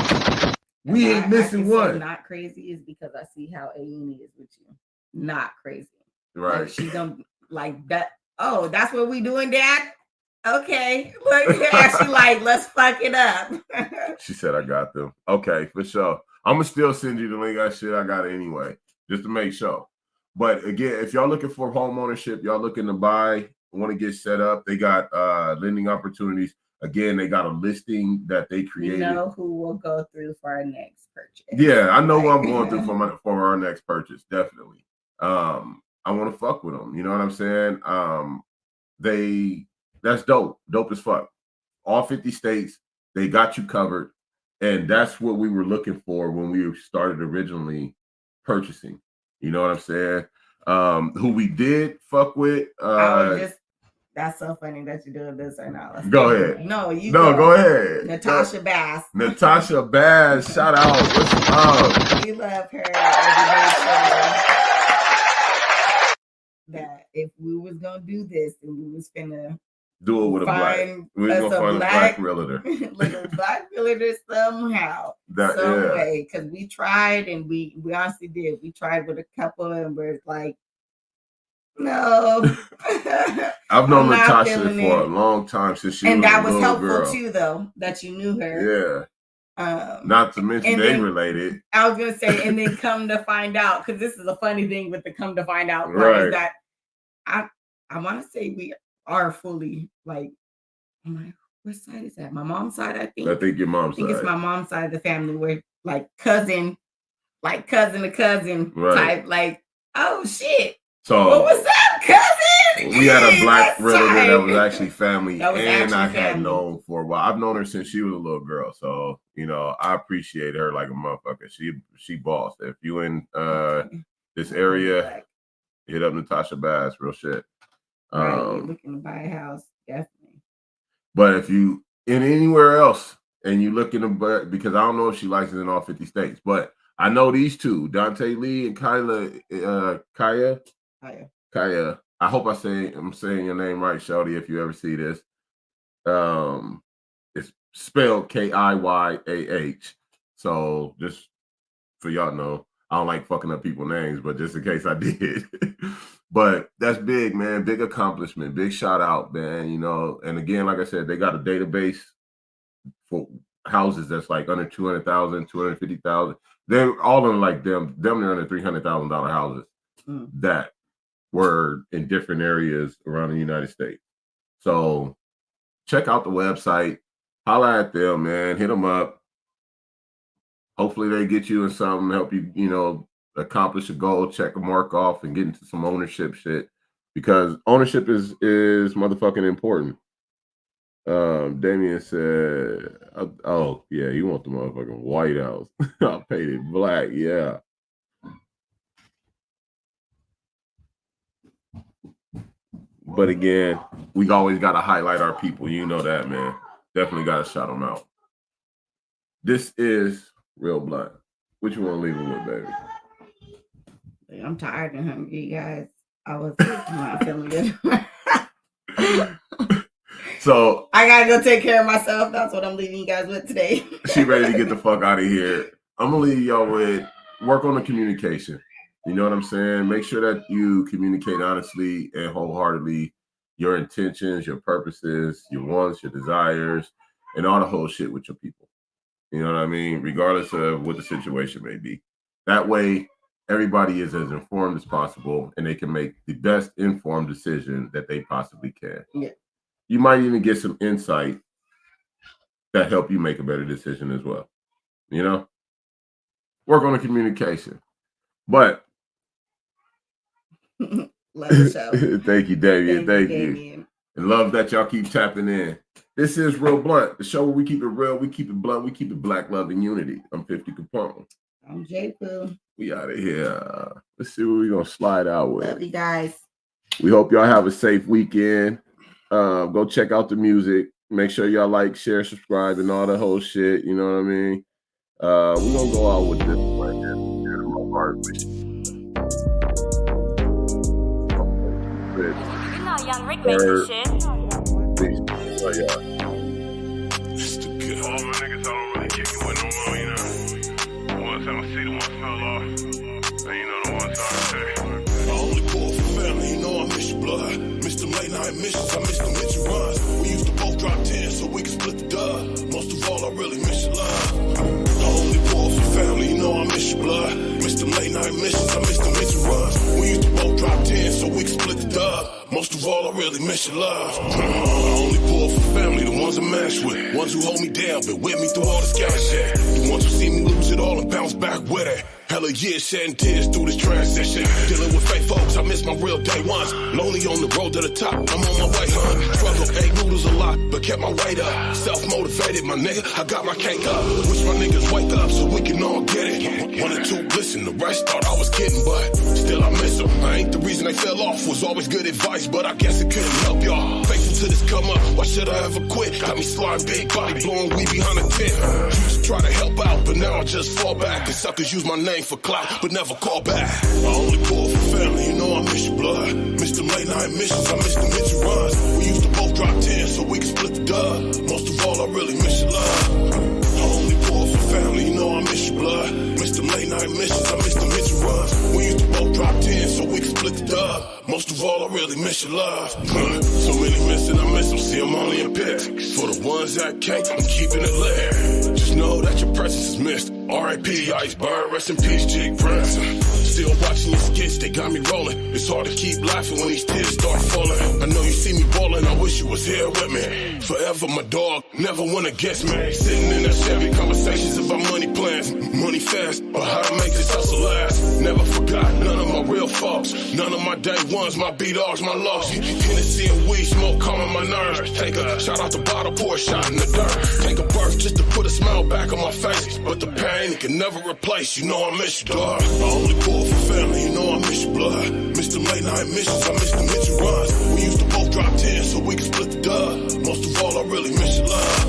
We ain't missing one. Not crazy is because I see how Aini is with you. Not crazy. Right. Like she don't like that. Oh, that's what we doing, Dad? Okay. Like, actually, like, let's fuck it up. She said, I got them. Okay, for sure. I'm going to still send you the link. That shit, I got it anyway, just to make sure. But again, if y'all looking for home ownership, y'all looking to buy, want to get set up, they got lending opportunities. Again, they got a listing that they created. You know who will go through for our next purchase. Yeah, I know who I'm going through for our next purchase, definitely. I want to fuck with them. You know what I'm saying? That's dope. Dope as fuck. All 50 states, they got you covered. And that's what we were looking for when we started originally purchasing. You know what I'm saying? Who we did fuck with. That's so funny that you're doing this right now. Go ahead. No, go ahead. Natasha Bass. Natasha Bass. Shout out. What's up? We love her. That if we was gonna do this and we was gonna do it with a black realtor. Like a black realtor somehow. Some way. Because we tried and we honestly did. We tried with a couple and we're like, no. I've known Natasha for a long time since she was a little girl. And that was helpful too, though, that you knew her. Yeah. Not to mention they related. I was gonna say, and then come to find out, because this is a funny thing with the come to find out part, is that I want to say we are fully like, what side is that? My mom's side, I think. I think your mom's side. I think it's my mom's side of the family where like cousin to cousin type, like, oh shit. So what was up, cousin? we had a black relative that was actually family, That was and actually I had family. known for a while. I've known her since she was a little girl, so you know I appreciate her like a motherfucker. She boss. If you in this area, hit up Natasha Bass, real shit. Right, you're looking to buy a house, definitely. But if you in anywhere else and you looking to, because I don't know if she licensed in all 50 states, but I know these two, Dante Lee and Kaya. I hope I'm saying your name right, Shawty, if you ever see this. It's spelled Kiyah. So just for y'all know, I don't like fucking up people's names, but just in case I did. But that's big, man. Big accomplishment. Big shout out, man. You know, and again, like I said, they got a database for houses that's like under 200,000, 250,000. They're all in like them they're under $300,000 houses that were in different areas around the United States. So check out the website, holla at them, man, hit them up. Hopefully they get you in something, help you, you know, accomplish a goal, check a mark off, and get into some ownership shit, because ownership is motherfucking important. Damien said, oh yeah, you want the motherfucking White House. I paid it black, yeah. But again, we always got to highlight our people. You know that, man. Definitely got to shout them out. This is Real Blunt. What you want to leave them with, baby? I'm tired and hungry, guys. I was not feeling good. So I gotta go take care of myself. That's what I'm leaving you guys with today. She ready to get the fuck out of here. I'm gonna leave y'all with work on the communication. You know what I'm saying? Make sure that you communicate honestly and wholeheartedly your intentions, your purposes, your wants, your desires, and all the whole shit with your people. You know what I mean? Regardless of what the situation may be. That way, everybody is as informed as possible and they can make the best informed decision that they possibly can. Yeah. You might even get some insight that help you make a better decision as well. You know? Work on the communication. But love the show. Thank you, Damien. Thank you. Damien. And love that y'all keep tapping in. This is Real Blunt, the show where we keep it real, we keep it blunt, we keep it black, love, and unity. I'm 50 Capone. I'm J-Poo. We out of here. Let's see what we're going to slide out with. Love you guys. We hope y'all have a safe weekend. Go check out the music. Make sure y'all like, share, subscribe, and all the whole shit. You know what I mean? We're going to go out with this right here. My heart. You know Young Rick makes this shit. Peace. Love y'all. It's the good. All my niggas, I don't really kick it with no more, you know. The ones I don't see, the ones fell off. And you know the ones I say. I only call for family, you know I miss your blood. Miss them late night missions, I miss them mission runs. We used to both drop 10 so we could split the dub. Most of all, I really miss your love. I only call for family, you know I miss your blood. Miss them late night missions, I miss them mission runs. We used to both drop 10 so we could split the dub. Most of all, I really miss your love. I only pull for family, the ones I match with. Ones who hold me down, been with me through all the scout shit. The ones who see me lose it all and bounce back with it. Hella years shedding tears through this transition. Dealing with fake folks, I miss my real day ones. Lonely on the road to the top, I'm on my way, huh? Struggle, ate noodles a lot, but kept my weight up. Self-motivated, my nigga, I got my cake up. Wish my niggas wake up so we can all get it. One or two listen, the rest thought I was kidding, but still I miss them. I ain't the reason they fell off, was always good advice, but I guess it couldn't help y'all. Faithful to this come up, why should I ever quit? Got me sliding big body, blowing weed behind a tent. Used to try to help out, but now I just fall back. The suckers use my name for clout, but never call back. I only call for family, you know I miss your blood. Miss them late night missions, I miss them mission runs. We used to both drop 10 so we could split the dub. Most of all, I really miss your love. I only call for family, you know I miss your blood. Miss them late night missions, I miss them mission runs. We used to both drop 10 so we could split the dub. Most of all, I really miss your love. So many missing, I miss them, see them only in pics. For the ones that can't, I'm keeping it lit. Just know that your presence is missed. R.I.P. Iceberg, rest in peace, Jake Branson. Still watching your skits, they got me rolling. It's hard to keep laughing when these tears start falling. I know you see me ballin', I wish you was here with me. Forever my dog, never went against me. Sitting in that Chevy, conversations about money plans, money fast, or how to make this hustle last. Never forgot none of my real folks, none of my day ones, my B-dogs, my lows. Hennessy and weed smoke calming my nerves. Take a shot out the bottle, pour a shot in the dirt. Take a birth just to put a smile back on my face, but the pain it can never replace. You know I miss you, dog. I only pull for family, you know I miss your blood. Miss them late night missions, I miss the mission runs. We used to both drop 10 so we could split the dub. Most of all, I really miss your love.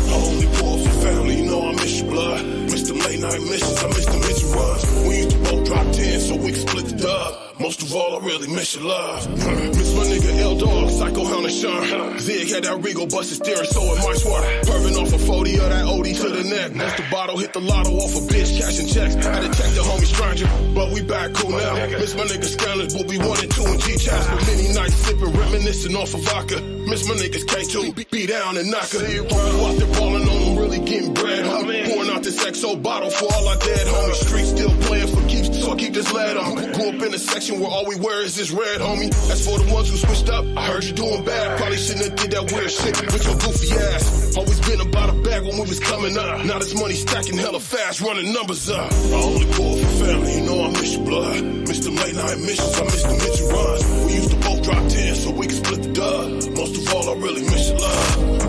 I only pull for family, you know I miss your blood. Miss them late night missions, I miss the mission runs. We used to both drop 10 so we could split the dub. Most of all, I really miss your love. Miss my nigga L-Dog, Psycho Hound and Sean. Zig had that Regal busted steering, so it my swat. Pervin off a 40 of that OD to the neck. Once the bottle hit the lotto off a bitch, cashing checks. Had to check the homie stranger, but we back cool now. Miss my nigga Scandalous, but we 1 and 2 in G-Chats. But many nights sipping, reminiscing off of vodka. Miss my niggas K2, be down and knock her. Homie out there ballin' on them, really getting bread, homie. Pouring out this XO bottle for all our dead homies. Street still playing for keeps, so I keep this lead on. Grew up in a section where all we wear is this red, homie. As for the ones who switched up, I heard you doing bad. Probably shouldn't have did that weird shit with your goofy ass. Always been about a bag when we was coming up. Now this money stacking hella fast, running numbers up. I only pull for family, you know I miss your blood. Miss them late night missions, I miss the mission runs. We used to both drop 10 so we could split the dub. Most of all, I really miss your love.